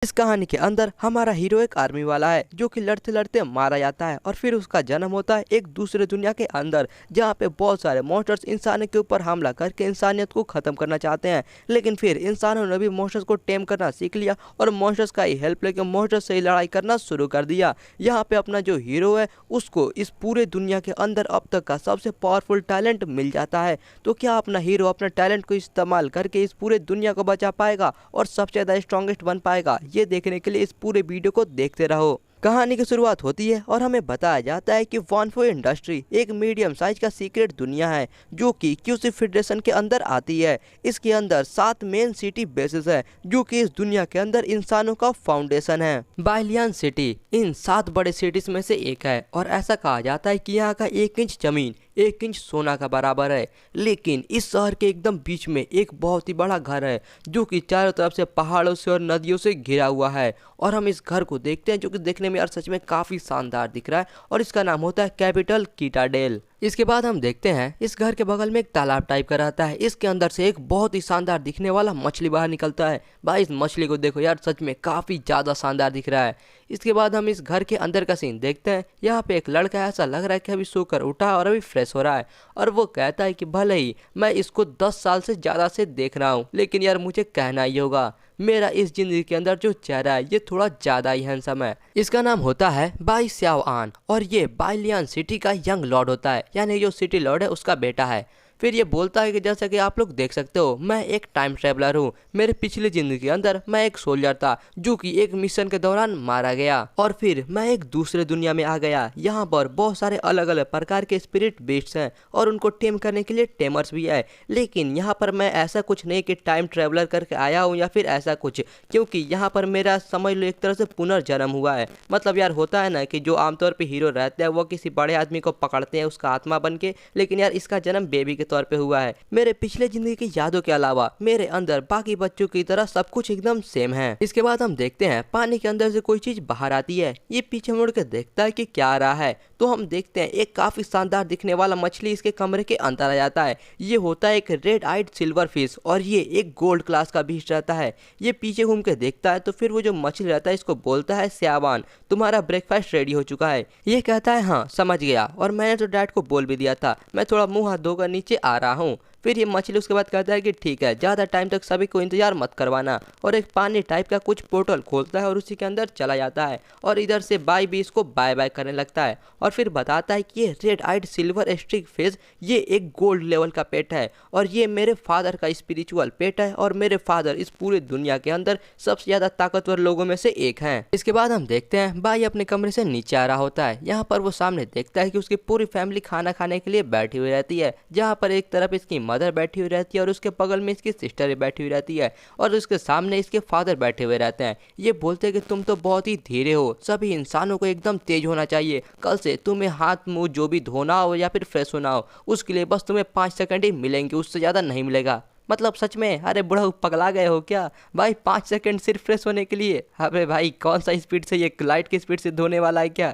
इस कहानी के अंदर हमारा हीरो एक आर्मी वाला है जो कि लड़ते लड़ते मारा जाता है और फिर उसका जन्म होता है एक दूसरे दुनिया के अंदर, जहाँ पे बहुत सारे मॉन्स्टर्स इंसानों के ऊपर हमला करके इंसानियत को खत्म करना चाहते हैं। लेकिन फिर इंसानों ने भी मॉन्स्टर्स को टेम करना सीख लिया और मॉन्स्टर्स का ही हेल्प लेकर मॉन्स्टर्स से ही लड़ाई करना शुरू कर दिया। यहाँ पे अपना जो हीरो है उसको इस पूरे दुनिया के अंदर अब तक का सबसे पावरफुल टैलेंट मिल जाता है। तो क्या अपना हीरो अपना टैलेंट को इस्तेमाल करके इस पूरे दुनिया को बचा पाएगा और सबसे ज़्यादा स्ट्रॉन्गेस्ट बन पाएगा? ये देखने के लिए इस पूरे वीडियो को देखते रहो। कहानी की शुरुआत होती है और हमें बताया जाता है कि वॉनफो इंडस्ट्री एक मीडियम साइज का सीक्रेट दुनिया है जो कि क्यूसी फेडरेशन के अंदर आती है। इसके अंदर 7 मेन सिटी बेसिस है जो कि इस दुनिया के अंदर इंसानों का फाउंडेशन है। बाइलियन सिटी इन 7 बड़े सिटीज में से एक है और ऐसा कहा जाता है कि यहाँ का 1 इंच जमीन 1 इंच सोना का बराबर है। लेकिन इस शहर के एकदम बीच में एक बहुत ही बड़ा घर है जो कि चारों तरफ से पहाड़ों से और नदियों से घिरा हुआ है। और हम इस घर को देखते हैं जो कि देखने में यार सच में काफ़ी शानदार दिख रहा है और इसका नाम होता है कैपिटल कीटाडेल। इसके बाद हम देखते हैं इस घर के बगल में एक तालाब टाइप का रहता है। इसके अंदर से एक बहुत ही शानदार दिखने वाला मछली बाहर निकलता है। भाई इस मछली को देखो यार, सच में काफ़ी ज़्यादा शानदार दिख रहा है। इसके बाद हम इस घर के अंदर का सीन देखते हैं। यहाँ पे एक लड़का ऐसा लग रहा है कि अभी सोकर उठा और अभी फ्रेश हो रहा है और वो कहता है कि भले ही मैं इसको 10 साल से ज़्यादा से देख रहा हूँ, लेकिन यार मुझे कहना ही होगा, मेरा इस जिंदगी के अंदर जो चेहरा है ये थोड़ा ज़्यादा ही हैंडसम है। इसका नाम होता है बाई स्याओ आन और ये बाइलियन सिटी का यंग लॉर्ड होता है, यानी जो सिटी लॉर्ड है उसका बेटा है। फिर ये बोलता है कि जैसा कि आप लोग देख सकते हो मैं एक टाइम ट्रेवलर हूँ। मेरे पिछली जिंदगी के अंदर मैं एक सोल्जर था जो कि एक मिशन के दौरान मारा गया और फिर मैं एक दूसरे दुनिया में आ गया। यहाँ पर बहुत सारे अलग अलग प्रकार के स्पिरिट बीस्ट्स हैं और उनको टेम करने के लिए टेमर्स भी है। लेकिन यहाँ पर मैं ऐसा कुछ नहीं कि टाइम ट्रेवलर करके आया हूँ या फिर ऐसा कुछ, क्योंकि यहाँ पर मेरा समझ लो एक तरह से पुनर्जन्म हुआ है। मतलब यार होता है ना कि जो आमतौर पर हीरो रहते हैं वो किसी बड़े आदमी को पकड़ते हैं उसका आत्मा बन के, लेकिन यार इसका जन्म बेबी के तौर पे हुआ है। मेरे पिछले जिंदगी की यादों के अलावा मेरे अंदर बाकी बच्चों की तरह सब कुछ एकदम सेम है। इसके बाद हम देखते हैं पानी के अंदर से कोई चीज बाहर आती है। ये पीछे मुड़ के देखता है कि क्या आ रहा है, तो हम देखते हैं एक काफी शानदार दिखने वाला मछली इसके कमरे के अंदर आ जाता है। ये होता है एक रेड आइड सिल्वर फिश और ये एक गोल्ड क्लास का बीस्ट रहता है। ये पीछे घूम के देखता है तो फिर वो जो मछली रहता है इसको बोलता है स्यावान, तुम्हारा ब्रेकफास्ट रेडी हो चुका है। ये कहता है हाँ समझ गया, और मैंने तो डैड को बोल भी दिया था, मैं थोड़ा मुंह हाथ धोकर नीचे आ रहा हूँ। फिर ये मछली उसके बाद कहता है कि ठीक है, ज़्यादा टाइम तक सभी को इंतजार मत करवाना, और एक पानी टाइप का कुछ पोर्टल खोलता है और उसी के अंदर चला जाता है और इधर से बाई भी इसको बाय बाय करने लगता है और फिर बताता है कि ये red eyed silver streak fish ये एक गोल्ड लेवल का पेट है और ये मेरे फादर का स्पिरिचुअल पेट है और मेरे फादर इस पूरे दुनिया के अंदर सबसे ज़्यादा ताकतवर लोगों में से एक हैं। इसके बाद हम देखते हैं बाई अपने कमरे से नीचे आ रहा होता है। यहाँ पर वो सामने देखता है कि उसकी पूरी फैमिली खाना खाने के लिए बैठी हुई रहती है, जहाँ पर एक तरफ इसकी मदर बैठी हुई रहती है और उसके बगल में इसकी सिस्टर भी बैठी हुई रहती है और उसके सामने इसके फादर बैठे हुए रहते हैं। ये बोलते हैं कि तुम तो बहुत ही धीरे हो, सभी इंसानों को एकदम तेज होना चाहिए, कल से तुम्हें हाथ मुंह जो भी धोना हो या फिर फ्रेश होना हो उसके लिए बस तुम्हें 5 सेकंड ही मिलेंगे, उससे ज़्यादा नहीं मिलेगा। मतलब सच में, अरे बुढ़ा पगला गए हो क्या भाई, 5 सेकंड सिर्फ फ्रेश होने के लिए? अरे भाई कौन सा स्पीड से, ये लाइट की स्पीड से धोने वाला है क्या?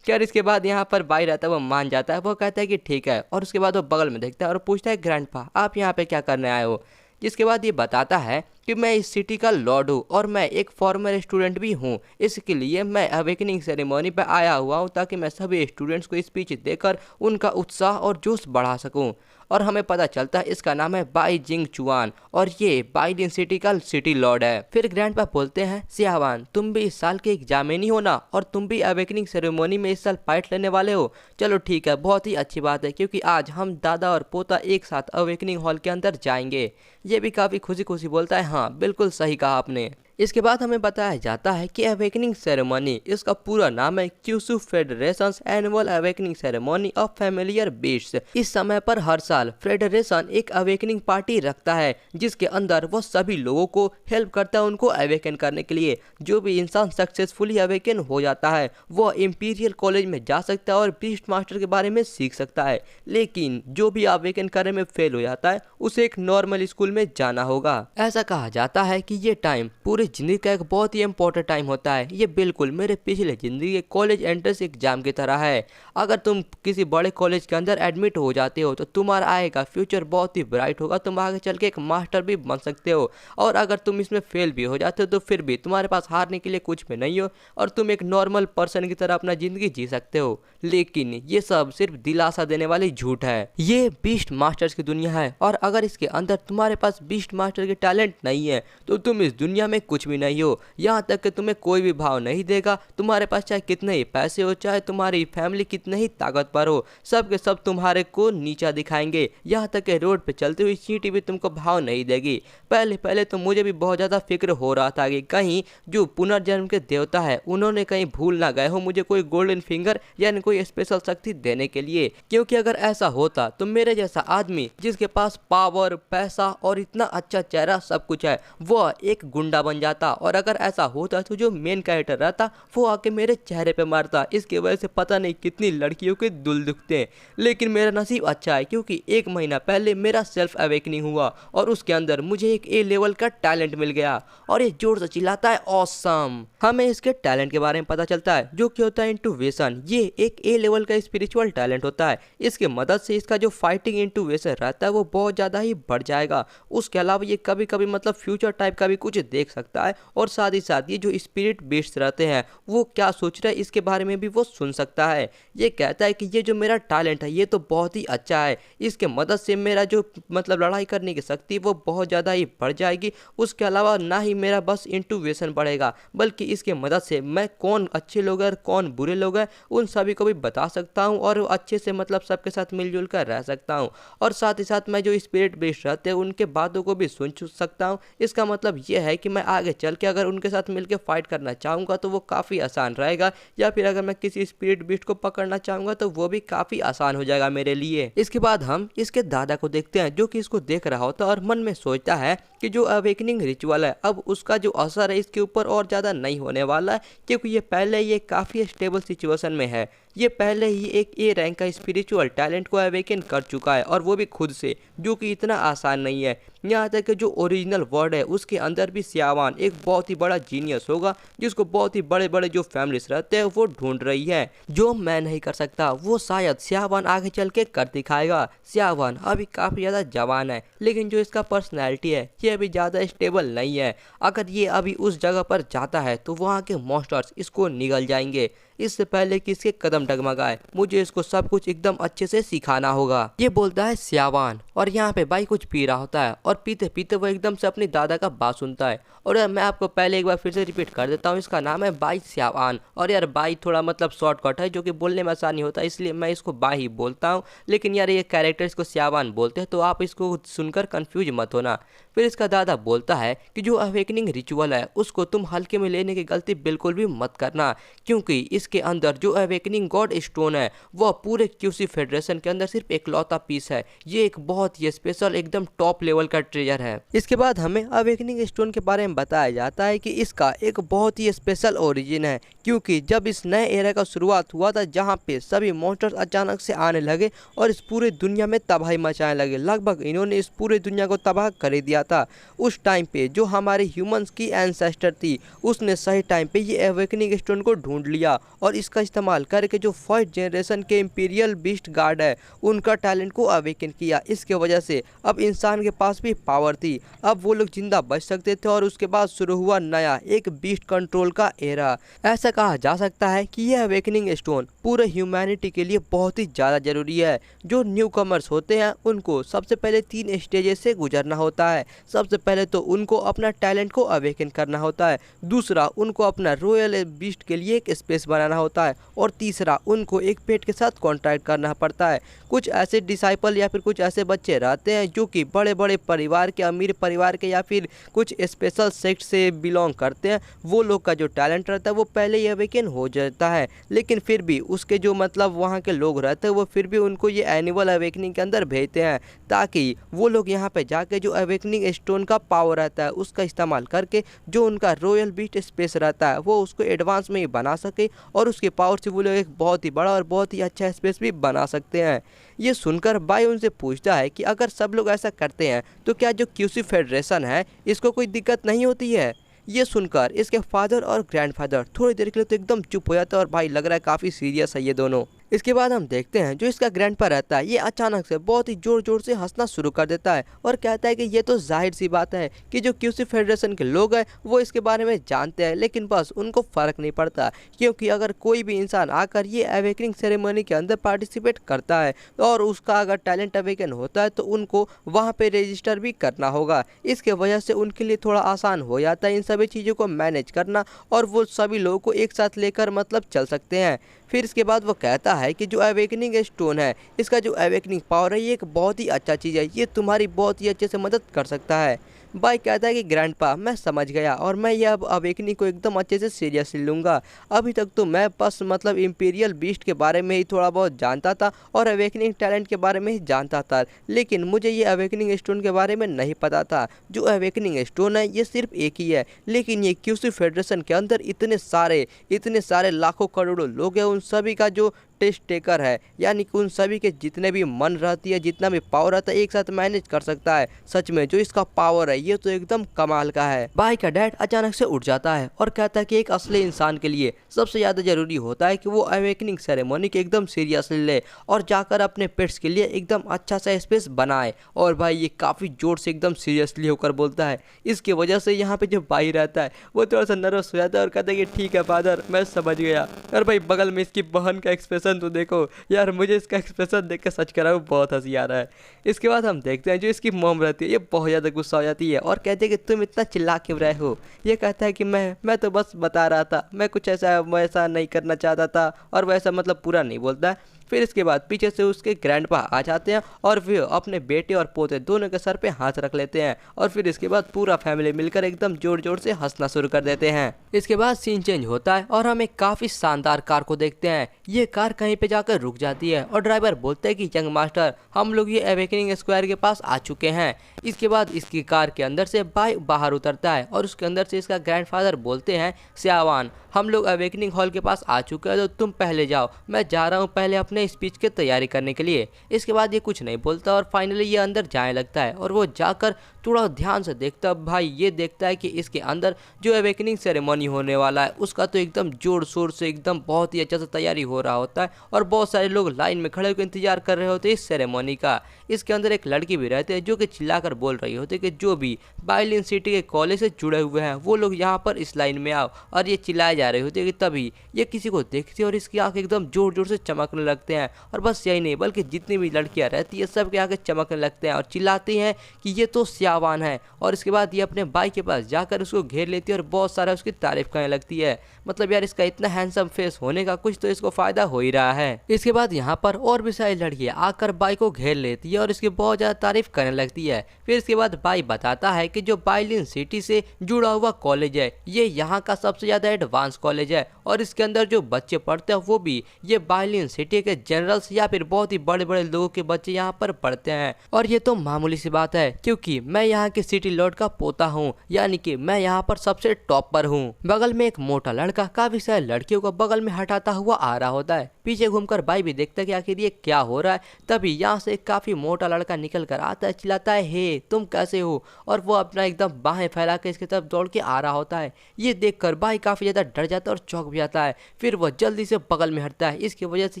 खैर इसके बाद यहाँ पर बाई रहता है, वो मान जाता है, वो कहता है कि ठीक है, और उसके बाद वो बगल में देखता है और पूछता है ग्रैंडपा आप यहाँ पे क्या करने आए हो? जिसके बाद ये बताता है कि मैं इस सिटी का लॉर्ड हूँ और मैं एक फॉर्मर स्टूडेंट भी हूँ, इसके लिए मैं अवेकनिंग सेरेमनी पर आया हुआ हूँ ताकि मैं सभी स्टूडेंट्स को स्पीच देकर उनका उत्साह और जोश बढ़ा सकूँ। और हमें पता चलता है इसका नाम है बाई जिंग चुआन और ये बाइलियन सिटी का सिटी लॉर्ड है। फिर ग्रैंडपा बोलते हैं सियावान तुम भी इस साल के एग्जामिनी हो ना, और तुम भी अवेकनिंग सेरेमनी में इस साल पार्ट लेने वाले हो? चलो ठीक है, बहुत ही अच्छी बात है, क्योंकि आज हम दादा और पोता एक साथ अवेकनिंग हॉल के अंदर जाएंगे। ये भी काफ़ी खुशी खुशी बोलता है हाँ बिल्कुल सही कहा आपने। इसके बाद हमें बताया जाता है कि अवेकनिंग सेरेमनी, इसका पूरा नाम है क्यूसू federations annual awakening ceremony of familiar beasts. इस समय पर हर साल फेडरेशन एक अवेकनिंग पार्टी रखता है जिसके अंदर वो सभी लोगों को हेल्प करता है उनको अवेकन करने के लिए। जो भी इंसान सक्सेसफुली अवेकन हो जाता है वो इंपीरियल कॉलेज में जा सकता है और बीस्ट मास्टर के बारे में सीख सकता है, लेकिन जो भी अवेकन करने में फेल हो जाता है उसे एक नॉर्मल स्कूल में जाना होगा। ऐसा कहा जाता है कि ये टाइम पूरे पूरी ज़िंदगी का एक बहुत ही इम्पोर्टेंट टाइम होता है। ये बिल्कुल मेरे पिछले ज़िंदगी के कॉलेज एंट्रेंस एग्जाम की तरह है। अगर तुम किसी बड़े कॉलेज के अंदर एडमिट हो जाते हो तो तुम्हारा आगे का फ्यूचर बहुत ही ब्राइट होगा, तुम आगे चल के एक मास्टर भी बन सकते हो। और अगर तुम इसमें फेल भी हो जाते हो तो फिर भी तुम्हारे पास हारने के लिए कुछ भी नहीं हो और तुम एक नॉर्मल पर्सन की तरह अपना ज़िंदगी जी सकते हो। लेकिन ये सब सिर्फ दिलासा देने वाली झूठ है। ये बीस्ट मास्टर्स की दुनिया है और अगर इसके अंदर तुम्हारे पास बीस्ट मास्टर के टैलेंट नहीं है तो तुम इस दुनिया में कुछ भी नहीं हो। यहाँ तक कि तुम्हें कोई भी भाव नहीं देगा। तुम्हारे पास चाहे कितने ही पैसे हो, चाहे तुम्हारी फैमिली कितने ही ताकतवर हो, सब के सब तुम्हारे को नीचा दिखाएंगे। यहाँ तक कि रोड पे चलते हुए चींटी भी तुमको भाव नहीं देगी। पहले पहले तो मुझे भी बहुत ज़्यादा फिक्र हो रहा था कि कहीं जो पुनर्जन्म के देवता है उन्होंने कहीं भूल ना गए हो मुझे कोई गोल्डन फिंगर यानी कोई स्पेशल शक्ति देने के लिए। क्योंकि अगर ऐसा होता तो मेरे जैसा आदमी जिसके पास पावर, पैसा और इतना अच्छा चेहरा सब कुछ है, वो एक गुंडा बन जाता। और अगर ऐसा होता तो जो मेन कैरेक्टर रहता वो आके मेरे चेहरे पे मारता। इसकी वजह से पता नहीं कितनी लड़कियों के दिल दुखते हैं। लेकिन मेरा नसीब अच्छा है क्योंकि 1 महीना पहले मेरा सेल्फ अवेकनिंग हुआ और उसके अंदर मुझे एक ए लेवल का टैलेंट मिल गया और ये जोर से चिल्लाता है ऑसम। हमें इसके टैलेंट के बारे में पता चलता है जो कि होता है इंटूवेशन। ये एक ए लेवल का स्पिरिचुअल टैलेंट होता है। इसके मदद से इसका जो फाइटिंग इंटूवेशन रहता है वो बहुत ज़्यादा ही बढ़ जाएगा। उसके अलावा ये कभी कभी मतलब फ्यूचर टाइप का भी कुछ देख सकता है और साथ ही साथ ये जो स्पिरिट बीट्स रहते हैं वो क्या सोच रहे हैं इसके बारे में भी वो सुन सकता है। ये कहता है कि ये जो मेरा टैलेंट है ये तो बहुत ही अच्छा है, इसके मदद से मेरा जो मतलब लड़ाई करने की शक्ति वो बहुत ज़्यादा ही बढ़ जाएगी। उसके अलावा ना ही मेरा बस इंटूवेशन बढ़ेगा बल्कि इसके मदद से मैं कौन अच्छे लोग हैं कौन बुरे लोग हैं उन सभी को भी बता सकता हूँ और अच्छे से मतलब सबके साथ मिलजुल कर रह सकता हूँ। और साथ ही साथ मैं जो स्पिरिट बेस्ड रहते हैं उनके बातों को भी सुन सकता हूँ। इसका मतलब ये है कि मैं आगे चल के अगर उनके साथ मिलकर फाइट करना चाहूँगा तो वो काफ़ी आसान रहेगा, या फिर अगर मैं किसी स्पिरिट बीस्ट को पकड़ना चाहूँगा तो वो भी काफ़ी आसान हो जाएगा मेरे लिए। इसके बाद हम इसके दादा को देखते हैं जो कि इसको देख रहा होता है और मन में सोचता है कि जो अवेकनिंग रिचुअल है अब उसका जो असर है इसके ऊपर और ज़्यादा नहीं होने वाला है क्योंकि ये पहले ये काफ़ी स्टेबल सिचुएशन में है। ये पहले ही एक ए रैंक का स्पिरिचुअल टैलेंट को अवेकन कर चुका है और वो भी खुद से, जो कि इतना आसान नहीं है। यहाँ तक कि जो ओरिजिनल वर्ड है उसके अंदर भी सियावान एक बहुत ही बड़ा जीनियस होगा जिसको बहुत ही बड़े बड़े जो फैमिलीज रहते हैं वो ढूंढ रही है। जो मैं नहीं कर सकता वो शायद सियावान आगे चल के कर दिखाएगा। सियावान अभी काफ़ी ज़्यादा जवान है लेकिन जो इसका पर्सनैलिटी है ये अभी ज़्यादा स्टेबल नहीं है। अगर ये अभी उस जगह पर जाता है तो वहाँ के मॉन्स्टर्स इसको निगल जाएंगे। इससे पहले कि इसके कदम डगमगाए मुझे इसको सब कुछ एकदम अच्छे से सिखाना होगा। ये बोलता है सियावान और यहाँ पे भाई कुछ पी रहा होता है और पीते पीते वो एकदम से अपनी दादा का बात सुनता है। और यार मैं आपको पहले एक बार फिर से रिपीट कर देता हूँ, इसका नाम है बाई सियावान। और यार बाई थोड़ा मतलब शॉर्टकट है जो कि बोलने में आसानी होता है इसलिए मैं इसको बाई ही बोलता हूँ, लेकिन यार ये कैरेक्टर इसको सियावान बोलते हैं तो आप इसको सुनकर कंफ्यूज मत होना। फिर इसका दादा बोलता है कि जो अवेकनिंग रिचुअल है उसको तुम हल्के में लेने की गलती बिल्कुल भी मत करना क्योंकि इसके अंदर जो अवेकनिंग गॉड स्टोन है वह पूरे क्यूसी फेडरेशन के अंदर सिर्फ इकलौता पीस है। ये एक बहुत ही स्पेशल एकदम टॉप लेवल का ट्रेजर है। इसके बाद हमें अवेकनिंग स्टोन के बारे में बताया जाता है कि इसका एक बहुत ही स्पेशल ओरिजिन है क्योंकि जब इस नए एरा का शुरुआत हुआ था जहाँ पे सभी मॉन्स्टर्स अचानक से आने लगे और इस पूरी दुनिया में तबाही मचाने लगे। लगभग इन्होंने इस पूरी दुनिया को तबाह कर दिया था। उस टाइम पे जो हमारे ह्यूमंस की एंसेस्टर थी उसने सही टाइम पे ये अवेकनिंग स्टोन को ढूंढ लिया और इसका इस्तेमाल करके जो फर्स्ट जनरेशन के इंपीरियल बीस्ट गार्ड है उनका टैलेंट को अवेकन किया। इसके वजह से अब इंसान के पास भी पावर थी, अब वो लोग जिंदा बच सकते थे और उसके बाद शुरू हुआ नया एक बीस्ट कंट्रोल का एरा। ऐसा कहा जा सकता है कि यह अवेकनिंग स्टोन पूरे ह्यूमैनिटी के लिए बहुत ही ज़्यादा ज़रूरी है। जो न्यू कमर्स होते हैं उनको सबसे पहले 3 स्टेजेस से गुजरना होता है। सबसे पहले तो उनको अपना टैलेंट को अवेकन करना होता है, दूसरा उनको अपना रॉयल बीस्ट के लिए एक स्पेस बनाना होता है और तीसरा उनको एक पेट के साथ कॉन्ट्रैक्ट करना पड़ता है। कुछ ऐसे डिसाइपल या फिर कुछ ऐसे बच्चे रहते हैं जो कि बड़े बड़े परिवार के, अमीर परिवार के या फिर कुछ स्पेशल सेक्ट से बिलोंग करते हैं। वो लोग का जो टैलेंट रहता है वो पहले ही अवेकन हो जाता है, लेकिन फिर भी उसके जो मतलब वहाँ के लोग रहते हैं वो फिर भी उनको ये एनुअल अवेकनिंग के अंदर भेजते हैं ताकि वो लोग यहाँ पे जाके जो अवेकनिंग स्टोन का पावर रहता है उसका इस्तेमाल करके जो उनका रॉयल बीस्ट स्पेस रहता है वो उसको एडवांस में ही बना सके और उसके पावर से वो लोग एक बहुत ही बड़ा और बहुत ही अच्छा स्पेस भी बना सकते हैं। ये सुनकर बाई उनसे पूछता है कि अगर सब लोग ऐसा करते हैं तो क्या जो क्यूसी फेडरेशन है इसको कोई दिक्कत नहीं होती है। ये सुनकर इसके फादर और ग्रैंडफादर थोड़ी देर के लिए तो एकदम चुप हो जाता है और भाई लग रहा है काफी सीरियस है ये दोनों। इसके बाद हम देखते हैं जो इसका ग्रैंडपा रहता है ये अचानक से बहुत ही जोर जोर से हंसना शुरू कर देता है और कहता है कि ये तो जाहिर सी बात है कि जो क्यूसी फेडरेशन के लोग हैं वो इसके बारे में जानते हैं, लेकिन बस उनको फर्क नहीं पड़ता, क्योंकि अगर कोई भी इंसान आकर ये अवेकनिंग सेरेमनी के अंदर पार्टिसिपेट करता है और उसका अगर टैलेंट अवेकन होता है तो उनको वहाँ पे रजिस्टर भी करना होगा। इसके वजह से उनके लिए थोड़ा आसान हो जाता है इन सभी चीज़ों को मैनेज करना और वो सभी लोगों को एक साथ लेकर मतलब चल सकते हैं। फिर इसके बाद वो कहता है कि जो अवेकनिंग स्टोन है इसका जो अवेकनिंग पावर है ये एक बहुत ही अच्छा चीज़ है, ये तुम्हारी बहुत ही अच्छे से मदद कर सकता है। भाई कहता है कि ग्रैंडपा मैं समझ गया और मैं ये अब अवेकनिंग को एकदम अच्छे से सीरियसली लूँगा। अभी तक तो मैं बस मतलब इम्पीरियल बीस्ट के बारे में ही थोड़ा बहुत जानता था और अवेकनिंग टैलेंट के बारे में ही जानता था, लेकिन मुझे ये अवेकनिंग स्टोन के बारे में नहीं पता था। जो अवेकनिंग स्टोन है ये सिर्फ एक ही है, लेकिन ये क्यूसी फेडरेशन के अंदर इतने सारे लाखों करोड़ों लोग हैं, उन सभी का जो टेस्ट टेकर है, यानी कि उन सभी के जितने भी मन रहती है, जितना भी पावर रहता है एक साथ मैनेज कर सकता है। सच में जो इसका पावर है ये तो एकदम कमाल का है। भाई का डैड अचानक से उठ जाता है और कहता है कि एक असली इंसान के लिए सबसे ज़्यादा जरूरी होता है कि वो अवेकनिंग सेरेमनी के एकदम सीरियसली ले और जाकर अपने पेट्स के लिए एकदम अच्छा सा स्पेस बनाए। और भाई ये काफ़ी जोर से एकदम सीरियसली होकर बोलता है। इसकी वजह से यहाँ पे जो भाई रहता है वो थोड़ा सा नर्वस हो जाता है और कहता है कि ठीक है फादर मैं समझ गया। और भाई बगल में इसकी बहन का एक्सप्रेशन तो देखो यार, मुझे इसका एक्सप्रेशन देख के सच कह रहा हूँ बहुत हंसी आ रहा है। इसके बाद हम देखते हैं जो इसकी मॉम रहती है ये बहुत ज़्यादा गुस्सा हो जाती है और कहते हैं कि तुम इतना चिल्ला क्यों रहे हो। ये कहता है कि मैं तो बस बता रहा था, मैं कुछ ऐसा नहीं करना चाहता था, और वैसा मतलब पूरा नहीं बोलता है। फिर इसके बाद पीछे से उसके ग्रैंडपा आ जाते हैं और वे अपने बेटे और पोते दोनों के सर पे हाथ रख लेते हैं और फिर इसके बाद पूरा फैमिली मिलकर एकदम जोर जोर से हंसना शुरू कर देते हैं। इसके बाद सीन चेंज होता है और हम एक काफी शानदार कार को देखते हैं। ये कार कहीं पे जाकर रुक जाती है और ड्राइवर बोलते हैं कि यंग मास्टर हम लोग ये अवेकनिंग स्क्वायर के पास आ चुके हैं। इसके बाद इसकी कार के अंदर से बाइक बाहर उतरता है और उसके अंदर से इसका ग्रैंडफादर बोलते हैं श्यावान हम लोग अवेकनिंग हॉल के पास आ चुके हैं तो तुम पहले जाओ, मैं जा रहा हूँ पहले अपने स्पीच की तैयारी करने के लिए। इसके बाद ये कुछ नहीं बोलता और फाइनली ये अंदर जाने लगता है और वो जाकर थोड़ा ध्यान से देखता है। भाई ये देखता है कि इसके अंदर जो अवेकनिंग सेरेमनी होने वाला है उसका तो एकदम जोर शोर से एकदम बहुत ही अच्छा से तैयारी हो रहा होता है और बहुत सारे लोग लाइन में खड़े होकर इंतजार कर रहे होते हैं इस सेरेमनी का। इसके अंदर एक लड़की भी रहती है जो कि चिल्लाकर बोल रही होती है कि जो भी बाइलिन सिटी के कॉलेज से जुड़े हुए हैं वो लोग यहाँ पर इस लाइन में आओ, और ये चिल्लाए जा रहे होते हैं कि तभी ये किसी को देखती है और इसकी आंखें एकदम जोर जोर से चमकने लगते हैं। और बस यही नहीं बल्कि जितनी भी लड़कियां रहती है सबके आंखें चमकने लगते हैं और चिल्लाती हैं कि ये तो श्यावान है। और इसके बाद ये अपने भाई के पास जाकर उसको घेर लेती है और बहुत सारा उसकी तारीफ करने लगती है। मतलब यार इसका इतना हैंडसम फेस होने का कुछ तो इसको फायदा हो ही रहा है। इसके बाद यहाँ पर और भी सारी लड़कियां आकर बाई को घेर लेती है और इसकी बहुत ज्यादा तारीफ करने लगती है। फिर इसके बाद बाई बताता है कि जो बाइलिन सिटी से जुड़ा हुआ कॉलेज है ये यहाँ का सबसे ज्यादा एडवांस कॉलेज है और इसके अंदर जो बच्चे पढ़ते हैं वो भी ये बाइलिन सिटी के जनरल्स या फिर बहुत ही बड़े बड़े लोगों के बच्चे यहाँ पर पढ़ते हैं। और ये तो मामूली सी बात है क्योंकि मैं यहाँ के सिटी लॉर्ड का पोता हूँ, यानी कि मैं यहाँ पर सबसे टॉप पर हूँ। बगल में एक मोटा लड़का काफी सारे लड़कियों को बगल में हटाता हुआ आ रहा होता है। पीछे घूमकर भाई भी देखता है कि आखिर ये क्या हो रहा है। तभी यहाँ से एक काफी मोटा लड़का निकल कर आता है, चिल्लाता है हे तुम कैसे हो, और वो अपना एकदम बाहें फैला के इसकी तरफ दौड़ के आ रहा होता है। ये देखकर भाई काफी ज्यादा डर जाता है और चौंक भी जाता है। फिर वो जल्दी से बगल में हटता है। इसकी वजह से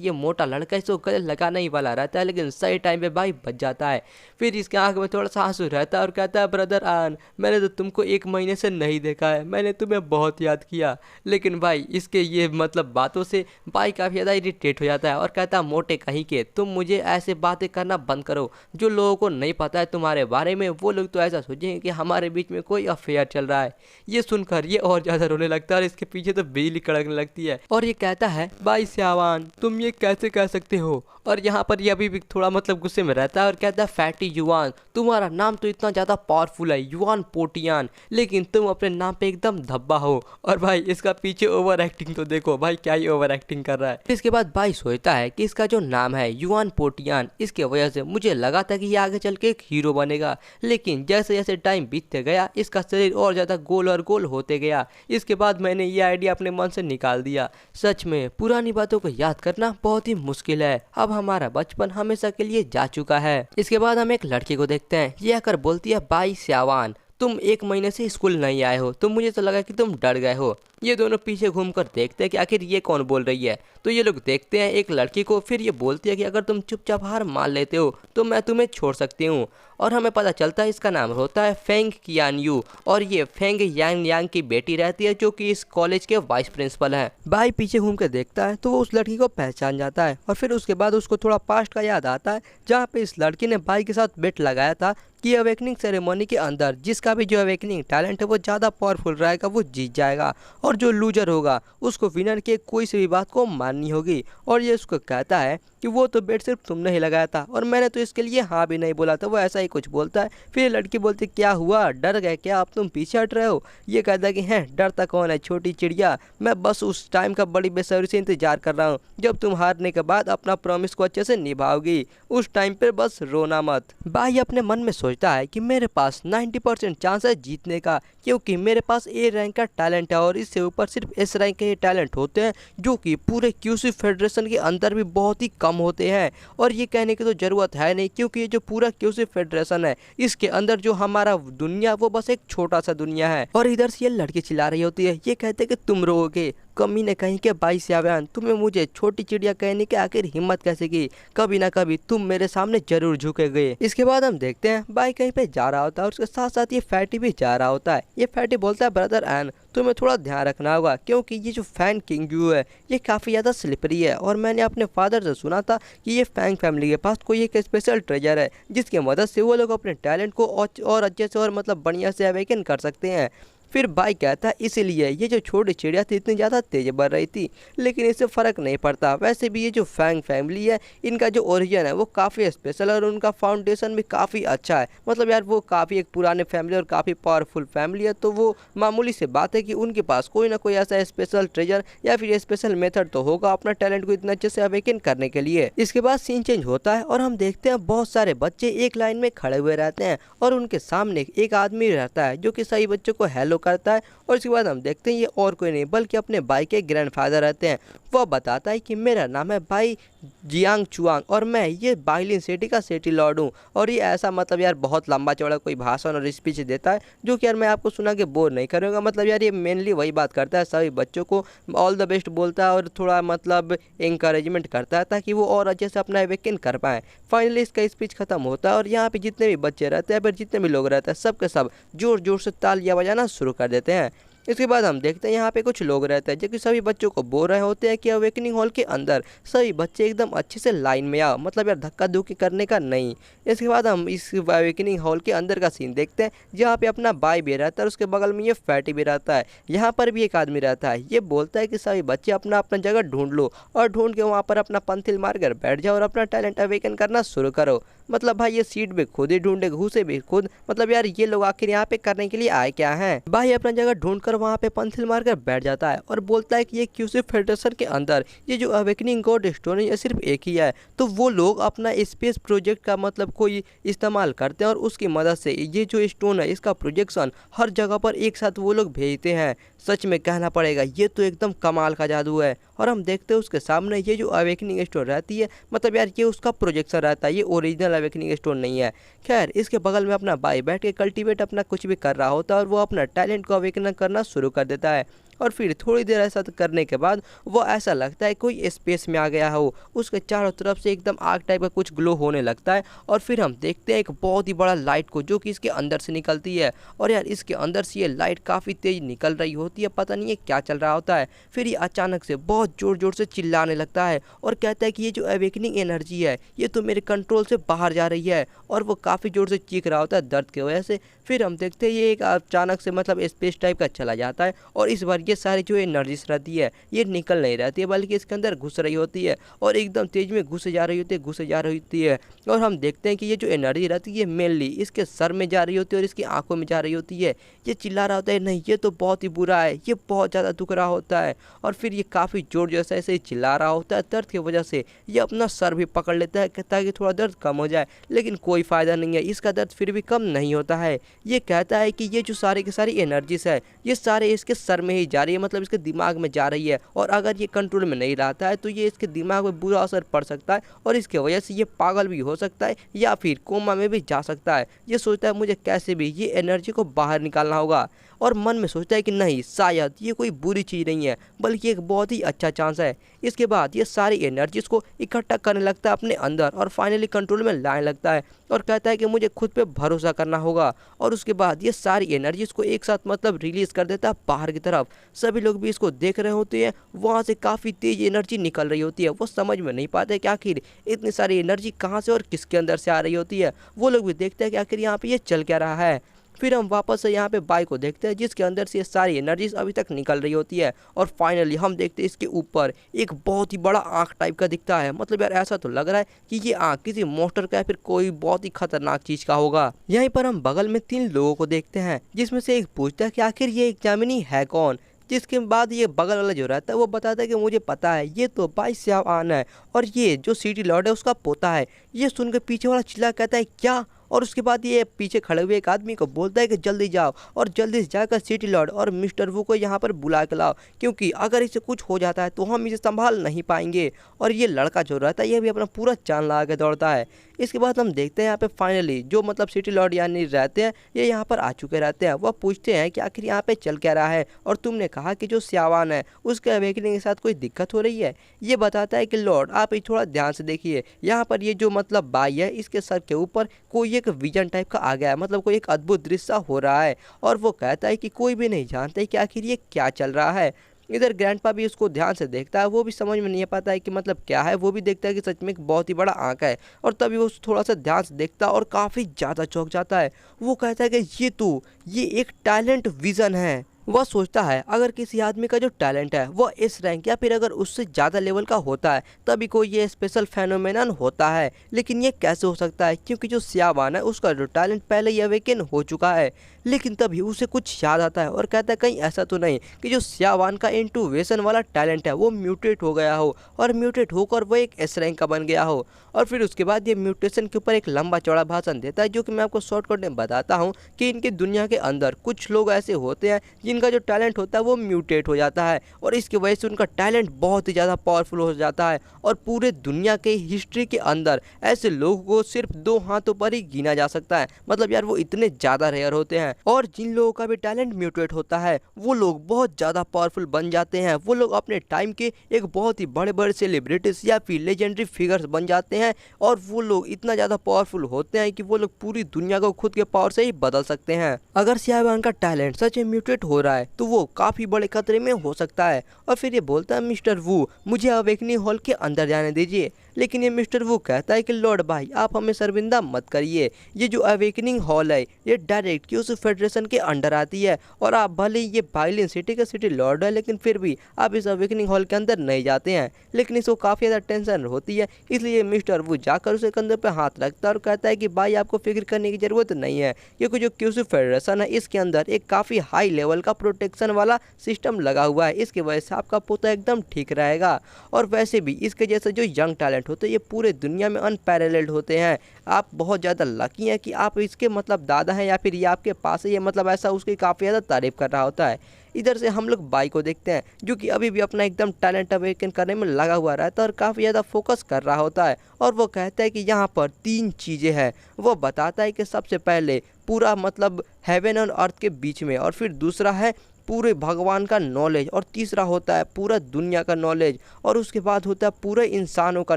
ये मोटा लड़का इसको गले लगाना ही वाला रहता है, लेकिन सही टाइम पे भाई बच जाता है। फिर इसके आंख में थोड़ा सा आंसू रहता है और कहता है ब्रदर आन मैंने तो तुमको 1 महीने से नहीं देखा है, मैंने तुम्हें बहुत याद किया। लेकिन भाई इसके ये मतलब बातों से भाई काफी ज्यादा इरिटेट हो जाता है और कहता है मोटे कहीं के तुम मुझे ऐसे बातें करना बंद करो। जो लोगों को नहीं पता है तुम्हारे बारे में वो लोग तो ऐसा सोचेंगे कि हमारे बीच में कोई अफेयर चल रहा है। ये सुनकर ये और ज्यादा रोने लगता है और इसके पीछे तो बिजली कड़कने लगती है और ये कहता है भाई श्यावान तुम ये कैसे कह सकते हो। और यहाँ पर ये अभी भी थोड़ा मतलब गुस्से में रहता है और कहता है फैटी युवान तुम्हारा नाम तो इतना ज़्यादा पावरफुल है युवान पोटियान, लेकिन तुम अपने नाम पे एकदम धब्बा हो। और भाई इसका पीछे ओवर एक्टिंग तो देखो भाई क्या ही ओवर एक्टिंग कर रहा है। इसके बाद भाई सोचता है कि इसका जो नाम है युवान पोटियान इसके वजह से मुझे लगा था कि ये आगे चल के एक हीरो बनेगा, लेकिन जैसे जैसे टाइम बीतते गया इसका शरीर और ज़्यादा गोल और गोल होते गया। इसके बाद मैंने ये आइडिया अपने मन से निकाल दिया। सच में पुरानी बातों को याद करना बहुत ही मुश्किल है, अब हमारा बचपन हमेशा के लिए जा चुका है। इसके बाद हम एक लड़की को देखते हैं, ये आकर बोलती है भाई श्यावान तुम 1 महीने से स्कूल नहीं आए हो, तो मुझे तो लगा कि तुम डर गए हो। ये दोनों पीछे घूमकर देखते हैं कि आखिर ये कौन बोल रही है। तो ये लोग देखते हैं एक लड़की को, फिर ये बोलती है कि अगर तुम चुपचाप हार मान लेते हो तो मैं तुम्हें छोड़ सकती हूँ। और हमें पता चलता है इसका नाम होता है फेंग कियानयू, और ये फेंग यांग यांग की बेटी रहती है जो कि इस कॉलेज के वाइस प्रिंसिपल हैं। भाई पीछे घूम के देखता है तो वो उस लड़की को पहचान जाता है, और फिर उसके बाद उसको थोड़ा पास्ट का याद आता है जहाँ पे इस लड़की ने भाई के साथ बेट लगाया था कि अवेकनिंग सेरेमनी के अंदर जिसका भी जो अवेकनिंग टैलेंट है वो ज़्यादा पावरफुल रहेगा वो जीत जाएगा, और जो लूजर होगा उसको विनर के कोई सी भी बात को माननी होगी। और ये उसको कहता है कि वो तो बेट सिर्फ तुमने ही लगाया था और मैंने तो इसके लिए हाँ भी नहीं बोला था। वो ऐसा ही कुछ बोलता है। फिर लड़की बोलती क्या हुआ, डर गए क्या, अब तुम पीछे हट रहे हो। ये कहता है कि हैं डरता कौन है छोटी चिड़िया, मैं बस उस टाइम का बड़ी बेसब्री से इंतजार कर रहा हूँ जब तुम हारने के बाद अपना प्रॉमिस को अच्छे से निभाओगी, उस टाइम पर बस रोना मत। भाई अपने मन में सोचता है कि मेरे पास 90% चांस है जीतने का, क्योंकि मेरे पास ए रैंक का टैलेंट है और इससे ऊपर सिर्फ एस रैंक के टैलेंट होते हैं जो कि पूरे क्यूसी फेडरेशन के अंदर भी बहुत ही कम होते हैं। और ये कहने की तो ज़रूरत है नहीं, क्योंकि ये जो पूरा क्यूसी फेडरेशन है इसके अंदर जो हमारा दुनिया वो बस एक छोटा सा दुनिया है। और इधर से ये लड़की चिल्ला रही होती है, ये कहते कि तुम रोओगे, कमी ने कहीं के भाई सियावान, तुम्हें मुझे छोटी चिड़िया कहने की आखिर हिम्मत कैसे की, कभी ना कभी तुम मेरे सामने जरूर झुकेगे। इसके बाद हम देखते हैं भाई कहीं पे जा रहा होता है और उसके साथ साथ ये फैटी भी जा रहा होता है। ये फैटी बोलता है ब्रदर एन तुम्हें थोड़ा ध्यान रखना होगा, क्योंकि ये जो फैंग किंग है ये काफ़ी ज़्यादा स्लिपरी है, और मैंने अपने फादर से सुना था कि ये फैंग फैमिली के पास कोई एक स्पेशल ट्रेजर है जिसकी मदद से वो लोग अपने टैलेंट को और अच्छे से और मतलब बढ़िया से अवेकन कर सकते हैं। फिर भाई कहता है इसीलिए ये जो छोटी चिड़िया थी इतनी ज़्यादा तेज बढ़ रही थी, लेकिन इससे फ़र्क नहीं पड़ता। वैसे भी ये जो फैंग फैमिली है इनका जो ओरिजिन है वो काफ़ी स्पेशल है और उनका फाउंडेशन भी काफ़ी अच्छा है। मतलब यार वो काफ़ी एक पुराने फैमिली और काफ़ी पावरफुल फैमिली है, तो वो मामूली से बात है कि उनके पास कोई ना कोई ऐसा स्पेशल ट्रेजर या फिर स्पेशल मेथड तो होगा अपना टैलेंट को इतना अच्छे से अवेकन करने के लिए। इसके बाद सीन चेंज होता है और हम देखते हैं बहुत सारे बच्चे एक लाइन में खड़े हुए रहते हैं और उनके सामने एक आदमी रहता है जो कि सही बच्चों को हेलो करता है। और इसके बाद हम देखते हैं ये और कोई नहीं बल्कि अपने भाई के ग्रैंडफादर रहते हैं। वह बताता है कि मेरा नाम है भाई जियांग चुआंग और मैं ये बाइलिन सिटी का सिटी लॉर्ड हूँ। और ये ऐसा मतलब यार बहुत लंबा चौड़ा कोई भाषण और स्पीच देता है जो कि यार मैं आपको सुना के बोर नहीं करूँगा। मतलब यार ये मेनली वही बात करता है, सभी बच्चों को ऑल द बेस्ट बोलता है और थोड़ा मतलब इंकरेजमेंट करता है ताकि वो और अच्छे से अपना अवेकन कर पाएँ। फाइनली इसका स्पीच खत्म होता है और यहाँ पे जितने भी बच्चे रहते हैं फिर जितने भी लोग रहते हैं सब के सब जोर जोर से तालियां बजाना शुरू कर देते हैं। इसके बाद हम देखते हैं यहाँ पे कुछ लोग रहते हैं जो कि सभी बच्चों को बोल रहे होते हैं कि अवेकनिंग हॉल के अंदर सभी बच्चे एकदम अच्छे से लाइन में आओ, मतलब यार धक्का धुक्की करने का नहीं। इसके बाद हम इस अवेकनिंग हॉल के अंदर का सीन देखते हैं जहाँ पे अपना भाई भी रहता है, उसके बगल में ये फैटी भी रहता है। यहाँ पर भी एक आदमी रहता है, ये बोलता है कि सभी बच्चे अपना अपना जगह ढूंढ लो और ढूंढ के वहाँ पर अपना पंथिल मार कर बैठ जाओ और अपना टैलेंट अवेकन करना शुरू करो। मतलब भाई ये सीट भी खुद ही ढूंढे, घुसे भी खुद। मतलब यार ये लोग आखिर यहाँ पे करने के लिए आए क्या हैं। भाई अपना जगह ढूंढकर वहाँ पे पंथिल मारकर बैठ जाता है और बोलता है कि ये क्यूसी फेडरेशन के अंदर ये जो अवेकनिंग गॉड स्टोन है ये सिर्फ एक ही है। तो वो लोग अपना स्पेस प्रोजेक्ट का मतलब कोई इस्तेमाल करते हैं और उसकी मदद से ये जो स्टोन है इसका प्रोजेक्शन हर जगह पर एक साथ वो लोग भेजते हैं। सच में कहना पड़ेगा ये तो एकदम कमाल का जादू है। और हम देखते हैं उसके सामने ये जो अवेकनिंग स्टोन रहती है, मतलब यार ये उसका प्रोजेक्शन रहता है, ये ओरिजिनल अवेकनिंग स्टोन नहीं है। खैर इसके बगल में अपना भाई बैठ के कल्टीवेट अपना कुछ भी कर रहा होता है और वो अपना टैलेंट को अवेकन करना शुरू कर देता है। और फिर थोड़ी देर ऐसा करने के बाद वो ऐसा लगता है कोई स्पेस में आ गया हो, उसके चारों तरफ से एकदम आग टाइप का कुछ ग्लो होने लगता है। और फिर हम देखते हैं एक बहुत ही बड़ा लाइट को जो कि इसके अंदर से निकलती है। और यार इसके अंदर से ये लाइट काफ़ी तेज निकल रही होती है, पता नहीं है क्या चल रहा होता है। फिर ये अचानक से बहुत ज़ोर ज़ोर से चिल्लाने लगता है और कहता है कि ये जो अवेकनिंग एनर्जी है ये तो मेरे कंट्रोल से बाहर जा रही है। और वो काफ़ी ज़ोर से चीख रहा होता है दर्द की वजह से। फिर हम देखते हैं ये एक अचानक से मतलब स्पेस टाइप का चला जाता है और इस बार ये सारी जो एनर्जीज रहती है ये निकल नहीं रहती है बल्कि इसके अंदर घुस रही होती है और एकदम तेज में घुसे जा रही होती है। और हम देखते हैं कि ये जो एनर्जी रहती है मेनली इसके सर में जा रही होती है और इसकी आंखों में जा रही होती है। ये चिल्ला रहा होता है नहीं ये तो बहुत ही बुरा है, ये बहुत ज़्यादा दुख रहा होता है। और फिर ये काफ़ी जोर जैसा ऐसे ही चिल्ला रहा होता है, दर्द की वजह से ये अपना सर भी पकड़ लेता है ताकि थोड़ा दर्द कम हो जाए, लेकिन कोई फ़ायदा नहीं है, इसका दर्द फिर भी कम नहीं होता है। ये कहता है कि ये जो सारी की सारी एनर्जीज है ये सारे इसके सर में ही जा रही है, मतलब इसके दिमाग में जा रही है, और अगर ये कंट्रोल में नहीं रहता है तो ये इसके दिमाग में बुरा असर पड़ सकता है और इसकी वजह से ये पागल भी हो सकता है या फिर कोमा में भी जा सकता है। ये सोचता है मुझे कैसे भी ये एनर्जी को बाहर निकालना होगा, और मन में सोचता है कि नहीं, शायद ये कोई बुरी चीज़ नहीं है बल्कि एक बहुत ही अच्छा चांस है। इसके बाद ये सारी एनर्जीज को इकट्ठा करने लगता है अपने अंदर और फाइनली कंट्रोल में लाने लगता है और कहता है कि मुझे खुद पे भरोसा करना होगा। और उसके बाद ये सारी एनर्जीज को एक साथ मतलब रिलीज कर देता है बाहर की तरफ। सभी लोग भी इसको देख रहे होते हैं, वहाँ से काफ़ी तेज एनर्जी निकल रही होती है। वो समझ में नहीं पाते कि आखिर इतनी सारी एनर्जी कहाँ से और किसके अंदर से आ रही होती है। वो लोग भी देखते हैं कि आखिर यहाँ पे ये चल क्या रहा है। फिर हम वापस से यहाँ पे बाई को देखते हैं जिसके अंदर से ये सारी एनर्जीज अभी तक निकल रही होती है, और फाइनली हम देखते हैं इसके ऊपर एक बहुत ही बड़ा आँख टाइप का दिखता है। मतलब यार ऐसा तो लग रहा है कि ये आँख किसी मॉन्स्टर का या फिर कोई बहुत ही खतरनाक चीज का होगा। यहीं पर हम बगल में 3 लोगों को देखते हैं जिसमें से एक पूछता है कि आखिर ये एग्जामिनी है कौन, जिसके बाद ये बगल वाला जो रहता है वो बताता है कि मुझे पता है, ये तो बाई सियावान है और ये जो सिटी लॉर्ड है उसका पोता है। ये सुनकर पीछे वाला चिल्ला कहता है क्या, और उसके बाद ये पीछे खड़े हुए एक आदमी को बोलता है कि जल्दी जाओ और जल्दी से जाकर सिटी लॉर्ड और मिस्टर वू को यहाँ पर बुला के लाओ, क्योंकि अगर इसे कुछ हो जाता है तो हम इसे संभाल नहीं पाएंगे। और ये लड़का जो रहता है ये भी अपना पूरा जान लगा के दौड़ता है। इसके बाद हम देखते हैं यहाँ पे फाइनली जो मतलब सिटी लॉर्ड यानी रहते हैं ये यहाँ पर आ चुके रहते हैं। वह पूछते हैं कि आखिर यहाँ पे चल क्या रहा है, और तुमने कहा कि जो सियावान है उसके अवेकनिंग के साथ कोई दिक्कत हो रही है। ये बताता है कि लॉर्ड आप ये थोड़ा ध्यान से देखिए, यहाँ पर ये जो मतलब बाई है इसके सर के ऊपर कोई एक विजन टाइप का आ गया है, मतलब कोई एक अद्भुत दृश्य हो रहा है। और वो कहता है कि कोई भी नहीं जानता है कि आखिर ये क्या चल रहा है। इधर ग्रैंडपा भी उसको ध्यान से देखता है, वो भी समझ में नहीं पाता है कि मतलब क्या है। वो भी देखता है कि सच में एक बहुत ही बड़ा आंख है, और तभी वो थोड़ा सा ध्यान से देखता है और काफ़ी ज़्यादा चौंक जाता है। वो कहता है कि ये एक टैलेंट विजन है। वह सोचता है अगर किसी आदमी का जो टैलेंट है वह इस रैंक या फिर अगर उससे ज़्यादा लेवल का होता है तभी कोई ये स्पेशल फेनोमेनन होता है, लेकिन ये कैसे हो सकता है, क्योंकि जो सियावान है उसका जो टैलेंट पहले ही अवेकन हो चुका है। लेकिन तभी उसे कुछ याद आता है और कहता है कहीं ऐसा तो नहीं कि जो सियावान का इंटूवेशन वाला टैलेंट है वो म्यूटेट हो गया हो, और म्यूटेट होकर वो एक एस रैंक का बन गया हो। और फिर उसके बाद ये म्यूटेशन के ऊपर एक लंबा चौड़ा भाषण देता है, जो कि मैं आपको शॉर्टकट में बताता हूँ कि इनकी दुनिया के अंदर कुछ लोग ऐसे होते हैं जिनका जो टैलेंट होता है वो म्यूटेट हो जाता है, और इसकी वजह से उनका टैलेंट बहुत ही ज़्यादा पावरफुल हो जाता है। और पूरे दुनिया के हिस्ट्री के अंदर ऐसे लोगों को सिर्फ 2 हाथों पर ही गिना जा सकता है। मतलब यार वो इतने ज़्यादा रेयर होते हैं, और जिन लोगों का भी टैलेंट म्यूटेट होता है वो लोग बहुत ज़्यादा पावरफुल बन जाते हैं। वो लोग अपने टाइम के एक बहुत ही बड़े बड़े सेलिब्रिटीज या फिर लेजेंडरी फिगर्स बन जाते हैं, और वो लोग इतना ज़्यादा पावरफुल होते हैं कि वो लोग पूरी दुनिया को खुद के पावर से ही बदल सकते हैं। अगर सियावान का टैलेंट सच में म्यूटेट हो रहा है तो वो काफ़ी बड़े खतरे में हो सकता है। और फिर ये बोलता है मिस्टर वू मुझे अवेकनिंग हॉल के अंदर जाने दीजिए, लेकिन ये मिस्टर वू कहता है कि लॉर्ड भाई आप हमें शर्मिंदा मत करिए, ये जो अवेकनिंग हॉल है ये डायरेक्ट क्यूस फेडरेशन के अंडर आती है, और आप भले ही ये बाइलिन सिटी के सिटी लॉर्ड है लेकिन फिर भी आप इस अवेकनिंग हॉल के अंदर नहीं जाते हैं। लेकिन इसको काफ़ी ज़्यादा टेंशन होती है, इसलिए मिस्टर वू जाकर उसके कंधे पर हाथ रखता है और कहता है कि भाई आपको फिक्र करने की ज़रूरत नहीं है, क्योंकि जो क्यूस फेडरेशन है इसके अंदर एक काफ़ी हाई लेवल का प्रोटेक्शन वाला सिस्टम लगा हुआ है, इसकी वजह से आपका पोता एकदम ठीक रहेगा। और वैसे भी इसके जैसे जो यंग टैलेंट होते हैं ये पूरे दुनिया में अनपैरेलल्ड होते हैं। आप बहुत ज़्यादा लकी हैं कि आप इसके मतलब दादा हैं या फिर ये आपके पास है, ये मतलब ऐसा उसकी काफ़ी ज़्यादा तारीफ कर रहा होता है। इधर से हम लोग बाई को देखते हैं जो कि अभी भी अपना एकदम टैलेंट अवेकन करने में लगा हुआ रहता है और काफ़ी ज़्यादा फोकस कर रहा होता है, और वो कहता है कि यहाँ पर 3 चीज़ें हैं। वो बताता है कि सबसे पहले पूरा मतलब हेवन और अर्थ के बीच में, और फिर दूसरा है पूरे भगवान का नॉलेज, और तीसरा होता है पूरा दुनिया का नॉलेज, और उसके बाद होता है पूरे इंसानों का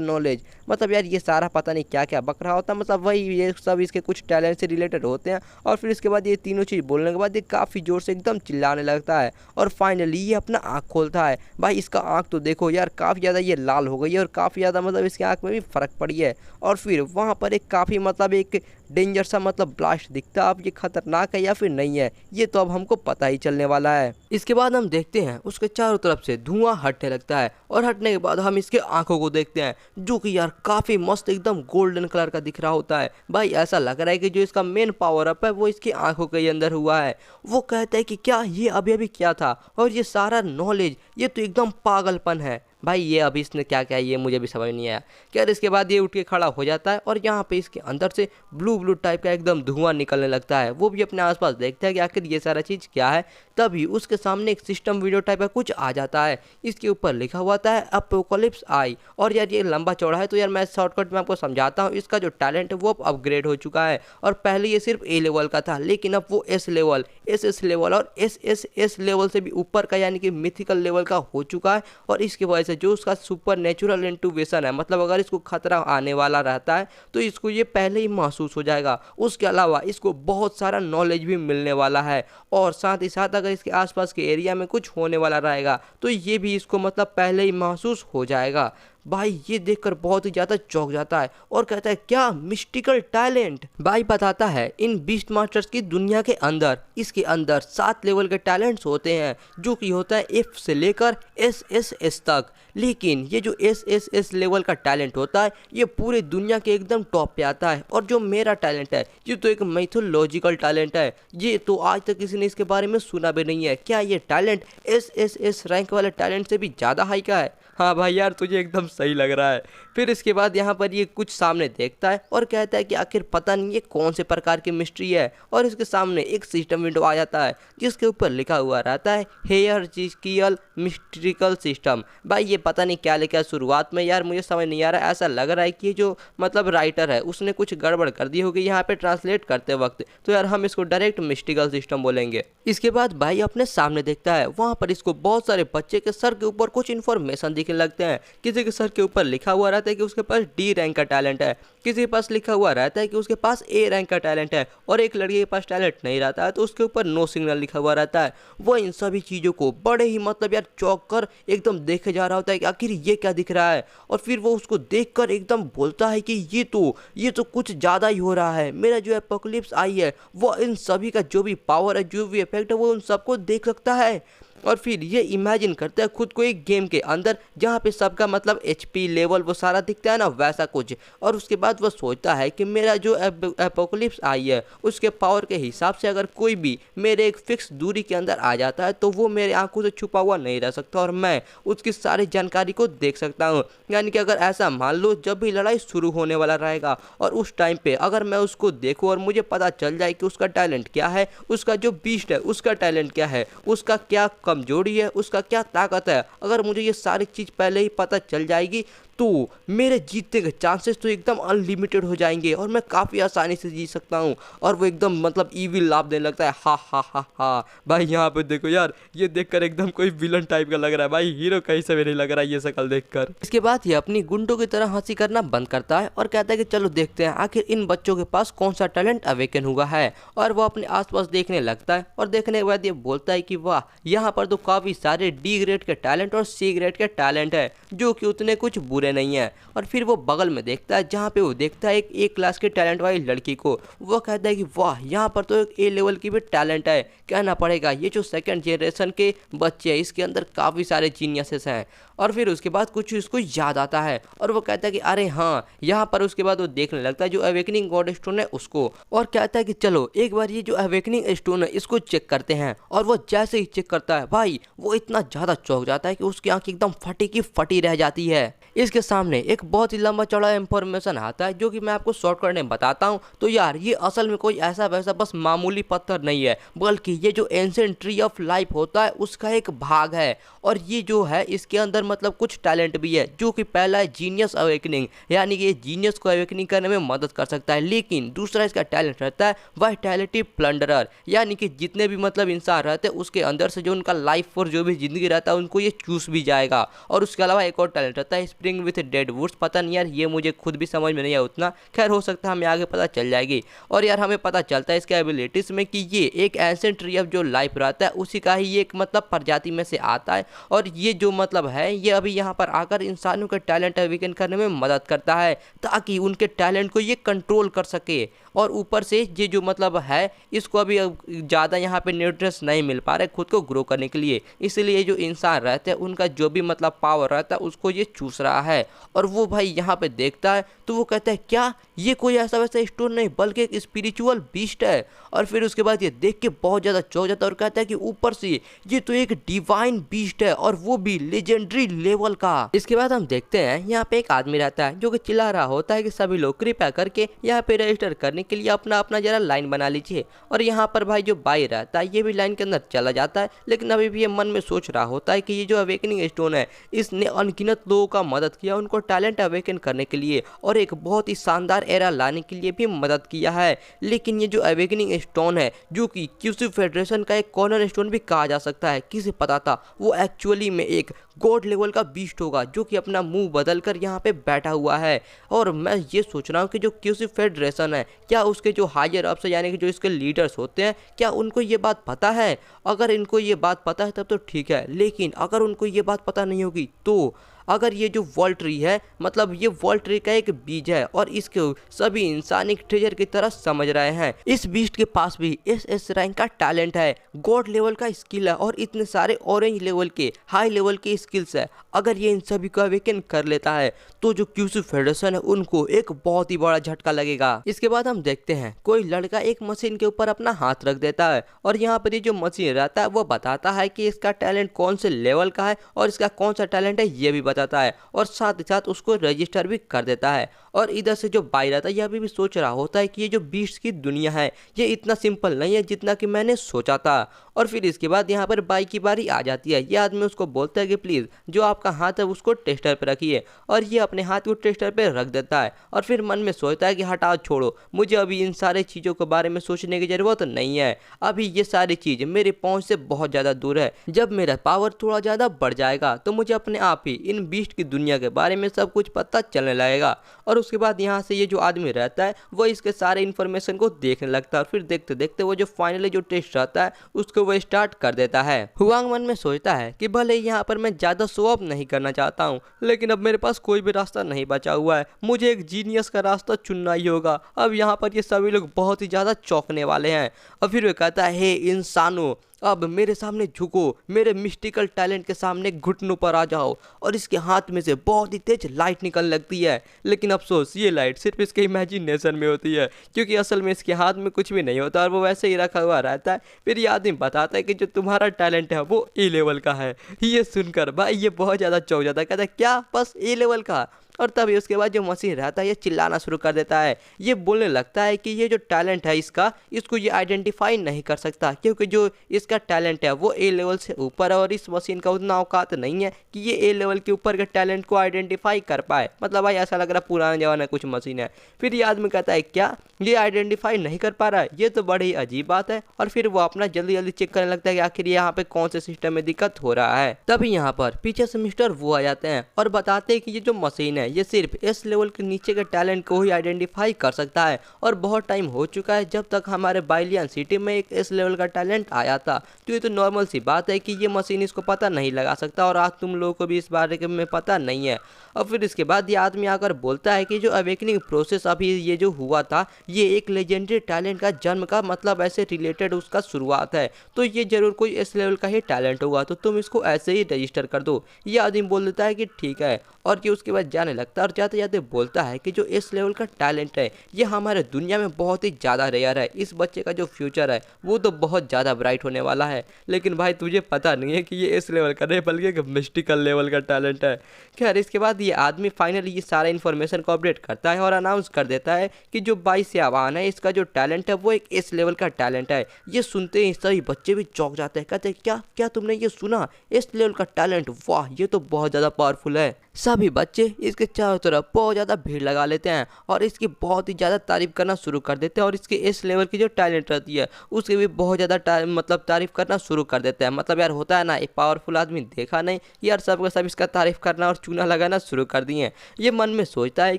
नॉलेज। मतलब यार ये सारा पता नहीं क्या क्या बक रहा होता है, मतलब वही ये सब इसके कुछ टैलेंट से रिलेटेड होते हैं। और फिर इसके बाद ये तीनों चीज़ बोलने के बाद ये काफ़ी ज़ोर से एकदम चिल्लाने लगता है, और फाइनली ये अपना आँख खोलता है। भाई इसका आँख तो देखो यार काफ़ी ज़्यादा ये लाल हो गई है, और काफ़ी ज़्यादा मतलब इसके आँख में भी फ़र्क पड़ी है। और फिर वहाँ पर एक काफ़ी मतलब एक डेंजर सा मतलब ब्लास्ट दिखता है। अब ये खतरनाक है या फिर नहीं है ये तो अब हमको पता ही चलने वाला है। इसके बाद हम देखते हैं उसके चारों तरफ से धुआं हटने लगता है, और हटने के बाद हम इसके आंखों को देखते हैं जो कि यार काफ़ी मस्त एकदम गोल्डन कलर का दिख रहा होता है। भाई ऐसा लग रहा है कि जो इसका मेन पावर अप है वो इसकी आंखों के अंदर हुआ है। वो कहता है कि क्या ये अभी अभी क्या था, और ये सारा नॉलेज ये तो एकदम पागलपन है। भाई ये अभी इसने क्या क्या ये मुझे भी समझ नहीं आया। खैर इसके बाद ये उठ के खड़ा हो जाता है और यहाँ पे इसके अंदर से ब्लू ब्लू टाइप का एकदम धुआं निकलने लगता है। वो भी अपने आसपास देखता है कि आखिर ये सारा चीज़ क्या है। तभी उसके सामने एक सिस्टम वीडियो टाइप का कुछ आ जाता है। इसके ऊपर लिखा हुआ था अपोकलिप्स आई। और यार ये लंबा चौड़ा है तो यार मैं शॉर्टकट में आपको समझाता हूँ। इसका जो टैलेंट है वो अब अपग्रेड हो चुका है और पहले ये सिर्फ ए लेवल का था, लेकिन अब वो एस लेवल, एस लेवल और एस लेवल से भी ऊपर का यानी कि मिथिकल लेवल का हो चुका है। और इसकी वजह से जो उसका सुपर नेचुरल इंट्यूवेशन है, मतलब अगर इसको खतरा आने वाला रहता है तो इसको ये पहले ही महसूस हो जाएगा। उसके अलावा इसको बहुत सारा नॉलेज भी मिलने वाला है और साथ ही साथ अगर इसके आसपास के एरिया में कुछ होने वाला रहेगा तो ये भी इसको मतलब पहले ही महसूस हो जाएगा। भाई ये देखकर बहुत ही ज़्यादा चौंक जाता है और कहता है क्या मिस्टिकल टैलेंट। भाई बताता है इन बीस्ट मास्टर्स की दुनिया के अंदर इसके अंदर 7 लेवल के टैलेंट्स होते हैं, जो कि होता है एफ से लेकर एस तक। लेकिन ये जो एस लेवल का टैलेंट होता है ये पूरी दुनिया के एकदम टॉप पे आता है। और जो मेरा टैलेंट है ये तो एक मैथोलॉजिकल टैलेंट है, ये तो आज तक किसी ने इसके बारे में सुना भी नहीं है। क्या ये टैलेंट एस रैंक वाले टैलेंट से भी ज़्यादा हाई का है? हाँ भाई यार तुझे एकदम सही लग रहा है। फिर इसके बाद यहाँ पर ये कुछ सामने देखता है और कहता है कि आखिर पता नहीं ये कौन से प्रकार की मिस्ट्री है। और इसके सामने एक सिस्टम विंडो आ जाता है जिसके ऊपर लिखा हुआ रहता है हेयरजिकियल मिस्ट्रिकल सिस्टम। भाई ये पता नहीं क्या लिखा है शुरुआत में, यार मुझे समझ नहीं आ रहा है। ऐसा लग रहा है कि जो मतलब राइटर है उसने कुछ गड़बड़ कर दी होगी यहाँ पे ट्रांसलेट करते वक्त, तो यार हम इसको डायरेक्ट मिस्टिकल सिस्टम बोलेंगे। इसके बाद भाई अपने सामने देखता है वहाँ पर इसको बहुत सारे बच्चे के सर के ऊपर कुछ इन्फॉर्मेशन दिखने लगते हैं। किसी के सर के ऊपर लिखा हुआ रहता है कि उसके पास डी रैंक का टैलेंट है, किसी के पास लिखा हुआ रहता है कि उसके पास ए रैंक का टैलेंट है, और एक लड़के के पास टैलेंट नहीं रहता है तो उसके ऊपर नो सिग्नल लिखा हुआ रहता है। वो इन सभी चीज़ों को बड़े ही मतलब यार चौंक कर एकदम देखे जा रहा होता है कि आखिर ये क्या दिख रहा है। और फिर वो उसको देखकर एकदम बोलता है कि ये तो कुछ ज़्यादा ही हो रहा है। मेरा जो एपोकलिप्स आई है वो इन सभी का जो भी पावर है, जो भी इफेक्ट है, वो उन सबको देख सकता है। और फिर ये इमेजिन करता है खुद को एक गेम के अंदर जहाँ पे सबका मतलब एचपी लेवल वो सारा दिखता है ना, वैसा कुछ। और उसके बाद वो सोचता है कि मेरा जो एपोकलिप्स आई है उसके पावर के हिसाब से अगर कोई भी मेरे एक फिक्स दूरी के अंदर आ जाता है तो वो मेरे आंखों से छुपा हुआ नहीं रह सकता और मैं उसकी सारी जानकारी को देख सकता हूँ। यानी कि अगर ऐसा मान लो जब भी लड़ाई शुरू होने वाला रहेगा और उस टाइम पे अगर मैं उसको देखूँ और मुझे पता चल जाए कि उसका टैलेंट क्या है, उसका जो बीस्ट है उसका टैलेंट क्या है, उसका क्या कमजोरी है, उसका क्या ताकत है, अगर मुझे ये सारी चीज़ पहले ही पता चल जाएगी तो मेरे जीतने के चांसेस तो एकदम अनलिमिटेड हो जाएंगे और मैं काफ़ी आसानी से जीत सकता हूँ। और वो एकदम मतलब ईविल लाभ देने लगता है, हा हा हा हा। भाई यहाँ पे देखो यार, ये देखकर एकदम कोई विलन टाइप का लग रहा है भाई, हीरो कहीं से भी नहीं लग रहा है ये शक्ल देखकर। इसके बाद ये अपनी गुंडों की तरह हंसी करना बंद करता है और कहता है कि चलो देखते हैं आखिर इन बच्चों के पास कौन सा टैलेंट अवेकन हुआ है। और वो अपने आसपास देखने लगता है और देखने के बाद ये बोलता है कि वाह, यहाँ पर तो काफ़ी सारे डी ग्रेड के टैलेंट और सी ग्रेड के टैलेंट है जो कि उतने कुछ बुरे नहीं है। और फिर वो बगल में देखता है जहाँ पे वो देखता है एक क्लास के टैलेंट वाली लड़की को। वो कहता है कि वाह, यहाँ पर तो एक ए लेवल की भी टैलेंट है। कहना पड़ेगा ये जो सेकंड जनरेशन के बच्चे हैं इसके अंदर काफ़ी सारे जीनियसेस हैं। और फिर उसके बाद कुछ उसको याद आता है और वो कहता है कि अरे हाँ, यहाँ पर उसके बाद वो देखने लगता है जो अवेकनिंग गॉड स्टोन है उसको, और कहता है कि चलो एक बार ये जो अवेकनिंग स्टोन है इसको चेक करते हैं। और वो जैसे ही चेक करता है भाई वो इतना ज़्यादा चौंक जाता है कि उसकी आंख एकदम फटी की फटी रह जाती है। इसके सामने एक बहुत ही लंबा चौड़ा इंफॉर्मेशन आता है जो कि मैं आपको शॉर्टकट में बताता हूँ। तो यार ये असल में कोई ऐसा वैसा बस मामूली पत्थर नहीं है, बल्कि ये जो एंशिएंट ट्री ऑफ लाइफ होता है उसका एक भाग है। और ये जो है इसके अंदर मतलब कुछ टैलेंट भी है, जो कि पहला है जीनियस अवेकनिंग, यानी कि ये जीनियस को अवेकनिंग करने में मदद कर सकता है। लेकिन दूसरा इसका टैलेंट रहता है वाइटैलिटी प्लंडरर, यानी कि जितने भी मतलब इंसान रहते हैं उसके अंदर से जो उनका लाइफ और जो भी जिंदगी रहता है उनको ये चूस भी जाएगा। और उसके अलावा एक और टैलेंट रहता है स्प्रिंग विथ डेड वुड्स। पता नहीं यार, ये मुझे खुद भी समझ में नहीं आया उतना, खैर हो सकता है हमें आगे पता चल जाएगी। और यार हमें पता चलता है इसके एबिलिटीज में कि ये एक एंशिएंट ट्री ऑफ जो लाइफ रहता है उसी का ही एक मतलब प्रजाति में से आता है। और ये जो मतलब है ये अभी यहाँ पर आकर इंसानों के टैलेंट अवेकन करने में मदद करता है ताकि उनके टैलेंट को ये कंट्रोल कर सके। और ऊपर से ये जो मतलब है इसको अभी ज़्यादा यहाँ पे न्यूट्रिएंट्स नहीं मिल पा रहे खुद को ग्रो करने के लिए, इसलिए ये जो इंसान रहते हैं उनका जो भी मतलब पावर रहता है उसको ये चूस रहा है। और वो भाई यहाँ पे देखता है तो वो कहता है क्या ये कोई ऐसा वैसा स्टोन नहीं बल्कि एक स्पिरिचुअल बीस्ट है। और फिर उसके बाद ये देख के बहुत ज़्यादा चौंक जाता है और कहता है कि ऊपर से ये तो एक डिवाइन बीस्ट है और वो भी लेजेंडरी लेवल का। इसके बाद हम देखते हैं यहाँ पे एक आदमी रहता है जो कि चिल्ला रहा होता है कि सभी लोग कृपया करके यहाँ पे रजिस्टर करने के लिए अपना अपना जरा लाइन बना लीजिए। और यहाँ पर भाई जो बाई रहता है ये भी लाइन के अंदर चला जाता है, लेकिन अभी भी ये मन में सोच रहा होता है कि ये जो अवेकनिंग स्टोन है इसने अनगिनत लोगों का मदद किया उनको टैलेंट अवेकन करने के लिए और एक बहुत ही शानदार एरा लाने के लिए भी मदद किया है। लेकिन ये जो अवेकनिंग स्टोन है जो कि क्यूसी फेडरेशन का एक कॉर्नर स्टोन भी कहा जा सकता है, किसे पता था वो एक्चुअली में एक गॉड लेवल का बीस्ट होगा जो कि अपना मुंह बदल कर यहाँ पे बैठा हुआ है। और मैं ये सोच रहा हूँ कि जो क्यूसी फेडरेशन है क्या उसके जो हायर अप्स यानी कि जो इसके लीडर्स होते हैं क्या उनको ये बात पता है। अगर इनको ये बात पता है तब तो ठीक है, लेकिन अगर उनको ये बात पता नहीं होगी तो अगर ये जो वॉल ट्री है मतलब ये वॉल ट्री का एक बीज है और इसके सभी इंसान एक ट्रेजर की तरह समझ रहे हैं। इस बीस्ट के पास भी एस रैंक का टैलेंट है, गॉड लेवल का स्किल है और इतने सारे ऑरेंज लेवल के हाई लेवल के स्किल्स है। अगर ये इन सभी को अवेकन कर लेता है तो जो क्यूसी फेडरेशन है उनको एक बहुत ही बड़ा झटका लगेगा। इसके बाद हम देखते हैं कोई लड़का एक मशीन के ऊपर अपना हाथ रख देता है और यहाँ पर ये जो मशीन रहता है वो बताता है कि इसका टैलेंट कौन से लेवल का है और इसका कौन सा टैलेंट है ये भी बताता है और साथ ही साथ उसको रजिस्टर भी कर देता है। और इधर से जो बाई रहता है यह भी सोच रहा होता है कि ये जो बीस्ट की दुनिया है ये इतना सिंपल नहीं है जितना कि मैंने सोचा था। और फिर इसके बाद यहाँ पर बाई की बारी आ जाती है। ये आदमी उसको बोलता है कि प्लीज़ जो आपका हाथ है उसको टेस्टर पे रखिए और ये अपने हाथ को टेस्टर पे रख देता है और फिर मन में सोचता है कि हटाओ छोड़ो, मुझे अभी इन सारे चीज़ों के बारे में सोचने की ज़रूरत नहीं है, अभी ये सारी चीज़ मेरे पहुँच से बहुत ज़्यादा दूर है। जब मेरा पावर थोड़ा ज़्यादा बढ़ जाएगा तो मुझे अपने आप ही इन बीस्ट की दुनिया के बारे में सब कुछ पता चलने लगेगा। और उसके बाद यहाँ से ये जो आदमी रहता है वो इसके सारे इन्फॉर्मेशन को देखने लगता है और फिर देखते देखते वो जो फाइनली जो टेस्ट रहता है उसको वो स्टार्ट कर देता है। हुआंग मन में सोचता है कि भले यहाँ पर मैं ज़्यादा शो ऑफ नहीं करना चाहता हूँ लेकिन अब मेरे पास कोई भी रास्ता नहीं बचा हुआ है, मुझे एक जीनियस का रास्ता चुनना ही होगा। अब यहाँ पर ये सभी लोग बहुत ही ज़्यादा चौंकने वाले हैं। और फिर वो कहता है हे इंसानों अब मेरे सामने झुको, मेरे मिस्टिकल टैलेंट के सामने घुटनों पर आ जाओ। और इसके हाथ में से बहुत ही तेज लाइट निकलने लगती है, लेकिन अफसोस ये लाइट सिर्फ इसके इमेजिनेशन में होती है क्योंकि असल में इसके हाथ में कुछ भी नहीं होता और वो वैसे ही रखा हुआ रहता है। फिर ये आदमी बताता है कि जो तुम्हारा टैलेंट है वो ए लेवल का है। ये सुनकर भाई ये बहुत ज़्यादा चौंक जाता है, कहता है क्या बस ए लेवल का। और तभी उसके बाद जो मशीन रहता है ये चिल्लाना शुरू कर देता है, ये बोलने लगता है कि ये जो टैलेंट है इसको ये आइडेंटिफाई नहीं कर सकता क्योंकि जो इसका टैलेंट है वो ए लेवल से ऊपर है और इस मशीन का उतना औकात नहीं है कि ये ए लेवल के ऊपर के टैलेंट को आइडेंटिफाई कर पाए। मतलब भाई ऐसा लग रहा है पुराने जमाने कुछ मशीन है। फिर ये आदमी कहता है क्या ये आइडेंटिफाई नहीं कर पा रहा है, ये तो बड़ी अजीब बात है। और फिर वो अपना जल्दी जल्दी चेक करने लगता है कि आखिर यहाँ पे कौन से सिस्टम में दिक्कत हो रहा है। तभी यहाँ पर पीछे से मिस्टर वो आ जाते हैं और बताते हैं कि ये जो मशीन है ये सिर्फ इस लेवल के नीचे के टैलेंट को ही आइडेंटिफाई कर सकता है और बहुत टाइम हो चुका है जब तक हमारे बाइलियन सिटी में एक इस लेवल का टैलेंट आया था, तो ये तो नॉर्मल सी बात है कि ये मशीन इसको पता नहीं लगा सकता और आज तुम लोगों को भी इस बारे में पता नहीं है। और फिर इसके बाद ये आदमी आकर बोलता है कि जो अवेकनिंग प्रोसेस अभी ये जो हुआ था ये एक लेजेंडरी टैलेंट का जन्म का मतलब ऐसे रिलेटेड उसका शुरुआत है, तो ये जरूर कोई इस लेवल का ही टैलेंट होगा, तो तुम इसको ऐसे ही रजिस्टर कर दो। ये आदमी बोल देता है कि ठीक है और ये उसके बाद जाने लगता है और जाते जाते बोलता है कि जो इस लेवल का टैलेंट है ये हमारे दुनिया में बहुत ही ज़्यादा रेयर है, इस बच्चे का जो फ्यूचर है वो तो बहुत ज़्यादा ब्राइट होने वाला है। लेकिन भाई तुझे पता नहीं है कि ये इस लेवल का नहीं बल्कि एक मिस्टिकल लेवल का टैलेंट है। खैर इसके बाद ये आदमी फाइनली ये सारा इन्फॉर्मेशन को अपडेट करता है और अनाउंस कर देता है कि जो 22 आवान है इसका जो टैलेंट है वो एक इस लेवल का टैलेंट है। ये सुनते ही सभी बच्चे भी चौंक जाते हैं, कहते हैं क्या क्या तुमने ये सुना, इस लेवल का टैलेंट, वाह ये तो बहुत ज़्यादा पावरफुल है। सभी बच्चे इसके चारों तरफ बहुत ज़्यादा भीड़ लगा लेते हैं और इसकी बहुत ही ज़्यादा तारीफ करना शुरू कर देते हैं और इसके इस लेवल की जो टैलेंट रहती है उसकी भी बहुत ज़्यादा मतलब तारीफ करना शुरू कर देते हैं। मतलब यार होता है ना एक पावरफुल आदमी देखा नहीं यार, सब सब इसका तारीफ करना और चूना लगाना शुरू कर दिए। ये मन में सोचता है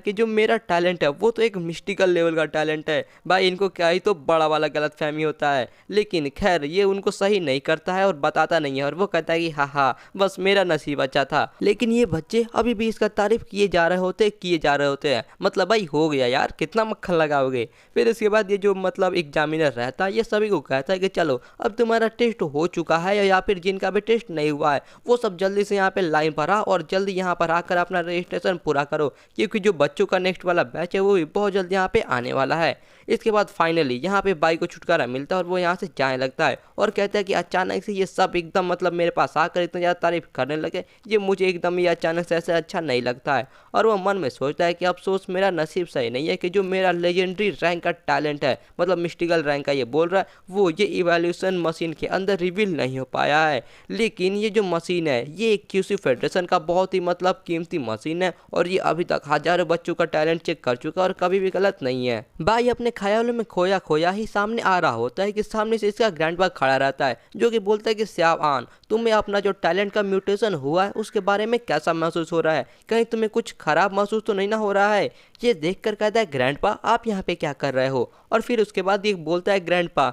कि जो मेरा टैलेंट है वो तो एक मिस्टिकल लेवल का टैलेंट है, भाई इनको क्या ही तो बड़ा वाला गलत फहमी होता है। लेकिन खैर ये उनको सही नहीं करता है और बताता नहीं है और वो कहता है कि हाँ हाँ बस मेरा नसीब अच्छा था। लेकिन ये बच्चे अभी भी इसका तारीफ किए जा रहे होते किए जा रहे होते हैं। मतलब भाई हो गया यार, कितना मक्खन लगाओगे। फिर इसके बाद ये जो मतलब एग्जामिनर रहता है ये सभी को कहता है कि चलो अब तुम्हारा टेस्ट हो चुका है, या फिर जिनका भी टेस्ट नहीं हुआ है वो सब जल्दी से यहाँ पे लाइन पर आ और जल्दी यहाँ पर आकर अपना रजिस्ट्रेशन पूरा करो, क्योंकि जो बच्चों का नेक्स्ट वाला बैच है वो भी बहुत जल्दी यहाँ पे आने वाला है। इसके बाद फाइनली यहाँ पे बाई को छुटकारा मिलता है और वो यहाँ से जाने लगता है और कहता है कि अचानक से ये सब एकदम मतलब मेरे पास आकर इतना ज़्यादा तारीफ करने लगे, ये मुझे एकदम ये अचानक से ऐसे अच्छा नहीं लगता है। और वो मन में सोचता है कि अफसोस मेरा नसीब सही नहीं है कि जो मेरा लेजेंडरी रैंक का टैलेंट है, मतलब मिस्टिकल रैंक का ये बोल रहा है, वो ये इवैल्यूएशन मशीन के अंदर रिवील नहीं हो पाया है। लेकिन ये जो मशीन है ये क्यूसी फेडरेशन का बहुत ही मतलब कीमती मशीन है और ये अभी तक हजारों बच्चों का टैलेंट चेक कर चुका है और कभी भी गलत नहीं है। भाई अपने ख्यालों में खोया खोया ही सामने आ रहा होता है कि सामने से इसका ग्रैंडपा खड़ा रहता है जो कि बोलता है कि श्यावान, तुम्हें अपना जो टैलेंट का म्यूटेशन हुआ है उसके बारे में कैसा महसूस हो रहा है, कहीं तुम्हें कुछ खराब महसूस तो नहीं ना हो रहा है। ये देखकर कहता है ग्रैंडपा आप यहाँ पे क्या कर रहे हो। और फिर उसके बाद ये बोलता है ग्रैंडपा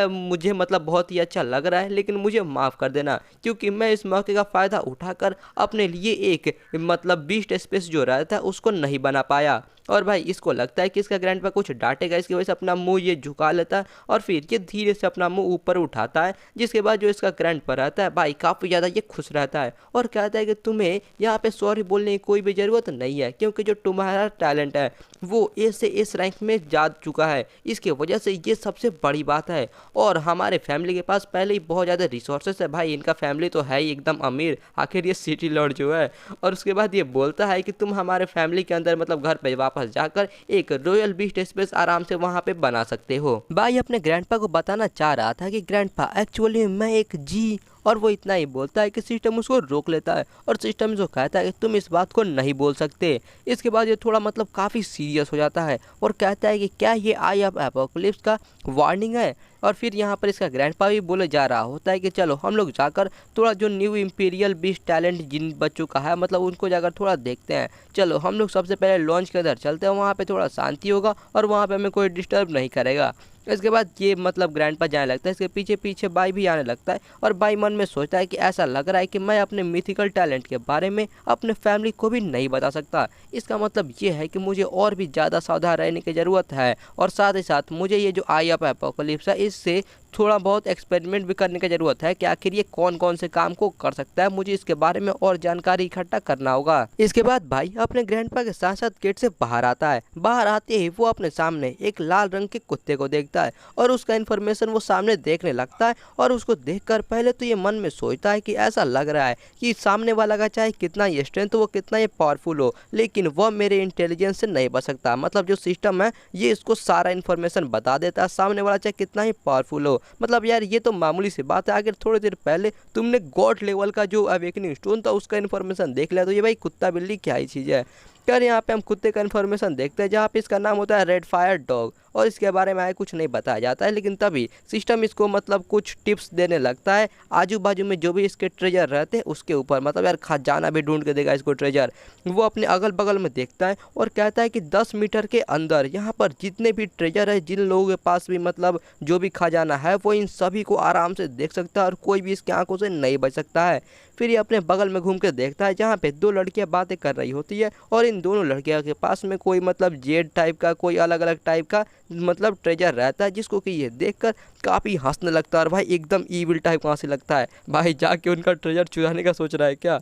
मुझे मतलब बहुत ही अच्छा लग रहा है, लेकिन मुझे माफ़ कर देना क्योंकि मैं इस मौके का फ़ायदा उठाकर अपने लिए एक मतलब बीस्ट स्पेस जो रहता है उसको नहीं बना पाया। और भाई इसको लगता है कि इसका ग्रैंडपा कुछ डांटेगा, इसकी वजह से अपना मुंह ये झुका लेता है और फिर ये धीरे से अपना मुंह ऊपर उठाता है, जिसके बाद जो इसका ग्रैंडपा रहता है भाई काफ़ी ज़्यादा ये खुश रहता है और कहता है कि तुम्हें यहाँ पे सॉरी बोलने की कोई भी ज़रूरत नहीं है, क्योंकि जो तुम्हारा टैलेंट है वो ए से इस रैंक में जा चुका है, इसके वजह से ये सबसे बड़ी बात है। और हमारे फैमिली के पास पहले ही बहुत ज़्यादा रिसोर्सेस है, भाई इनका फैमिली तो है ही एकदम अमीर, आखिर ये सिटी लॉर्ड जो है। और उसके बाद ये बोलता है कि तुम हमारे फैमिली के अंदर मतलब घर पे वापस जाकर एक रॉयल बीस्ट स्पेस आराम से वहाँ पे बना सकते हो। भाई अपने ग्रैंडपा को बताना चाह रहा था कि ग्रैंडपा एक्चुअली मैं एक जी, और वो इतना ही बोलता है कि सिस्टम उसको रोक लेता है और सिस्टम उसको कहता है कि तुम इस बात को नहीं बोल सकते। इसके बाद ये थोड़ा मतलब काफ़ी सीरियस हो जाता है और कहता है कि क्या ये आई ऑफ एपोकलिप्स का वार्निंग है। और फिर यहाँ पर इसका ग्रैंडपा भी बोले जा रहा होता है कि चलो हम लोग जाकर थोड़ा जो न्यू इंपीरियल बीस्ट टैलेंट जिन बच्चों का है मतलब उनको जाकर थोड़ा देखते हैं। चलो हम लोग सबसे पहले लॉन्च के अंदर चलते हैं, वहाँ पे थोड़ा शांति होगा और वहाँ पे हमें कोई डिस्टर्ब नहीं करेगा। इसके बाद ये मतलब ग्रैंडपा जाने लगता है, इसके पीछे पीछे बाई भी आने लगता है और बाई मन में सोचता है कि ऐसा लग रहा है कि मैं अपने मिथिकल टैलेंट के बारे में अपने फैमिली को भी नहीं बता सकता। इसका मतलब ये है कि मुझे और भी ज़्यादा सावधान रहने की ज़रूरत है और साथ ही साथ मुझे ये जो आई ऑफ एपोकलिप्स है इससे थोड़ा बहुत एक्सपेरिमेंट भी करने की ज़रूरत है कि आखिर ये कौन कौन से काम को कर सकता है, मुझे इसके बारे में और जानकारी इकट्ठा करना होगा। इसके बाद भाई अपने ग्रैंडपा के साथ साथ गेट से बाहर आता है। बाहर आते ही वो अपने सामने एक लाल रंग के कुत्ते को देखता है और उसका इन्फॉर्मेशन वो सामने देखने लगता है और उसको देखकर पहले तो ये मन में सोचता है कि ऐसा लग रहा है कि सामने वाला का चाहे कितना ये स्ट्रेंथ हो, कितना ये पावरफुल हो, लेकिन वह मेरे इंटेलिजेंस से नहीं बच सकता। मतलब जो सिस्टम है ये इसको सारा इन्फॉर्मेशन बता देता है, सामने वाला चाहे कितना ही पावरफुल हो। मतलब यार ये तो मामूली सी बात है, अगर थोड़ी देर पहले तुमने गॉड लेवल का जो अवेकनिंग स्टोन था उसका इन्फॉर्मेशन देख लिया तो ये भाई कुत्ता बिल्ली क्या ही चीज़ है। यार यहाँ पे हम कुत्ते का इन्फॉर्मेशन देखते हैं जहाँ पे इसका नाम होता है रेड फायर डॉग और इसके बारे में आगे कुछ नहीं बताया जाता है, लेकिन तभी सिस्टम इसको मतलब कुछ टिप्स देने लगता है आजू बाजू में जो भी इसके ट्रेजर रहते हैं उसके ऊपर। मतलब यार खजाना भी ढूंढ के देगा इसको ट्रेजर। वो अपने अगल बगल में देखता है और कहता है कि 10 मीटर के अंदर यहाँ पर जितने भी ट्रेजर है, जिन लोगों के पास भी मतलब जो भी खजाना है वो इन सभी को आराम से देख सकता है और कोई भी इसकी आंखों से नहीं बच सकता है। फिर ये अपने बगल में घूम के देखता है जहाँ पे 2 लड़कियाँ बातें कर रही होती है और इन दोनों लड़कियों के पास में कोई मतलब जेड टाइप का कोई अलग अलग टाइप का मतलब ट्रेजर रहता है, जिसको कि ये देखकर काफ़ी हंसने लगता है। और भाई एकदम ईविल टाइप कहाँ से लगता है, भाई जाके उनका ट्रेजर चुराने का सोच रहा है क्या।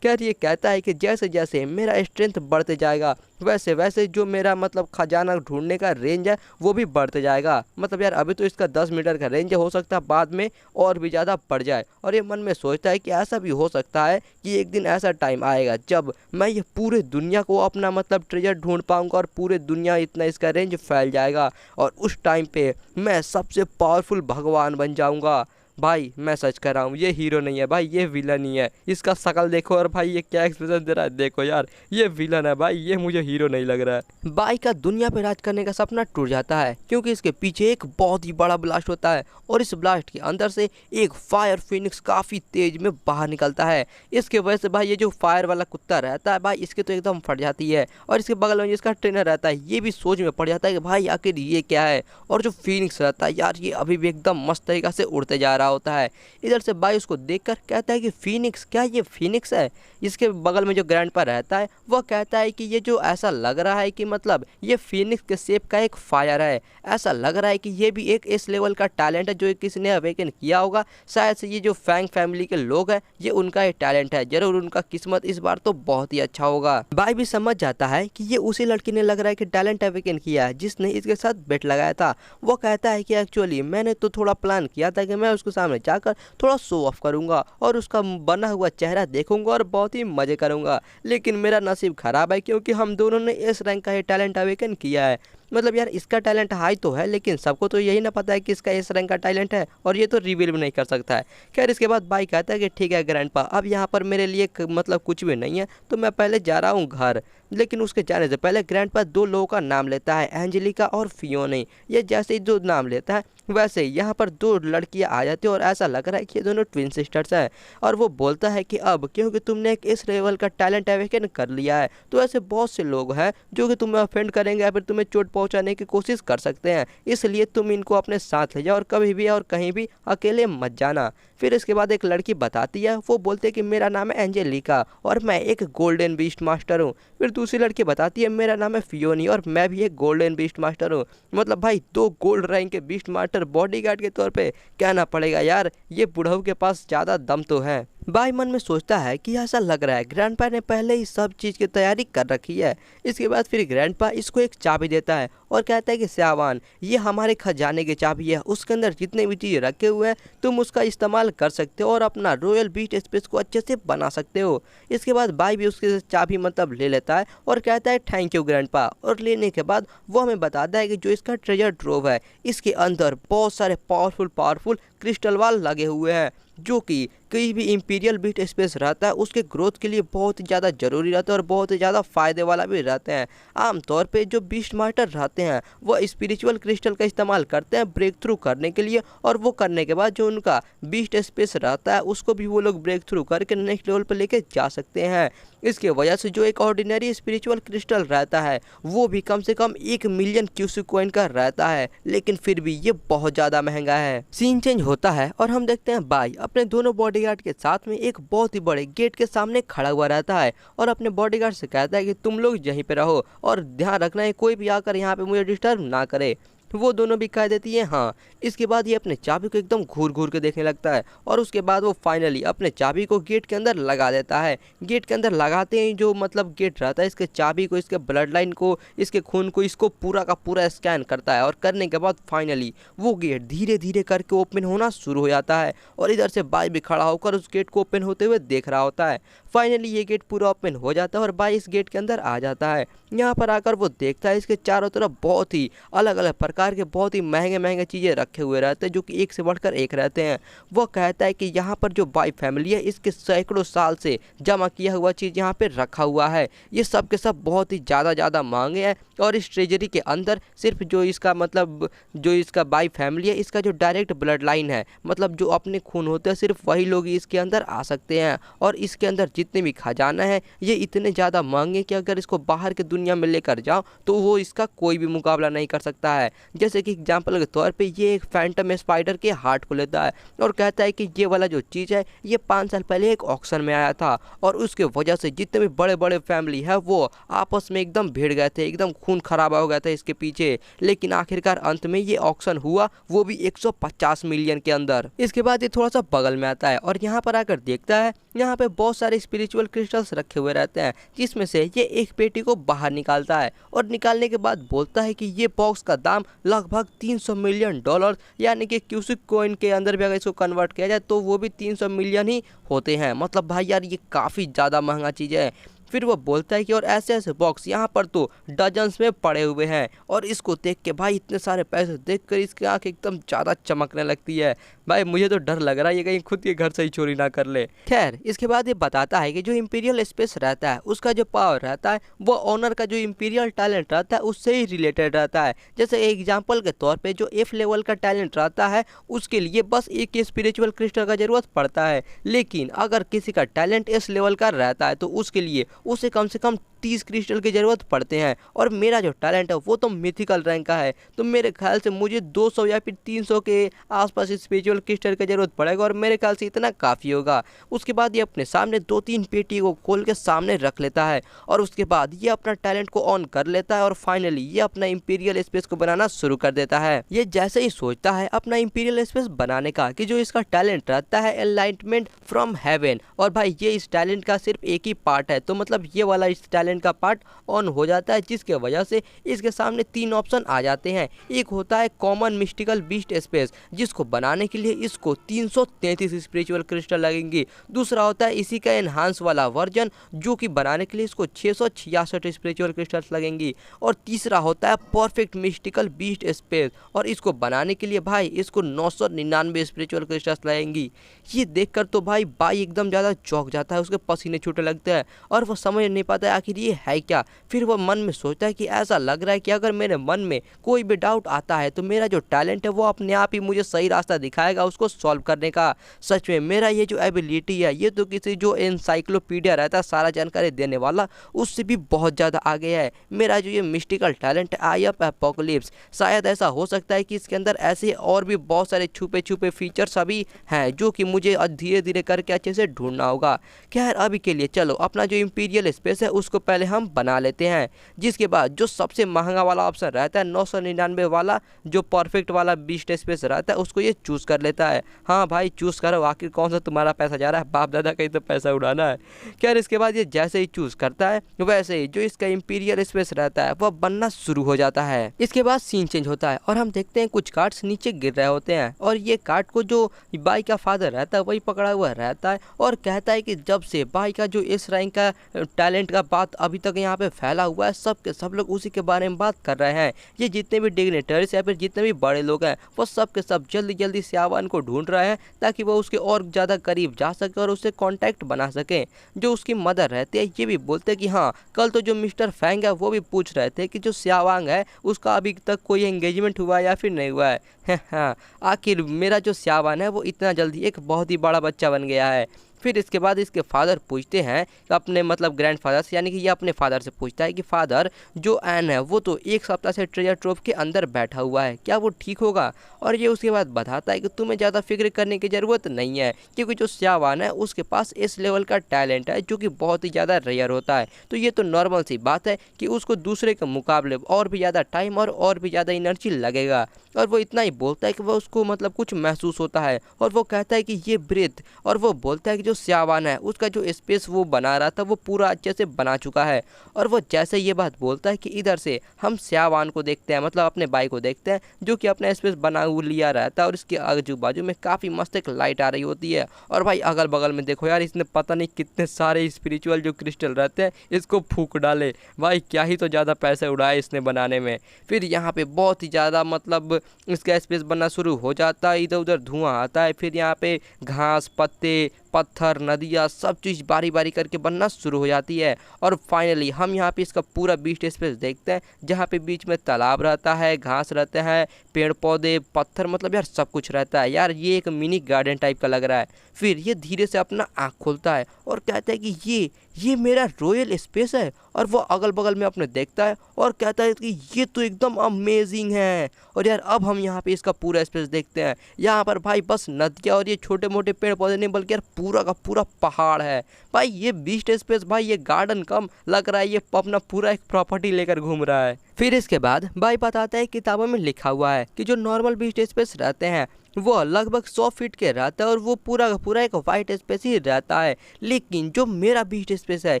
ये कहता है कि जैसे जैसे मेरा स्ट्रेंथ बढ़ते जाएगा वैसे वैसे जो मेरा मतलब खजाना ढूंढने का रेंज है वो भी बढ़ते जाएगा। मतलब यार अभी तो इसका 10 मीटर का रेंज हो सकता है बाद में और भी ज़्यादा बढ़ जाए। और ये मन में सोचता है कि ऐसा भी हो सकता है कि एक दिन ऐसा टाइम आएगा जब मैं ये पूरे दुनिया को अपना मतलब ट्रेजर ढूंढ पाऊंगा और पूरे दुनिया इतना इसका रेंज फैल जाएगा और उस टाइम पे मैं सबसे पावरफुल भगवान बन जाऊंगा। भाई मैं सच कर रहा हूँ, ये हीरो नहीं है भाई, ये विलन ही है। इसका शकल देखो और भाई ये क्या एक्सप्रेशन दे रहा है, देखो यार ये विलन है भाई, ये मुझे हीरो नहीं लग रहा है। बाई का दुनिया पे राज करने का सपना टूट जाता है क्योंकि इसके पीछे एक बहुत ही बड़ा ब्लास्ट होता है और इस ब्लास्ट के अंदर से एक फायर फिनिक्स काफ़ी तेज में बाहर निकलता है। इसके वजह से भाई ये जो फायर वाला कुत्ता रहता है भाई इसके तो एकदम फट जाती है और इसके बगल में जिसका ट्रेनर रहता है ये भी सोच में पड़ जाता है कि भाई आखिर ये क्या है। और जो फिनिक्स रहता है यार ये अभी भी एकदम मस्त तरीक़ा से उड़ते जा रहा रहा होता है। इधर से बाई उसको देखकर कहता है कि फीनिक्स, क्या ये फीनिक्स है? इसके बगल में जो ग्रैंडपा रहता है वह कहता है कि ये जो ऐसा लग रहा है कि मतलब ये फीनिक्स के शेप का एक फायर है, ऐसा लग रहा है कि ये भी एक इस लेवल का टैलेंट है जो किसी ने अवेकन किया होगा। शायद से ये जो फैंग फैमिली के लोग हैं ये उनका ये टैलेंट है, जरूर उनका किस्मत इस बार तो बहुत ही अच्छा होगा। बाई भी समझ जाता है कि ये उसी लड़की ने लग रहा है कि टैलेंट अवेकन किया है जिसने इसके साथ बेट लगाया था। वो कहता है कि एक्चुअली मैंने तो थोड़ा प्लान किया था कि मैं उसके सामने जाकर थोड़ा शो ऑफ करूंगा और उसका बना हुआ चेहरा देखूंगा और बहुत ही मजे करूंगा, लेकिन मेरा नसीब खराब है क्योंकि हम दोनों ने इस रैंक का ये टैलेंट अवेकन किया है। मतलब यार इसका टैलेंट हाई तो है लेकिन सबको तो यही ना पता है कि इसका इस रैंक का टैलेंट है और ये तो रिवील भी नहीं कर सकता है। खैर इसके बाद बाई कहता है कि ठीक है ग्रैंडपा, अब यहाँ पर मेरे लिए मतलब कुछ भी नहीं है तो मैं पहले जा रहा हूँ घर। लेकिन उसके जाने से पहले ग्रैंडपा दो लोगों का नाम लेता है, एंजेलिका और फियोनी। ये जैसे ही जो नाम लेता है वैसे ही यहाँ पर दो लड़कियाँ आ जाती हैं और ऐसा लग रहा है कि ये दोनों ट्विन सिस्टर्स हैं। और वो बोलता है कि अब क्योंकि तुमने एक इस लेवल का टैलेंट अवेकन कर लिया है तो ऐसे बहुत से लोग हैं जो कि तुम्हें ऑफेंड करेंगे या फिर तुम्हें चोट पहुंचाने की कोशिश कर सकते हैं, इसलिए तुम इनको अपने साथ ले जाओ और कभी भी और कहीं भी अकेले मत जाना। फिर इसके बाद एक लड़की बताती है, वो बोलते हैं कि मेरा नाम है एंजेलिका और मैं एक गोल्डन बीस्ट मास्टर हूँ। फिर दूसरी लड़की बताती है मेरा नाम है फियोनी और मैं भी एक गोल्डन बीस्ट मास्टर हूँ। मतलब भाई दो गोल्ड रैंक के बीस्ट मास्टर बॉडीगार्ड के तौर पे कहना पड़ेगा यार, ये बुढ़ऊ के पास ज़्यादा दम तो है। बाई मन में सोचता है कि ऐसा लग रहा है ग्रैंडपा ने पहले ही सब चीज़ की तैयारी कर रखी है। इसके बाद फिर ग्रैंडपा इसको एक चाबी देता है और कहता है कि श्यावान, ये हमारे खजाने की चाबी है, उसके अंदर जितने भी चीज़ रखे हुए हैं तुम उसका इस्तेमाल कर सकते हो और अपना रॉयल बीस्ट स्पेस को अच्छे से बना सकते हो। इसके बाद बाई भी उसके चाबी मतलब ले लेता है और कहता है थैंक यू ग्रैंडपा। और लेने के बाद वो हमें बताता है कि जो इसका ट्रेजर ट्रोव है इसके अंदर बहुत सारे पावरफुल क्रिस्टल वाल लगे हुए हैं जो कि कोई भी इंपीरियल बीट स्पेस रहता है उसके ग्रोथ के लिए बहुत ही ज़्यादा ज़रूरी रहता है और बहुत ही ज़्यादा फ़ायदे वाला भी रहते हैं। आमतौर पे जो बीस्ट मास्टर रहते हैं वो स्पिरिचुअल क्रिस्टल का इस्तेमाल करते हैं ब्रेक थ्रू करने के लिए, और वो करने के बाद जो उनका बीस्ट स्पेस रहता है उसको भी वो लोग ब्रेक थ्रू करके नेक्स्ट लेवल पर लेके जा सकते हैं। इसके वजह से जो एक ऑर्डिनरी स्पिरिचुअल क्रिस्टल रहता है वो भी कम से कम 1 मिलियन क्यूसी कॉइन का रहता है, लेकिन फिर भी ये बहुत ज़्यादा महंगा है। सीन चेंज होता है और हम देखते हैं बाई अपने दोनों बॉडीगार्ड के साथ में एक बहुत ही बड़े गेट के सामने खड़ा हुआ रहता है और अपने बॉडीगार्ड से कहता है कि तुम लोग यहीं पे रहो और ध्यान रखना है कोई भी आकर यहाँ पे मुझे डिस्टर्ब ना करे। वो दोनों भी कह देती है हाँ। इसके बाद ये अपने चाबी को एकदम घूर घूर के देखने लगता है और उसके बाद वो फाइनली अपने चाबी को गेट के अंदर लगा देता है। गेट के अंदर लगाते ही जो मतलब गेट रहता है इसके चाबी को, इसके ब्लड लाइन को, इसके खून को, इसको पूरा का पूरा स्कैन करता है और करने के बाद फाइनली वो गेट धीरे धीरे करके ओपन होना शुरू हो जाता है और इधर से बाई भी खड़ा होकर उस गेट को ओपन होते हुए देख रहा होता है। फाइनली ये गेट पूरा ओपन हो जाता है और बाई इस गेट के अंदर आ जाता है। यहाँ पर आकर वो देखता है इसके चारों तरफ बहुत ही अलग अलग प्रकार के बहुत ही महंगे महंगे चीज़ें रखे हुए रहते हैं जो कि एक से बढ़कर एक रहते हैं। वो कहता है कि यहाँ पर जो बाई फैमिली है इसके सैकड़ों साल से जमा किया हुआ चीज़ यहाँ पे रखा हुआ है। ये सब के सब बहुत ही ज़्यादा महंगे हैं और इस ट्रेजरी के अंदर सिर्फ जो इसका मतलब जो इसका बाई फैमिली है इसका जो डायरेक्ट ब्लड लाइन है, मतलब जो अपने खून होते हैं, सिर्फ वही लोग इसके अंदर आ सकते हैं। और इसके अंदर जितने भी खजाना है ये इतने ज़्यादा महंगे कि अगर इसको बाहर के दुनिया में लेकर जाओ तो वो इसका कोई भी मुकाबला नहीं कर सकता है। जैसे कि एग्जाम्पल के तौर पे ये एक फैंटम स्पाइडर के हार्ट को लेता है और कहता है कि ये वाला जो चीज़ है ये 5 साल पहले एक ऑक्शन में आया था और उसके वजह से जितने भी बड़े बड़े फैमिली है वो आपस में एकदम भिड़ गए थे, एकदम खून खराबा हो गया था इसके पीछे। लेकिन आखिरकार अंत में ये ऑक्शन हुआ, वो भी 150 मिलियन के अंदर। इसके बाद ये थोड़ा सा बगल में आता है और यहाँ पर आकर देखता है यहाँ पे बहुत सारे स्पिरिचुअल क्रिस्टल्स रखे हुए रहते हैं, जिसमें से ये एक पेटी को बाहर निकालता है और निकालने के बाद बोलता है कि ये बॉक्स का दाम लगभग 300 मिलियन डॉलर, यानी कि क्यूसिक कॉइन के अंदर भी अगर इसको कन्वर्ट किया जाए तो वो भी 300 मिलियन ही होते हैं। मतलब भाई यार ये काफ़ी ज़्यादा महंगा चीज़ है। फिर वो बोलता है कि और ऐसे ऐसे बॉक्स यहाँ पर तो डजन्स में पड़े हुए हैं और इसको देख के भाई इतने सारे पैसे देखकर इसकी आंख एकदम ज़्यादा चमकने लगती है। भाई मुझे तो डर लग रहा है ये कहीं खुद के घर से ही चोरी ना कर ले। खैर इसके बाद ये बताता है कि जो इंपीरियल स्पेस रहता है उसका जो पावर रहता है वो ऑनर का जो इंपीरियल टैलेंट रहता है उससे ही रिलेटेड रहता है। जैसे एग्जाम्पल के तौर पर जो F लेवल का टैलेंट रहता है उसके लिए बस एक स्पिरिचुअल क्रिस्टल का जरूरत पड़ता है, लेकिन अगर किसी का टैलेंट S लेवल का रहता है तो उसके लिए उसे कम से कम 30 क्रिस्टल की ज़रूरत पड़ते हैं और मेरा जो टैलेंट है वो तो मिथिकल रैंक का है, तो मेरे ख्याल से मुझे 200 या फिर 300 के आसपास स्पिरिचुअल क्रिस्टल की ज़रूरत पड़ेगा और मेरे ख्याल से इतना काफ़ी होगा। उसके बाद ये अपने सामने 2-3 पेटी को खोल के सामने रख लेता है और उसके बाद ये अपना टैलेंट को ऑन कर लेता है और फाइनली ये अपना इंपीरियल स्पेस को बनाना शुरू कर देता है। ये जैसे ही सोचता है अपना इंपीरियल स्पेस बनाने का कि जो इसका टैलेंट रहता है एनलाइटमेंट फ्रॉम हेवन, और भाई ये इस टैलेंट का सिर्फ एक ही पार्ट है, तो मतलब ये वाला इस टैलेंट का पार्ट ऑन हो जाता है, जिसके वजह से इसके सामने 3 ऑप्शन आ जाते हैं। एक होता है कॉमन मिस्टिकल बीस्ट स्पेस, जिसको बनाने के लिए इसको 333 स्पिरिचुअल क्रिस्टल लगेंगी। दूसरा होता है इसी का एनहांस वाला वर्जन, जो कि बनाने के लिए इसको 666 स्पिरिचुअल क्रिस्टल्स लगेंगी। और तीसरा होता है परफेक्ट मिस्टिकल बीस्ट स्पेस, और इसको बनाने के लिए भाई इसको 999 स्पिरिचुअल क्रिस्टल्स लगेंगी। ये देखकर तो भाई एकदम ज़्यादा चौंक जाता है, उसके पसीने छूटने लगते हैं और वो समझ नहीं पाता है आखिर ये है क्या। फिर वो मन में सोचता है कि ऐसा लग रहा है कि अगर मेरे मन में कोई भी डाउट आता है तो मेरा जो टैलेंट है वो अपने आप ही मुझे सही रास्ता दिखाएगा उसको सॉल्व करने का। सच में मेरा ये जो एबिलिटी है ये तो किसी जो एनसाइक्लोपीडिया रहता है सारा जानकारी देने वाला, उससे भी बहुत ज़्यादा आगे है। मेरा जो ये मिस्टिकल टैलेंट है आई ऑफ एपोकलिप्स, शायद ऐसा हो सकता है कि इसके अंदर ऐसे और भी बहुत सारे छुपे छुपे फीचर्स अभी हैं जो कि मुझे धीरे धीरे करके अच्छे से ढूंढना होगा। खैर अभी के लिए चलो अपना जो इंपीरियल स्पेस है उसको पहले हम बना लेते हैं, जिसके बाद जो सबसे महंगा वाला ऑप्शन रहता है 999 वाला जो परफेक्ट वाला बीस्ट स्पेस रहता है उसको ये चूज कर लेता है। हाँ भाई चूज करो, आखिर कौन सा तुम्हारा पैसा जा रहा है, बाप दादा कहीं तो पैसा उड़ाना है। खैर इसके बाद ये जैसे ही चूज करता है वैसे ही जो इसका इंपीरियल स्पेस रहता है वह बनना शुरू हो जाता है। इसके बाद सीन चेंज होता है और हम देखते हैं कुछ कार्ड्स नीचे गिर रहे होते हैं और ये कार्ड को जो बाई का फादर रहता है वही पकड़ा हुआ रहता है और कहता है कि जब से बाई का जो इस रैंक का टैलेंट का बात अभी तक यहाँ पे फैला हुआ है सब के सब लोग उसी के बारे में बात कर रहे हैं। ये जितने भी डिग्नेटरीज या फिर जितने भी बड़े लोग हैं वो सब के सब जल्दी जल्दी स्यावान को ढूंढ रहे हैं ताकि वो उसके और ज़्यादा करीब जा सके और उससे कॉन्टैक्ट बना सकें। जो उसकी मदर रहती है ये भी बोलते हैं कि हाँ कल तो जो मिस्टर फैंग है वो भी पूछ रहे थे कि जो स्यावांग है उसका अभी तक कोई एंगेजमेंट हुआ या फिर नहीं हुआ है। हाँ आखिर मेरा जो स्यावान है वो इतना जल्दी एक बहुत ही बड़ा बच्चा बन गया है। फिर इसके बाद इसके फादर पूछते हैं अपने मतलब ग्रैंड फादर से, यानी कि ये अपने फादर से पूछता है कि फादर जो एन है वो तो एक सप्ताह से ट्रेजर ट्रोव के अंदर बैठा हुआ है, क्या वो ठीक होगा। और ये उसके बाद बताता है कि तुम्हें ज़्यादा फिक्र करने की ज़रूरत नहीं है क्योंकि जो स्यावान है उसके पास इस लेवल का टैलेंट है जो कि बहुत ही ज़्यादा रेयर होता है, तो ये तो नॉर्मल सी बात है कि उसको दूसरे के मुकाबले और भी ज़्यादा टाइम और भी ज़्यादा एनर्जी लगेगा। और वो इतना ही बोलता है कि वो उसको मतलब कुछ महसूस होता है और वो कहता है कि ये ब्रेथ, और वो बोलता है कि जो स्यावान है उसका जो स्पेस वो बना रहा था वो पूरा अच्छे से बना चुका है। और वो जैसे ये बात बोलता है कि इधर से हम स्यावान को देखते हैं, मतलब अपने भाई को देखते हैं जो कि अपना स्पेस बना लिया रहता है और इसके आजू बाजू में काफ़ी मस्त एक लाइट आ रही होती है। और भाई अगल बगल में देखो यार इसने पता नहीं कितने सारे स्पिरिचुअल जो क्रिस्टल रहते हैं इसको फूक डाले, भाई क्या ही तो ज़्यादा पैसे उड़ाए इसने बनाने में। फिर यहाँ पे बहुत ही ज़्यादा मतलब इसका स्पेस बनना शुरू हो जाता है, इधर उधर धुआं आता है, फिर यहाँ पे घास पत्ते पत्थर नदियाँ सब चीज़ बारी बारी करके बनना शुरू हो जाती है। और फाइनली हम यहाँ पे इसका पूरा बीस्ट स्पेस देखते हैं जहाँ पे बीच में तालाब रहता है, घास रहते हैं, पेड़ पौधे पत्थर, मतलब यार सब कुछ रहता है। यार ये एक मिनी गार्डन टाइप का लग रहा है। फिर ये धीरे से अपना आँख खोलता है और कहता है कि ये मेरा रॉयल स्पेस है। और वो अगल बगल में अपने देखता है और कहता है कि ये तो एकदम अमेजिंग है। और यार अब हम यहाँ पे इसका पूरा स्पेस देखते हैं, यहाँ पर भाई बस नदियाँ और ये छोटे मोटे पेड़ पौधे नहीं बल्कि यार पूरा का पूरा पहाड़ है। भाई ये बीस्ट स्पेस, भाई ये गार्डन कम लग रहा है, ये अपना पूरा एक प्रॉपर्टी लेकर घूम रहा है। फिर इसके बाद भाई बताता है किताबों में लिखा हुआ है कि जो नॉर्मल बीस्ट स्पेस रहते हैं वो लगभग 100 फीट के रहता है और वो पूरा का पूरा एक वाइट स्पेस ही रहता है, लेकिन जो मेरा बीस्ट स्पेस है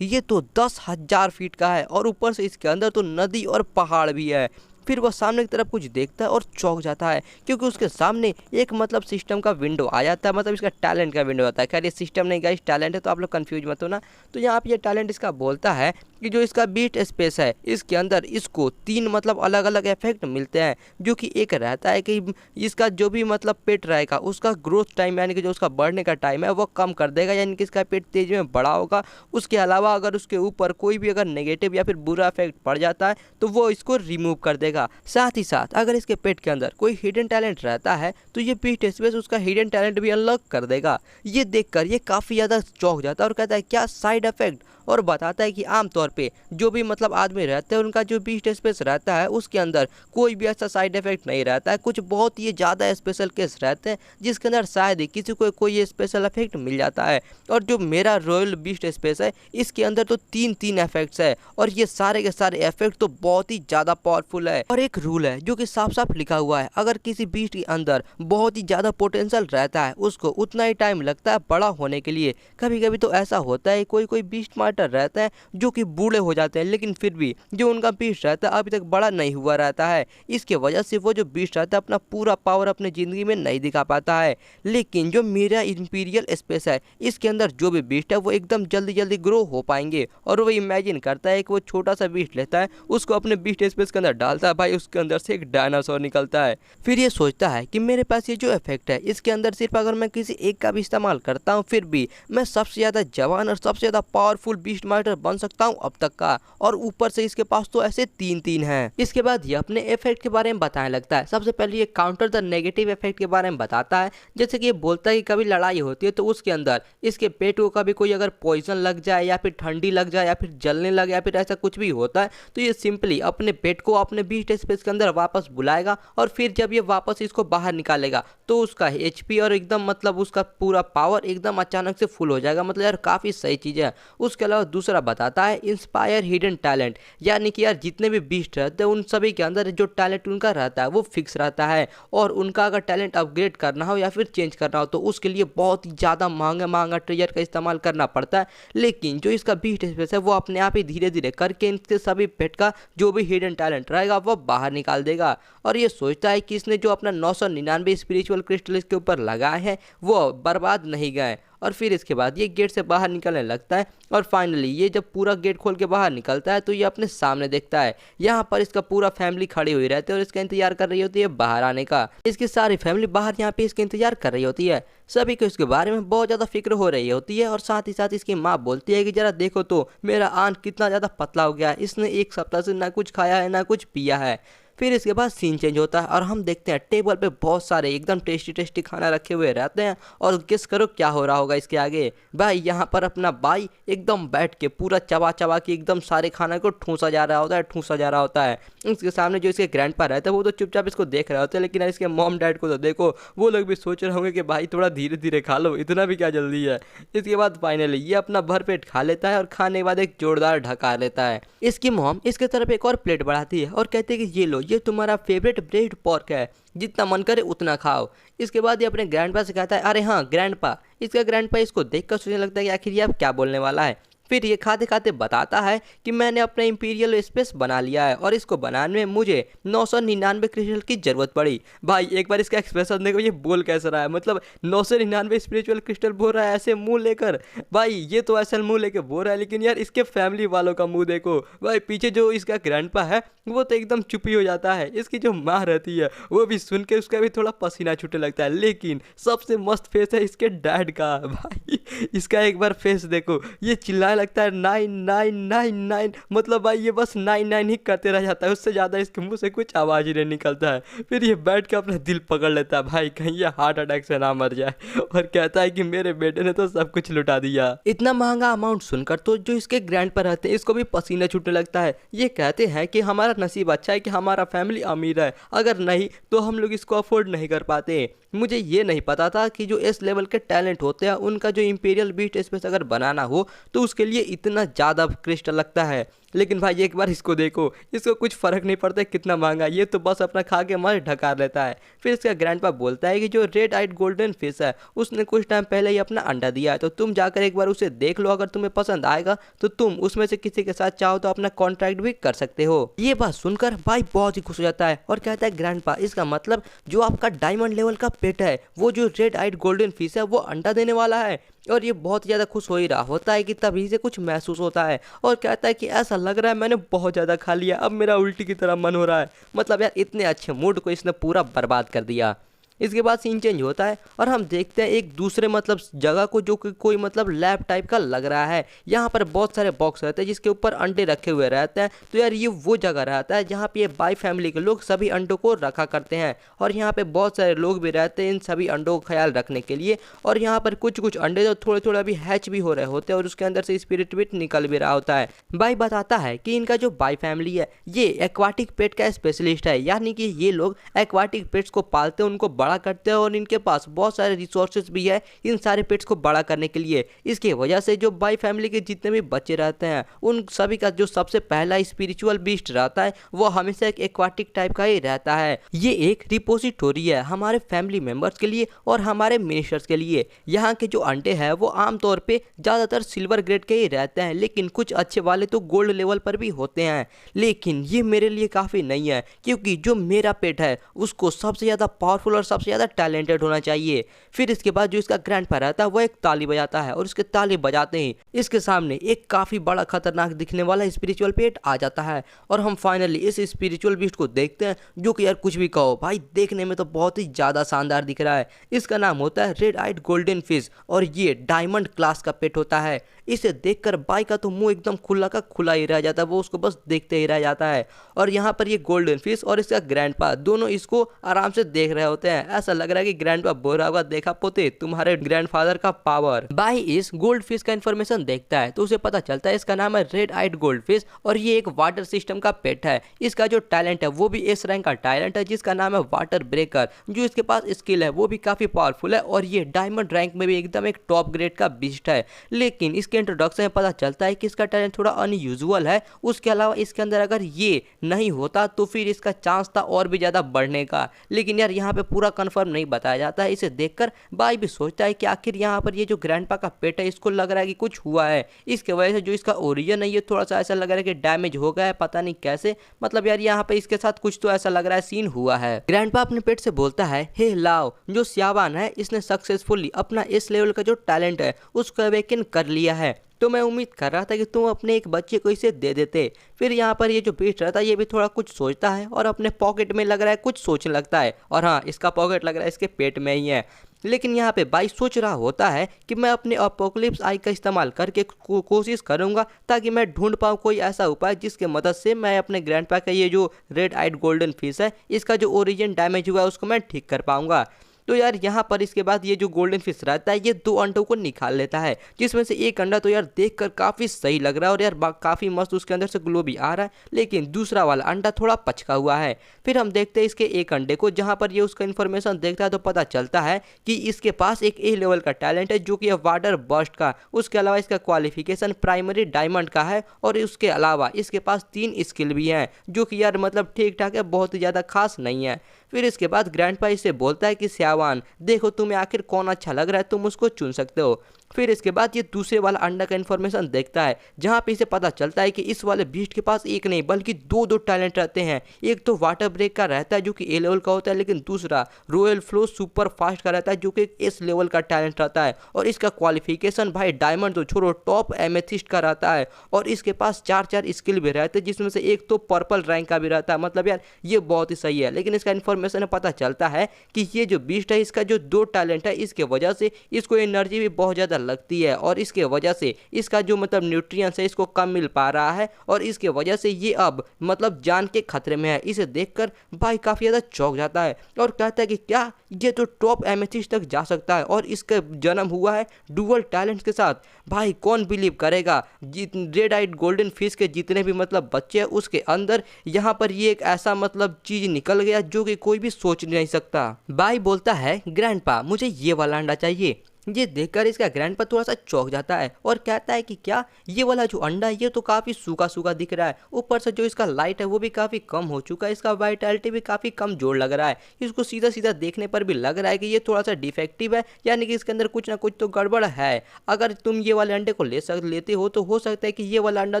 ये तो 10,000 फीट का है और ऊपर से इसके अंदर तो नदी और पहाड़ भी है। फिर वह सामने की तरफ कुछ देखता है और चौंक जाता है क्योंकि उसके सामने एक मतलब सिस्टम का विंडो आ जाता है, मतलब इसका टैलेंट का विंडो आता है। खैर ये सिस्टम नहीं गाइस टैलेंट है, तो आप लोग कंफ्यूज मत होना। तो यहाँ पे ये टैलेंट इसका बोलता है कि जो इसका बीट स्पेस है इसके अंदर इसको 3 मतलब अलग अलग इफेक्ट मिलते हैं, जो कि एक रहता है कि इसका जो भी मतलब पेट रहेगा उसका ग्रोथ टाइम यानी कि जो उसका बढ़ने का टाइम है वो कम कर देगा, यानी कि इसका पेट तेज में बड़ा होगा। उसके अलावा अगर उसके ऊपर कोई भी अगर नेगेटिव या फिर बुरा इफेक्ट पड़ जाता है तो वो इसको रिमूव कर देगा। साथ ही साथ अगर इसके पेट के अंदर कोई हिडन टैलेंट रहता है तो ये बीट स्पेस उसका हिडन टैलेंट भी अनलॉक कर देगा। ये देखकर ये काफ़ी ज़्यादा चौंक जाता है और कहता है क्या साइड इफेक्ट। और बताता है कि आमतौर पे जो भी मतलब आदमी रहते हैं उनका जो बीस्ट स्पेस रहता है उसके अंदर कोई भी ऐसा साइड इफेक्ट नहीं रहता है। कुछ बहुत ही ज़्यादा स्पेशल केस रहते हैं जिसके अंदर शायद ही किसी को कोई स्पेशल इफेक्ट मिल जाता है। और जो मेरा रॉयल बीस्ट स्पेस है इसके अंदर तो तीन तीन इफेक्ट्स है और ये सारे के सारे इफेक्ट तो बहुत ही ज़्यादा पावरफुल है। और एक रूल है जो कि साफ साफ लिखा हुआ है, अगर किसी बीस्ट के अंदर बहुत ही ज़्यादा पोटेंशियल रहता है उसको उतना ही टाइम लगता है बड़ा होने के लिए। कभी कभी तो ऐसा होता है कोई कोई बीस्ट मार्टर रहता है जो कि बूढ़े हो जाते हैं लेकिन फिर भी जो उनका बीस्ट रहता है अभी तक बड़ा नहीं हुआ रहता है। इसके वजह से वो जो बीस्ट रहता है अपना पूरा पावर अपनी ज़िंदगी में नहीं दिखा पाता है। लेकिन जो मेरा इंपीरियल स्पेस है इसके अंदर जो भी बीस्ट है वो एकदम जल्दी जल्दी ग्रो हो पाएंगे। और वो इमेजिन करता है कि वो छोटा सा बीस्ट लेता है उसको अपने बीस्ट स्पेस के अंदर डालता है, भाई उसके अंदर से एक डायनासोर निकलता है। फिर ये सोचता है कि मेरे पास ये जो इफेक्ट है इसके अंदर सिर्फ अगर मैं किसी एक का भी इस्तेमाल करता हूँ फिर भी मैं सबसे ज़्यादा जवान और सबसे ज़्यादा पावरफुल बीस्ट मार्टर बन सकता हूँ अब तक का। और ऊपर से इसके पास तो ऐसे तीन तीन हैं। इसके बाद ये अपने इफेक्ट के बारे में बताने लगता है। सबसे पहले ये काउंटर द नेगेटिव इफेक्ट के बारे में बताता है। जैसे कि ये बोलता है कि कभी लड़ाई होती है तो उसके अंदर इसके पेट को कभी कोई अगर पॉइजन लग जाए या फिर ठंडी लग जाए या फिर जलने लगे या फिर ऐसा कुछ भी होता है तो ये सिंपली अपने पेट को अपने बीस्ट स्पेस के अंदर वापस बुलाएगा और फिर जब ये वापस इसको बाहर निकालेगा तो उसका एचपी और एकदम मतलब उसका पूरा पावर एकदम अचानक से फुल हो जाएगा। मतलब यार काफ़ी सही चीज़ है। उसके अलावा दूसरा बताता है इंस्पायर हिडन टैलेंट, यानी कि यार जितने भी बीस्ट रहते हैं उन सभी के अंदर जो टैलेंट उनका रहता है वो फिक्स रहता है और उनका अगर टैलेंट अपग्रेड करना हो या फिर चेंज करना हो तो उसके लिए बहुत ही ज़्यादा महंगा महंगा ट्रेजर का इस्तेमाल करना पड़ता है। लेकिन जो इसका बीस्ट स्पेस है वो अपने आप ही धीरे धीरे करके इनके सभी पेट का जो भी हिडन टैलेंट रहेगा वो बाहर निकाल देगा। और ये सोचता है कि इसने जो अपना 999 स्पिरिचुअल क्रिस्टल इसके ऊपर लगाए हैं वो बर्बाद नहीं गए। और फिर इसके बाद ये गेट से बाहर निकलने लगता है और फाइनली ये जब पूरा गेट खोल के बाहर निकलता है तो ये अपने सामने देखता है यहाँ पर इसका पूरा फैमिली खड़ी हुई रहती है और इसका इंतजार कर रही होती है बाहर आने का। इसकी सारी फैमिली बाहर यहाँ पे इसका इंतजार कर रही होती है। सभी को इसके बारे में बहुत ज़्यादा फिक्र हो रही होती है और साथ ही साथ इसकी माँ बोलती है कि जरा देखो तो मेरा आंट कितना ज़्यादा पतला हो गया है, इसने एक सप्ताह से ना कुछ खाया है ना कुछ पिया है। फिर इसके बाद सीन चेंज होता है और हम देखते हैं टेबल पे बहुत सारे एकदम टेस्टी टेस्टी खाना रखे हुए रहते हैं और गेस करो क्या हो रहा होगा इसके आगे। भाई यहाँ पर अपना भाई एकदम बैठ के पूरा चबा चबा के एकदम सारे खाना को ठूसा जा रहा होता है, ठूसा जा रहा होता है। इसके सामने जो इसके ग्रैंडपा रहता है वो तो चुपचाप इसको देख रहे होते हैं, लेकिन इसके मॉम डैड को तो देखो वो लोग भी सोच रहे होंगे कि भाई थोड़ा धीरे धीरे खा लो, इतना भी क्या जल्दी है। इसके बाद फाइनली ये अपना भर पेट खा लेता है और खाने के बाद एक जोरदार ढका लेता है। इसकी मॉम इसके तरफ एक और प्लेट बढ़ाती है और कहती है कि ये लो, ये तुम्हारा फेवरेट ब्रेड पॉर्क है, जितना मन करे उतना खाओ। इसके बाद ये अपने ग्रैंडपा से कहता है अरे हाँ ग्रैंडपा। इसका ग्रैंडपा इसको देखकर सोचने लगता है कि आखिर ये अब क्या बोलने वाला है। फिर ये खाते खाते बताता है कि मैंने अपना इंपीरियल स्पेस बना लिया है और इसको बनाने में मुझे 999 क्रिस्टल की जरूरत पड़ी। भाई एक बार इसका एक्सप्रेशन देखो, ये बोल कैसा रहा है, मतलब 999 स्पिरिचुअल क्रिस्टल बोल रहा है ऐसे मुंह लेकर। भाई ये तो ऐसा मुंह लेकर बोल रहा है, लेकिन यार इसके फैमिली वालों का मुंह देखो। भाई पीछे जो इसका ग्रैंडपा है वो तो एकदम चुप ही हो जाता है। इसकी जो माँ रहती है वो भी सुन के उसका भी थोड़ा पसीना छूटने लगता है। लेकिन सबसे मस्त फेस है इसके डैड का। भाई इसका एक बार फेस देखो, ये चिल्लाने लगता है 9999, मतलब भाई ये बस 99 ही करते रह जाता है, उससे ज़्यादा इसके मुंह से कुछ आवाज़ ही नहीं निकलता है। फिर ये बैठ के अपना दिल पकड़ लेता है, भाई कहीं ये हार्ट अटैक से ना मर जाए, और कहता है कि मेरे बेटे ने तो सब कुछ लुटा दिया। इतना महंगा अमाउंट सुनकर तो जो इसके ग्रैंड पर रहते हैं इसको भी पसीना छूटने लगता है। ये कहते हैं कि हमारा नसीब अच्छा है कि हमारा फैमिली अमीर है, अगर नहीं तो हम लोग इसको अफोर्ड नहीं कर पाते। मुझे ये नहीं पता था कि जो इस लेवल के टैलेंट होते हैं उनका जो इंपीरियल बीस्ट स्पेस अगर बनाना हो तो उसके लिए इतना ज़्यादा क्रिस्टल लगता है। लेकिन भाई एक बार इसको देखो, इसको कुछ फ़र्क नहीं पड़ता कितना महंगा, ये तो बस अपना खा के मस्त ढकार लेता है। फिर इसका ग्रैंडपा बोलता है कि जो रेड आइड गोल्डन फिश है उसने कुछ टाइम पहले ही अपना अंडा दिया है, तो तुम जाकर एक बार उसे देख लो, अगर तुम्हें पसंद आएगा तो तुम उसमें से किसी के साथ चाहो तो अपना कॉन्ट्रैक्ट भी कर सकते हो। ये बात सुनकर भाई बहुत ही खुश हो जाता है और कहता है ग्रैंडपा इसका मतलब जो आपका डायमंड लेवल का पेट है वो जो रेड आइड गोल्डन फिश है वो अंडा देने वाला है। और ये बहुत ज़्यादा खुश हो ही रहा होता है कि तभी से कुछ महसूस होता है और कहता है कि ऐसा लग रहा है मैंने बहुत ज़्यादा खा लिया, अब मेरा उल्टी की तरह मन हो रहा है। मतलब यार इतने अच्छे मूड को इसने पूरा बर्बाद कर दिया। इसके बाद सीन चेंज होता है और हम देखते हैं एक दूसरे मतलब जगह को जो कि कोई मतलब लैब टाइप का लग रहा है। यहाँ पर बहुत सारे बॉक्स रहते हैं जिसके ऊपर अंडे रखे हुए रहते हैं। तो यार ये वो जगह रहता है जहाँ पे ये बाई फैमिली के लोग सभी अंडों को रखा करते हैं और यहाँ पे बहुत सारे लोग भी रहते हैं इन सभी अंडों का ख्याल रखने के लिए। और यहाँ पर कुछ कुछ अंडे तो थोड़े थोड़े अभी हैच भी हो रहे होते हैं और उसके अंदर से स्पिरिट भी निकल भी रहा होता है। बाई बताता है कि इनका जो बाई फैमिली है ये एक्वाटिक पेट का स्पेशलिस्ट है, यानी कि ये लोग एक्वाटिक पेट्स को पालते हैं, उनको बड़ा करते हैं और इनके पास बहुत सारे रिसोर्सेज भी है इन सारे पेट्स को बड़ा करने के लिए। इसकी वजह से जो बाई फैमिली के जितने भी बच्चे रहते हैं उन सभी का जो सबसे पहला स्पिरिचुअल बीस्ट रहता है वो हमेशा एक एक्वाटिक टाइप का ही रहता है। ये एक रिपोजिटोरी है हमारे फैमिली मेंबर्स के लिए और हमारे मिनिस्टर्स के लिए। यहाँ के जो अंडे हैं वो आमतौर पे ज़्यादातर सिल्वर ग्रेड के ही रहते हैं, लेकिन कुछ अच्छे वाले तो गोल्ड लेवल पर भी होते हैं। लेकिन ये मेरे लिए काफ़ी नहीं है क्योंकि जो मेरा पेट है उसको सबसे ज़्यादा पावरफुल और सबसे ज़्यादा टैलेंटेड होना चाहिए। फिर इसके बाद जो इसका ग्रैंडपा रहता है वो एक ताली बजाता है और उसके ताली बजाते ही इसके सामने एक काफ़ी बड़ा खतरनाक दिखने वाला स्पिरिचुअल पेट आ जाता है और हम फाइनली इस स्पिरिचुअल बीस्ट को देखते हैं जो कि यार कुछ भी कहो भाई देखने में तो बहुत ही ज़्यादा शानदार दिख रहा है। इसका नाम होता है रेड आइड गोल्डन फिश और ये डायमंड क्लास का पेट होता है। इसे देखकर बाई का तो मुंह एकदम खुला का खुला ही रह जाता है, वो उसको बस देखते ही रह जाता है। और यहाँ पर ये गोल्डन फिश और इसका ग्रैंडपा दोनों इसको आराम से देख रहे होते हैं। ऐसा लग रहा है कि ग्रैंडपा बोल रहा होगा देखा पोते तुम्हारे ग्रैंडफादर का पावर। बाई इस गोल्ड फिश का इन्फॉर्मेशन देखता है तो उसे पता चलता है इसका नाम है रेड आइड गोल्ड फिश और ये एक वाटर सिस्टम का पेट है। इसका जो टैलेंट है वो भी एस रैंक का टैलेंट है जिसका नाम है वाटर ब्रेकर। जो इसके पास स्किल है वो भी काफी पावरफुल है और ये डायमंड रैंक में भी एकदम एक टॉप ग्रेड का बीस्ट है। लेकिन इसके इंट्रोडक्शन में पता चलता है कि इसका टैलेंट थोड़ा अनयूजुअल है। उसके अलावा इसके अंदर अगर ये नहीं होता तो फिर इसका चांस था और भी ज्यादा बढ़ने का, लेकिन यार यहाँ पे पूरा कंफर्म नहीं बताया जाता है। इसे देखकर बाई भी सोचता है कि आखिर यहाँ पर ये जो ग्रैंडपा का पेट है इसको लग रहा है कि कुछ हुआ है। इसके वजह से जो इसका ओरिजिन है ये थोड़ा सा ऐसा लग रहा है कि डैमेज हो गया है, पता नहीं कैसे। मतलब यार यहाँ पे इसके साथ कुछ तो ऐसा लग रहा है सीन हुआ है। ग्रैंडपा अपने पेट से बोलता है हे लाओ, जो स्यावान है इसने सक्सेसफुली अपना इस लेवल का जो टैलेंट है उसको अवेकन कर लिया है, तो मैं उम्मीद कर रहा था कि तुम अपने एक बच्चे को इसे दे देते। फिर यहाँ पर ये जो बीस्ट रहता है ये भी थोड़ा कुछ सोचता है और अपने पॉकेट में लग रहा है कुछ सोचने लगता है। और हाँ, इसका पॉकेट लग रहा है इसके पेट में ही है। लेकिन यहाँ पे बाई सोच रहा होता है कि मैं अपने अपोकलिप्स आई का इस्तेमाल करके कोशिश करूँगा ताकि मैं ढूंढ पाऊँ कोई ऐसा उपाय जिसके मदद से मैं अपने ग्रैंडपा का ये जो रेड आइड गोल्डन फिश है इसका जो ओरिजिन डैमेज हुआ है उसको मैं ठीक कर पाऊँगा। तो यार यहाँ पर इसके बाद ये जो गोल्डन फिश रहता है ये 2 अंडों को निकाल लेता है, जिसमें से एक अंडा तो यार देखकर काफ़ी सही लग रहा है और यार काफ़ी मस्त उसके अंदर से ग्लो भी आ रहा है, लेकिन दूसरा वाला अंडा थोड़ा पचका हुआ है। फिर हम देखते हैं इसके एक अंडे को, जहाँ पर ये उसका इन्फॉर्मेशन देखता है तो पता चलता है कि इसके पास एक ए लेवल का टैलेंट है जो कि है वाटर बर्स्ट का। उसके अलावा इसका क्वालिफिकेशन प्राइमरी डायमंड का है और उसके अलावा इसके पास 3 स्किल भी हैं जो कि यार मतलब ठीक ठाक है, बहुत ही ज़्यादा खास नहीं है। फिर इसके बाद ग्रैंडपा इसे बोलता है कि स्यावान देखो तुम्हें आखिर कौन अच्छा लग रहा है, तुम उसको चुन सकते हो। फिर इसके बाद ये दूसरे वाला अंडा का इन्फॉर्मेशन देखता है जहाँ पे इसे पता चलता है कि इस वाले बीस्ट के पास एक नहीं बल्कि 2 टैलेंट रहते हैं। एक तो वाटर ब्रेक का रहता है जो कि ए लेवल का होता है, लेकिन दूसरा रॉयल फ्लो सुपर फास्ट का रहता है जो कि एस लेवल का टैलेंट रहता है। और इसका क्वालिफिकेशन भाई डायमंड तो छोड़ो टॉप एमेथिस्ट का रहता है। और इसके पास 4 स्किल भी रहते हैं जिसमें से एक तो पर्पल रैंक का भी रहता है। मतलब यार ये बहुत ही सही है। लेकिन इसका इन्फॉर्मेशन में पता चलता है कि ये जो बीस्ट है इसका जो 2 टैलेंट है इसके वजह से इसको एनर्जी भी बहुत ज़्यादा लगती है और इसके वजह से इसका जो मतलब न्यूट्रिएंट्स है इसको कम मिल पा रहा है और इसके वजह से ये अब मतलब जान के खतरे में है। इसे देखकर भाई काफ़ी ज़्यादा चौंक जाता है और कहता है कि क्या ये तो टॉप एमेथिस्ट तक जा सकता है और इसका जन्म हुआ है डुअल टैलेंट्स के साथ। भाई कौन बिलीव करेगा, रेड आइड गोल्डन फिश के जितने भी मतलब बच्चे हैं उसके अंदर यहाँ पर ये एक ऐसा मतलब चीज़ निकल गया जो कि कोई भी सोच नहीं सकता। बाई बोलता है ग्रैंडपा मुझे ये वाला अंडा चाहिए। ये देखकर इसका ग्रैंडपा थोड़ा सा चौंक जाता है और कहता है कि क्या ये वाला जो अंडा है ये तो काफ़ी सूखा सूखा दिख रहा है, ऊपर से जो इसका लाइट है वो भी काफ़ी कम हो चुका है, इसका वाइटैलिटी भी काफ़ी कम जोड़ लग रहा है। इसको सीधा सीधा देखने पर भी लग रहा है कि ये थोड़ा सा डिफेक्टिव है, यानी कि इसके अंदर कुछ ना कुछ तो गड़बड़ है। अगर तुम ये वाले अंडे को लेते हो तो हो सकता है कि ये वाला अंडा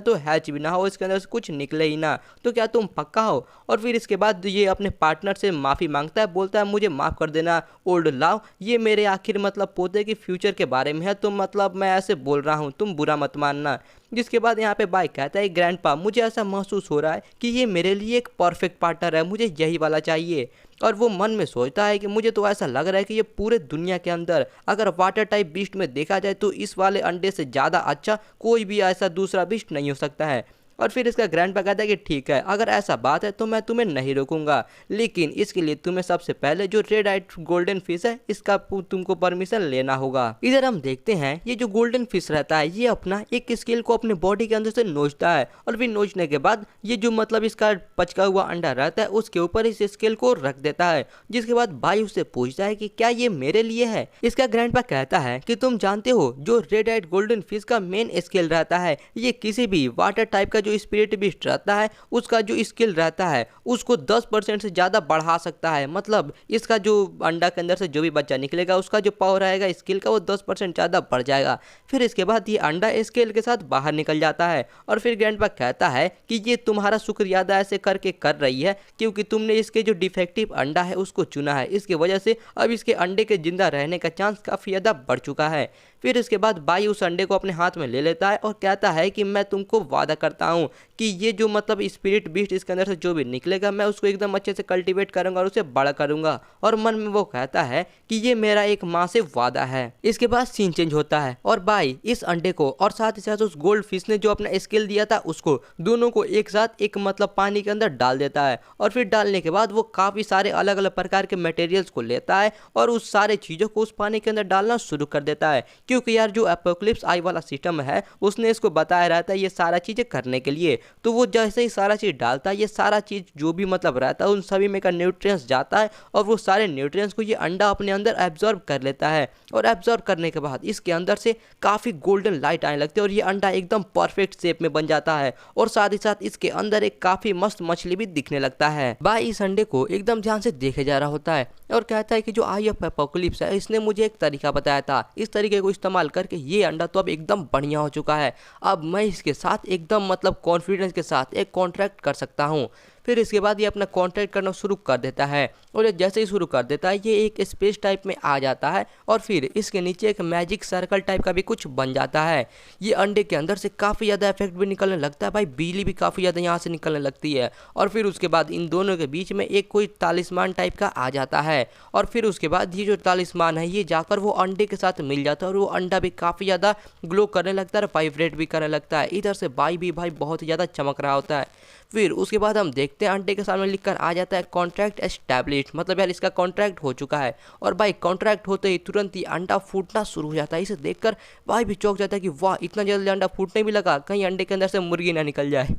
तो हैच भी ना हो, इसके अंदर से कुछ निकले ही ना, तो क्या तुम पक्का हो? और फिर इसके बाद ये अपने पार्टनर से माफ़ी मांगता है, बोलता है मुझे माफ़ कर देना ओल्ड लाव, ये मेरे आखिर मतलब पोते की कि फ्यूचर के बारे में है, तो मतलब मैं ऐसे बोल रहा हूँ, तुम बुरा मत मानना। जिसके बाद यहाँ पे बाई कहता है, ग्रैंडपा मुझे ऐसा महसूस हो रहा है कि ये मेरे लिए एक परफेक्ट पार्टनर है, मुझे यही वाला चाहिए। और वो मन में सोचता है कि मुझे तो ऐसा लग रहा है कि ये पूरे दुनिया के अंदर अगर वाटर टाइप बीस्ट में देखा जाए तो इस वाले अंडे से ज़्यादा अच्छा कोई भी ऐसा दूसरा बीस्ट नहीं हो सकता है। और फिर इसका ग्रैंडपा कहता है कि ठीक है, अगर ऐसा बात है तो मैं तुम्हें नहीं रोकूंगा, लेकिन इसके लिए तुम्हें सबसे पहले जो रेड आइड गोल्डन फिश है इसका तुमको परमिशन लेना होगा। इधर हम देखते हैं ये जो गोल्डन फिश रहता है ये अपना एक स्केल को अपने बॉडी के अंदर से नोचता है, और फिर नोचने के बाद ये जो मतलब इसका पचका हुआ अंडा रहता है उसके ऊपर इस स्केल को रख देता है। जिसके बाद भाई उससे पूछता है कि क्या ये मेरे लिए है। इसका ग्रैंडपा कहता है कि तुम जानते हो जो रेड आइड गोल्डन फिश का मेन स्केल रहता है ये किसी भी वाटर टाइप का जो स्पिरिट बीस्ट रहता है उसका जो स्किल रहता है उसको 10% से ज़्यादा बढ़ा सकता है। मतलब इसका जो अंडा के अंदर से जो भी बच्चा निकलेगा उसका जो पावर रहेगा स्किल का वो 10% ज़्यादा बढ़ जाएगा। फिर इसके बाद ये अंडा स्केल के साथ बाहर निकल जाता है, और फिर ग्रैंडपा कहता है कि ये तुम्हारा शुक्रिया अदा ऐसे करके कर रही है क्योंकि तुमने इसके जो डिफेक्टिव अंडा है उसको चुना है, इसकी वजह से अब इसके अंडे के जिंदा रहने का चांस काफ़ी ज़्यादा बढ़ चुका है। फिर इसके बाद बाई उस अंडे को अपने हाथ में ले लेता है और कहता है कि मैं तुमको वादा करता हूँ कि ये जो मतलब स्पिरिट बीस्ट इसके अंदर से जो भी निकलेगा मैं उसको एकदम अच्छे से कल्टीवेट करूंगा और उसे बड़ा करूंगा। और मन में वो कहता है कि ये मेरा एक माँ से वादा है। इसके बाद सीन चेंज होता है और बाई इस अंडे को और साथ ही साथ उस गोल्ड फिश ने जो अपना स्किल दिया था उसको दोनों को एक साथ एक मतलब पानी के अंदर डाल देता है। और फिर डालने के बाद वो काफ़ी सारे अलग अलग प्रकार के मटेरियल्स को लेता है और उस सारे चीज़ों को उस पानी के अंदर डालना शुरू कर देता है, क्योंकि यार जो एपोक्लिप्स आई वाला सिस्टम है उसने इसको बताया रहता है ये सारा चीज़ें करने के लिए। तो वो जैसे ही सारा चीज़ डालता है ये सारा चीज़ जो भी मतलब रहता है उन सभी में का न्यूट्रिएंट्स जाता है और वो सारे न्यूट्रिएंट्स को ये अंडा अपने अंदर एब्जॉर्ब कर लेता है। और एब्जॉर्ब करने के बाद इसके अंदर से काफ़ी गोल्डन लाइट आने लगती है और ये अंडा एकदम परफेक्ट शेप में बन जाता है, और साथ ही साथ इसके अंदर एक काफ़ी मस्त मछली भी दिखने लगता है। बाई इस अंडे को एकदम ध्यान से देखे जा रहा होता है और कहता है कि जो आई ऑफ एपोक्लिप्स है इसने मुझे एक तरीका बताया था, इस तरीके को इस्तेमाल करके ये अंडा तो अब एकदम बढ़िया हो चुका है, अब मैं इसके साथ एकदम मतलब कॉन्फिडेंस के साथ एक कॉन्ट्रैक्ट कर सकता हूँ। फिर इसके बाद ये अपना कॉन्ट्रैक्ट करना शुरू कर देता है, और ये जैसे ही शुरू कर देता है ये एक स्पेस टाइप में आ जाता है और फिर इसके नीचे एक मैजिक सर्कल टाइप का भी कुछ बन जाता है। ये अंडे के अंदर से काफ़ी ज़्यादा इफेक्ट भी निकलने लगता है भाई, बिजली भी काफ़ी ज़्यादा यहाँ से निकलने लगती है। और फिर उसके बाद इन दोनों के बीच में एक कोई तालिस्मान टाइप का आ जाता है, और फिर उसके बाद ये जो तालिस्मान है ये जाकर वो अंडे के साथ मिल जाता है और वो अंडा भी काफ़ी ज़्यादा ग्लो करने लगता है, वाइब्रेट भी करने लगता है। इधर से बाई भी भाई बहुत ही ज़्यादा चमक रहा होता है। फिर उसके बाद हम देखते हैं अंडे के सामने लिखकर आ जाता है कॉन्ट्रैक्ट एस्टैब्लिश, मतलब यार इसका कॉन्ट्रैक्ट हो चुका है। और भाई कॉन्ट्रैक्ट होते ही तुरंत ही अंडा फूटना शुरू हो जाता है। इसे देखकर भाई भी चौंक जाता है कि वाह इतना जल्दी अंडा फूटने भी लगा, कहीं अंडे के अंदर से मुर्गी ना निकल जाए।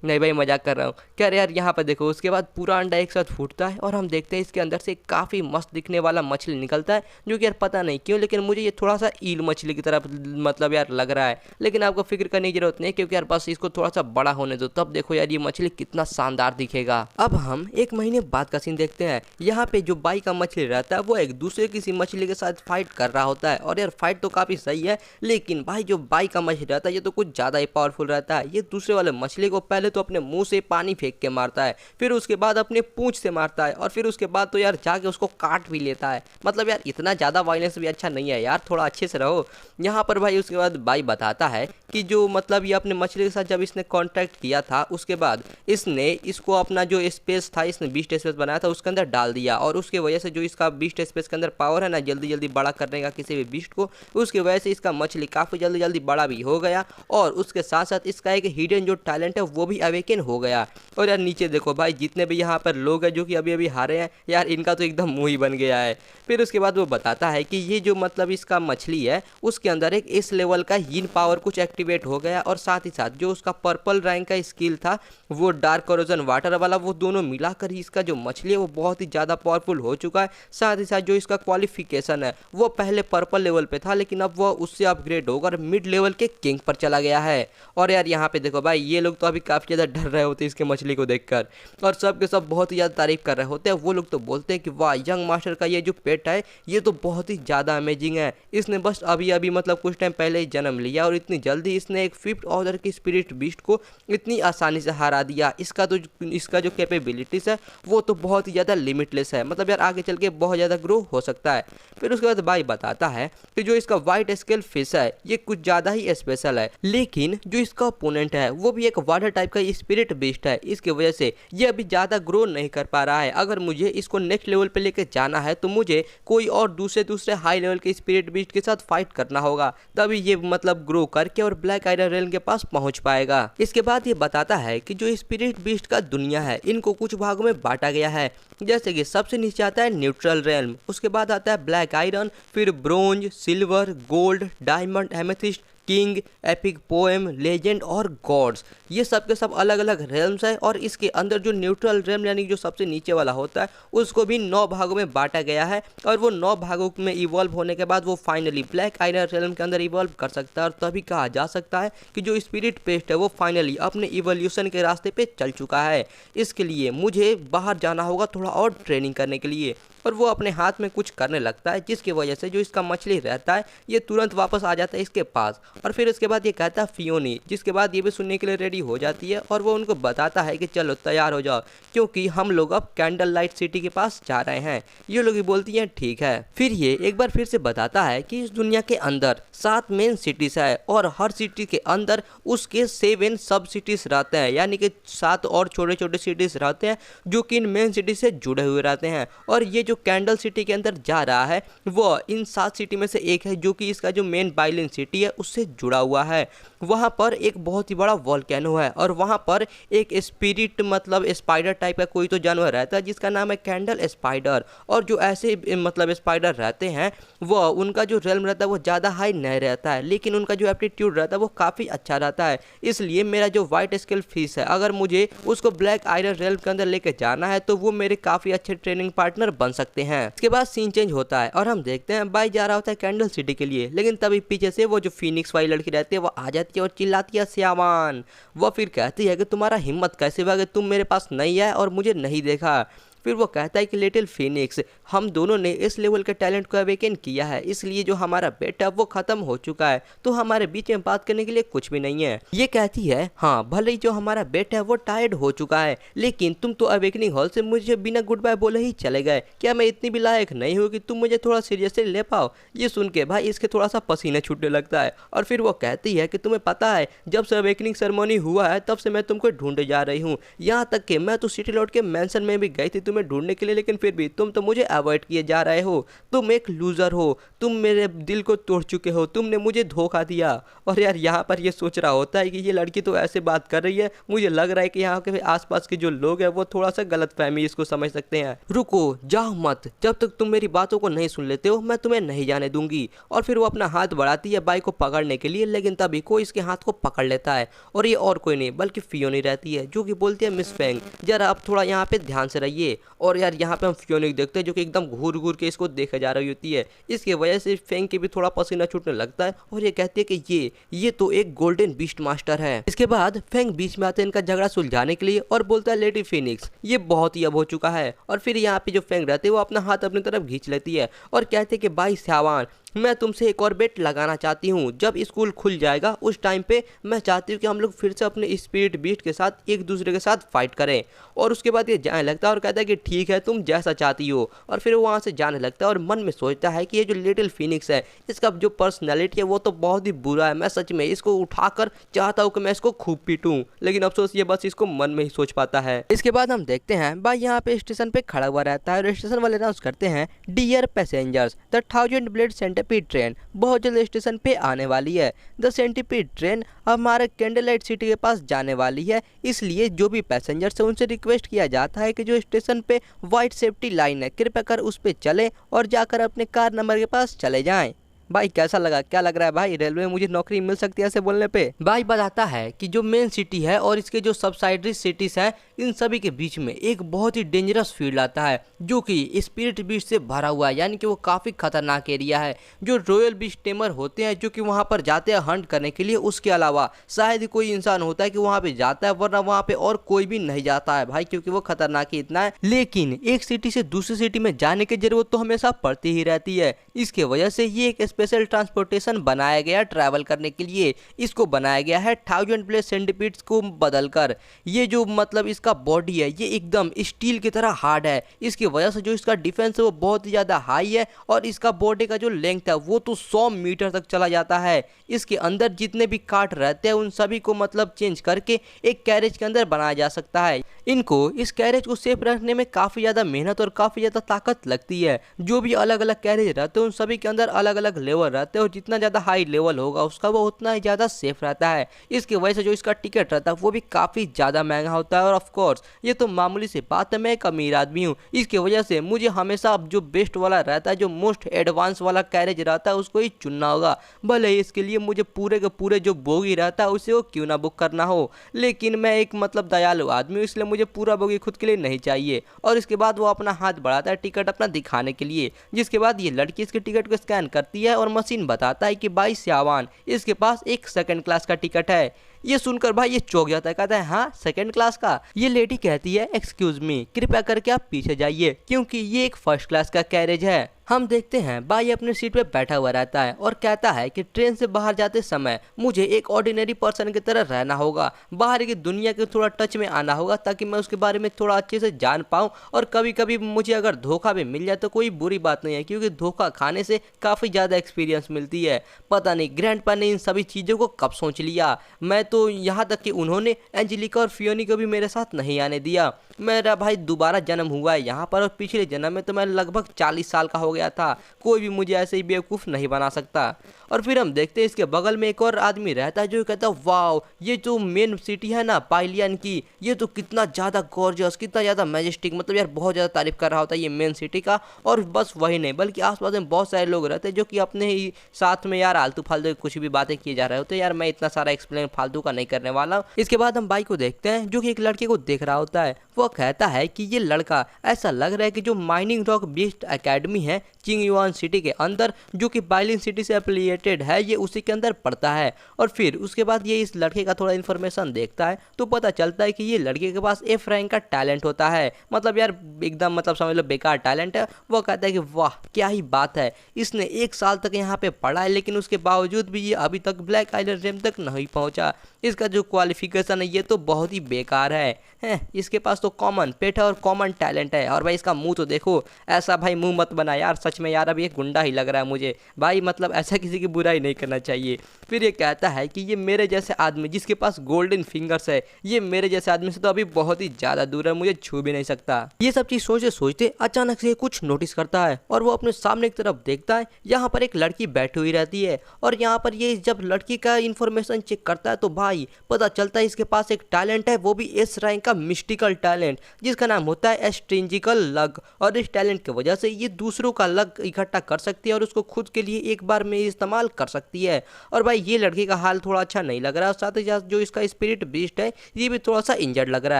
नहीं भाई मजाक कर रहा हूँ, क्या यार यहाँ पर देखो। उसके बाद पूरा अंडा एक साथ फूटता है और हम देखते हैं इसके अंदर से काफ़ी मस्त दिखने वाला मछली निकलता है, जो कि यार पता नहीं क्यों लेकिन मुझे ये थोड़ा सा ईल मछली की तरह मतलब यार लग रहा है, लेकिन आपको फिक्र करने की जरूरत नहीं क्योंकि यार बस इसको थोड़ा सा बड़ा होने दो, तब देखो यार ये मछली कितना शानदार दिखेगा। अब हम 1 महीने बाद का सीन देखते हैं। यहाँ पे जो बाई का मछली रहता है वो एक दूसरे किसी मछली के साथ फाइट कर रहा होता है, और यार फाइट तो काफी सही है, लेकिन भाई जो बाई का मछली रहता है ये तो कुछ ज्यादा ही पावरफुल रहता है। ये दूसरे वाले मछली को पहले तो अपने मुंह से पानी फेंक के मारता है, फिर उसके बाद अपने पूंछ से मारता है, और फिर उसके बाद तो यार जाके उसको काट भी लेता है। मतलब यार इतना ज्यादा वायलेंस भी अच्छा नहीं है यार, थोड़ा अच्छे से रहो। यहाँ पर भाई उसके बाद बाई बताता है कि जो मतलब ये अपने मछली के साथ जब इसने कॉन्ट्रैक्ट किया था उसके बाद इसने इसको अपना जो स्पेस था इसने बीस्ट स्पेस बनाया था उसके अंदर डाल दिया, और उसके वजह से जो इसका बीस्ट स्पेस के अंदर पावर है ना जल्दी जल्दी बड़ा करने का किसी भी बीस्ट को, उसकी वजह से इसका मछली काफ़ी जल्दी जल्दी बड़ा भी हो गया, और उसके साथ साथ इसका एक हिडन जो टैलेंट है वो भी अवेकन हो गया। और यार नीचे देखो भाई जितने भी यहाँ पर लोग हैं जो कि अभी अभी हारे हैं यार इनका तो एकदम मुँह ही बन गया है। फिर उसके बाद वो बताता है कि ये जो मतलब इसका मछली है उसके अंदर एक इस लेवल का हीन पावर कुछ एक्टिवेट हो गया, और साथ ही साथ जो उसका पर्पल रैंक का स्किल था वो डार्क कोरोजन वाटर वाला, वो दोनों मिलाकर ही इसका जो मछली है वो बहुत ही ज़्यादा पावरफुल हो चुका है। साथ ही साथ जो इसका क्वालिफिकेशन है वो पहले पर्पल लेवल पे था, लेकिन अब वो उससे अपग्रेड होकर मिड लेवल के किंग पर चला गया है। और यार यहाँ पे देखो भाई ये लोग तो अभी काफ़ी ज़्यादा डर रहे होते हैं इसके मछली को देखकर, और सब के सब बहुत ही ज़्यादा तारीफ कर रहे होते हैं। वो लोग तो बोलते हैं कि वाह यंग मास्टर का ये जो पेट है ये तो बहुत ही ज़्यादा अमेजिंग है, इसने बस अभी अभी मतलब कुछ टाइम पहले ही जन्म लिया और इतनी जल्दी इसने एक 5th ऑर्डर की स्पिरिट बीस्ट को इतनी आसानी से हरा दिया। इसका तो इसका जो कैपेबिलिटीज है वो तो बहुत ही ज़्यादा लिमिटलेस है, मतलब यार आगे चल के बहुत ज़्यादा ग्रो हो सकता है। फिर उसके बाद भाई बताता है कि जो इसका वाइट स्केल फिश है ये कुछ ज़्यादा ही स्पेशल है, लेकिन जो इसका ओपोनेंट है वो भी एक वाटर टाइप का स्पिरिट बीस्ट है। इसकी वजह से ये अभी ज़्यादा ग्रो नहीं कर पा रहा है। अगर मुझे इसको नेक्स्ट लेवल पे लेके जाना है तो मुझे कोई और दूसरे हाई लेवल के स्पिरिट बीस्ट के साथ फाइट करना होगा, तभी ये मतलब ग्रो करके और ब्लैक आइडर रेल्म के पास पहुंच पाएगा। इसके बाद ये बताता है कि जो स्पिरिट बीस्ट का दुनिया है इनको कुछ भागों में बांटा गया है, जैसे कि सबसे नीचे आता है न्यूट्रल रेल्म, उसके बाद आता है ब्लैक आयरन, फिर bronze, silver, gold, diamond, amethyst, king, epic poem, legend और गॉड्स। ये सब के सब अलग अलग रेल्म्स हैं और इसके अंदर जो न्यूट्रल रेल्म यानी जो सबसे नीचे वाला होता है उसको भी 9 भागों में बांटा गया है और वो 9 भागों में इवॉल्व होने के बाद वो फाइनली ब्लैक आइडर रेल्म के अंदर इवॉल्व कर सकता है। और तभी कहा जा सकता है कि जो स्पिरिट पेस्ट है वो फाइनली अपने इवोल्यूशन के रास्ते पे चल चुका है। इसके लिए मुझे बाहर जाना होगा थोड़ा और ट्रेनिंग करने के लिए, और वो अपने हाथ में कुछ करने लगता है जिसकी वजह से जो इसका मछली रहता है ये तुरंत वापस आ जाता है इसके पास। और फिर उसके बाद ये कहता है फियोनी, जिसके बाद ये भी सुनने के लिए रेडी हो जाती है और वो उनको बताता है कि चलो तैयार हो जाओ क्योंकि हम लोग अब कैंडल लाइट सिटी के पास जा रहे हैं। ये लोग भी बोलती हैं ठीक है। फिर ये एक बार फिर से बताता है कि इस दुनिया के अंदर 7 मेन सिटीज है और हर सिटी के अंदर उसके 7 सब सिटीज रहते हैं, यानी कि 7 और छोटे छोटे सिटीज रहते हैं जो कि इन मेन सिटी से जुड़े हुए रहते हैं। और ये जो कैंडल सिटी के अंदर जा रहा है वो इन 7 सिटी में से एक है जो कि इसका जो मेन बाइलिन सिटी है उससे जुड़ा हुआ है। वहाँ पर एक बहुत ही बड़ा वॉल्केनो है और वहाँ पर एक स्पिरिट मतलब स्पाइडर टाइप का कोई तो जानवर रहता है जिसका नाम है कैंडल स्पाइडर। और जो ऐसे मतलब स्पाइडर रहते हैं वो उनका जो रेल्म रहता है वो ज़्यादा हाई नहीं रहता है, लेकिन उनका जो एप्टीट्यूड रहता है वो काफ़ी अच्छा रहता है। इसलिए मेरा जो वाइट स्केल फिश है अगर मुझे उसको ब्लैक आइडर रेल्म के अंदर लेके जाना है तो वो मेरे काफ़ी अच्छे ट्रेनिंग पार्टनर बन सकते हैं। इसके बाद सीन चेंज होता है और हम देखते हैं बाई जा रहा होता है कैंडल सिटी के लिए, लेकिन तभी पीछे से वो जो फिनिक्स वाली लड़की रहती है वो आ जाती है और चिल्लाती है श्यामान। वो फिर कहती है कि तुम्हारा हिम्मत कैसे हुआ कि तुम मेरे पास नहीं आए और मुझे नहीं देखा। फिर वो कहता है कि लिटिल फिनिक्स, हम दोनों ने इस लेवल के टैलेंट को अवेकन किया है, इसलिए जो हमारा बेट है वो खत्म हो चुका है, तो हमारे बीच में बात करने के लिए कुछ भी नहीं है। ये कहती है हाँ भले ही जो हमारा बेट है वो टायर्ड हो चुका है, लेकिन तुम तो अवेकनिंग हॉल से मुझे बिना गुड बाय बोले ही चले गए, क्या मैं इतनी भी लायक नहीं हूँ कि तुम मुझे थोड़ा सीरियसली ले पाओ। ये सुन के भाई इसके थोड़ा सा पसीना छूटने लगता है और फिर वो कहती है कि तुम्हें पता है जब से अवेकनिंग सेरेमनी हुआ है तब से मैं तुमको ढूंढे जा रही हूँ, यहाँ तक कि मैं तो सिटी लॉर्ड के मेंशन में भी गई थी तुम्हें ढूंढने के लिए, लेकिन फिर भी तुम तो मुझे अवॉइड किए जा रहे हो। तुम एक लूजर हो, तुम मेरे दिल को तोड़ चुके हो, तुमने मुझे धोखा दिया। और यार यहाँ पर ये सोच रहा होता है कि ये लड़की तो ऐसे बात कर रही है, मुझे लग रहा है कि यहाँ के आसपास के जो लोग हैं वो थोड़ा सा गलतफहमी इसको समझ सकते हैं। रुको जाओ मत, जब तक तुम मेरी बातों को नहीं सुन लेते हो मैं तुम्हें नहीं जाने दूंगी। और फिर वो अपना हाथ बढ़ाती है बाई को पकड़ने के लिए, लेकिन तभी कोई इसके हाथ को पकड़ लेता है और ये और कोई नहीं बल्कि फियोनी रहती है जो कि बोलती है मिस फेंग जरा आप थोड़ा यहाँ पे ध्यान से रहिए। और यार यहाँ पे हम फियोनी देखते हैं जो कि एकदम घूर घूर के इसको देखा जा रही होती है। इसकी वजह से फेंग के भी थोड़ा पसीना छूटने लगता है और ये कहती है कि ये तो एक गोल्डन बीस्ट मास्टर है। इसके बाद फेंग बीच में आते हैं इनका झगड़ा सुलझाने के लिए और बोलता है लेडी फिनिक्स ये बहुत ही अब हो चुका है। और फिर यहाँ पे जो फेंग रहती है वो अपना हाथ अपनी तरफ खींच लेती है और कहते हैं कि भाई श्यावान मैं तुमसे एक और बेट लगाना चाहती हूँ, जब स्कूल खुल जाएगा उस टाइम पे मैं चाहती हूँ कि हम लोग फिर से अपने स्पिरिट बीस्ट के साथ एक दूसरे के साथ फाइट करें। और उसके बाद ये जाने लगता है और कहता है कि ठीक है तुम जैसा चाहती हो। और फिर वो वहाँ से जाने लगता है और मन में सोचता है कि ये जो लिटिल फिनिक्स है इसका जो पर्सनैलिटी है वो तो बहुत ही बुरा है, मैं सच में इसको उठाकर चाहता हूँ कि मैं इसको खूब पीटूँ, लेकिन अफसोस ये बस इसको मन में ही सोच पाता है। इसके बाद हम देखते हैं भाई यहाँ पे स्टेशन पे खड़ा हुआ रहता है और स्टेशन वाले अनाउंस करते हैं dear passengers the 1000 blade centipede train बहुत जल्द स्टेशन पे आने वाली है। द सेंटिपीड ट्रेन हमारे कैंडल लाइट सिटी के पास जाने वाली है, इसलिए जो भी पैसेंजर्स है उनसे रिक्वेस्ट किया जाता है कि जो स्टेशन पे वाइट सेफ्टी लाइन है कृपया कर उस पे चलें और जाकर अपने कार नंबर के पास चले जाएं। भाई कैसा लगा, क्या लग रहा है भाई रेलवे में मुझे नौकरी मिल सकती है ऐसे बोलने पे। भाई बताता है कि जो मेन सिटी है और इसके जो सबसाइडरी सिटीज हैं इन सभी के बीच में एक बहुत ही डेंजरस फील्ड आता है जो कि स्पिरिट बीस्ट से भरा हुआ है, यानी कि वो काफ़ी खतरनाक एरिया है। जो रॉयल बीस्ट टेमर होते हैं जो कि वहाँ पर जाते हैं हंट करने के लिए, उसके अलावा शायद ही कोई इंसान होता है कि वहाँ पे जाता है, वरना वहाँ पे और कोई भी नहीं जाता है भाई, क्योंकि वो खतरनाक ही इतना है। लेकिन एक सिटी से दूसरी सिटी में जाने की जरूरत तो हमेशा पड़ती ही रहती है। इसके वजह से ये एक स्पेशल ट्रांसपोर्टेशन बनाया गया ट्रैवल करने के लिए। इसको बनाया गया है 1000 प्लस सेंटीपीड्स को बदलकर। ये जो मतलब इसका बॉडी है ये एकदम स्टील की तरह हार्ड है। इसकी वजह से जो इसका डिफेंस है वो बहुत ही ज़्यादा हाई है और इसका बॉडी का जो लेंथ है वो तो 100 मीटर तक चला जाता है। इसके अंदर जितने भी कार्ट रहते हैं उन सभी को मतलब चेंज करके एक कैरेज के अंदर बनाया जा सकता है। इनको इस कैरेज को सेफ रखने में काफ़ी ज़्यादा मेहनत और काफ़ी ज़्यादा ताकत लगती है। जो भी अलग अलग कैरेज रहते हैं उन सभी के अंदर अलग अलग लेवल रहते हैं और जितना ज़्यादा हाई लेवल होगा उसका वो उतना ही ज़्यादा सेफ रहता है। इसकी वजह से जो इसका टिकट रहता है वो भी काफ़ी ज़्यादा महंगा होता है। और ऑफ कोर्स ये तो मामूली सी बात है, मैं एक अमीर आदमी हूँ, इसकी वजह से मुझे हमेशा जो बेस्ट वाला रहता है, जो मोस्ट एडवांस वाला कैरेज रहता है उसको ही चुनना होगा। भले ही इसके लिए मुझे पूरे के पूरे जो बोगी रहता है उसे वो क्यों ना बुक करना हो, लेकिन मैं एक मतलब दयालु आदमी हूँ इसलिए मुझे पूरा बोगी खुद के लिए नहीं चाहिए। और इसके बाद वो अपना हाथ बढ़ाता है टिकट अपना दिखाने के लिए, जिसके बाद ये लड़की इसके टिकट को स्कैन करती है और मशीन बताता है कि 22 सावन इसके पास एक सेकंड क्लास का टिकट है। ये सुनकर भाई ये चौंक जाता है, कहता है हाँ सेकंड क्लास का। ये लेडी कहती है एक्सक्यूज मी, कृपया करके आप पीछे जाइए क्योंकि ये एक फर्स्ट क्लास का कैरेज है। हम देखते हैं भाई अपने सीट पे बैठा हुआ रहता है और कहता है कि ट्रेन से बाहर जाते समय मुझे एक ऑर्डिनरी पर्सन की तरह रहना होगा, बाहर की दुनिया के थोड़ा टच में आना होगा ताकि मैं उसके बारे में थोड़ा अच्छे से जान पाऊँ। और कभी कभी मुझे अगर धोखा भी मिल जाए तो कोई बुरी बात नहीं है क्योंकि धोखा खाने से काफ़ी ज़्यादा एक्सपीरियंस मिलती है। पता नहीं ग्रैंडपा ने इन सभी चीज़ों को कब सोच लिया। मैं तो यहाँ तक कि उन्होंने एंजेलिका और फियोनी को भी मेरे साथ नहीं आने दिया। मेरा भाई दोबारा जन्म हुआ है यहाँ पर और पिछले जन्म में तो मैं लगभग 40 साल का हो गया था। कोई भी मुझे ऐसे ही बेवकूफ़ नहीं बना सकता। और फिर हम देखते हैं इसके बगल में एक और आदमी रहता है जो कहता है वाओ, ये जो मेन सिटी है ना पाइलियन की, ये तो कितना ज़्यादा गॉर्जियस, कितना ज़्यादा मैजेस्टिक, मतलब यार बहुत ज़्यादा तारीफ कर रहा होता है ये मेन सिटी का। और बस वही नहीं बल्कि आसपास में बहुत सारे लोग रहते हैं जो कि अपने ही साथ में यार आलतू फालतू कुछ भी बातें किए जा रहे होते हैं। यार मैं इतना सारा एक्सप्लेन फालतू का नहीं करने वाला हूँ। इसके बाद हम बाई को देखते हैं जो कि एक लड़के को देख रहा होता है। वो कहता है कि ये लड़का ऐसा लग रहा है कि जो माइनिंग रॉक बेस्ड एकेडमी है चिंगयुआन सिटी के अंदर, जो कि बाइलिन सिटी से एफिलिएटेड है, ये उसी के अंदर पड़ता है। और फिर उसके बाद ये इस लड़के का थोड़ा इन्फॉर्मेशन देखता है तो पता चलता है कि ये लड़के के पास एफ रैंक का टैलेंट होता है। मतलब यार एकदम मतलब समझ लो बेकार टैलेंट है। वो कहता है कि वाह क्या ही बात है, इसने 1 साल तक यहाँ पे पढ़ा है लेकिन उसके बावजूद भी ये अभी तक ब्लैक आइलैंड रेम तक नहीं पहुँचा। इसका जो क्वालिफिकेशन है ये तो बहुत ही बेकार है। इसके पास तो कॉमन पेट है और कॉमन टैलेंट है। और भाई इसका मुंह तो देखो, ऐसा भाई मुंह मत बना यार, सच में यार अब ये गुंडा ही लग रहा है मुझे भाई, मतलब ऐसा किसी की बुराई नहीं करना चाहिए। फिर ये कहता है कि ये मेरे जैसे आदमी जिसके पास गोल्डन फिंगर्स है, ये मेरे जैसे आदमी से तो अभी बहुत ही ज़्यादा दूर है, मुझे छू भी नहीं सकता। ये सब चीज़ सोचते सोचते अचानक से कुछ नोटिस करता है और वो अपने सामने की तरफ देखता है। यहाँ पर एक लड़की बैठी हुई रहती है और यहाँ पर ये जब लड़की का इन्फॉर्मेशन चेक करता है तो भाई पता चलता है इसके पास एक टैलेंट है, वो भी एस रैंक का मिस्टिकल टैलेंट जिसका नाम होता है एस्ट्रेंजिकल लक। और इस टैलेंट की वजह से ये दूसरों का लक इकट्ठा कर सकती है और उसको खुद के लिए एक बार में इस्तेमाल कर सकती है। और भाई ये लड़के का हाल थोड़ा अच्छा नहीं लग रहा है, साथ ही साथ जो इसका स्पिरिट बीस्ट है ये भी थोड़ा सा इंजर्ड लग रहा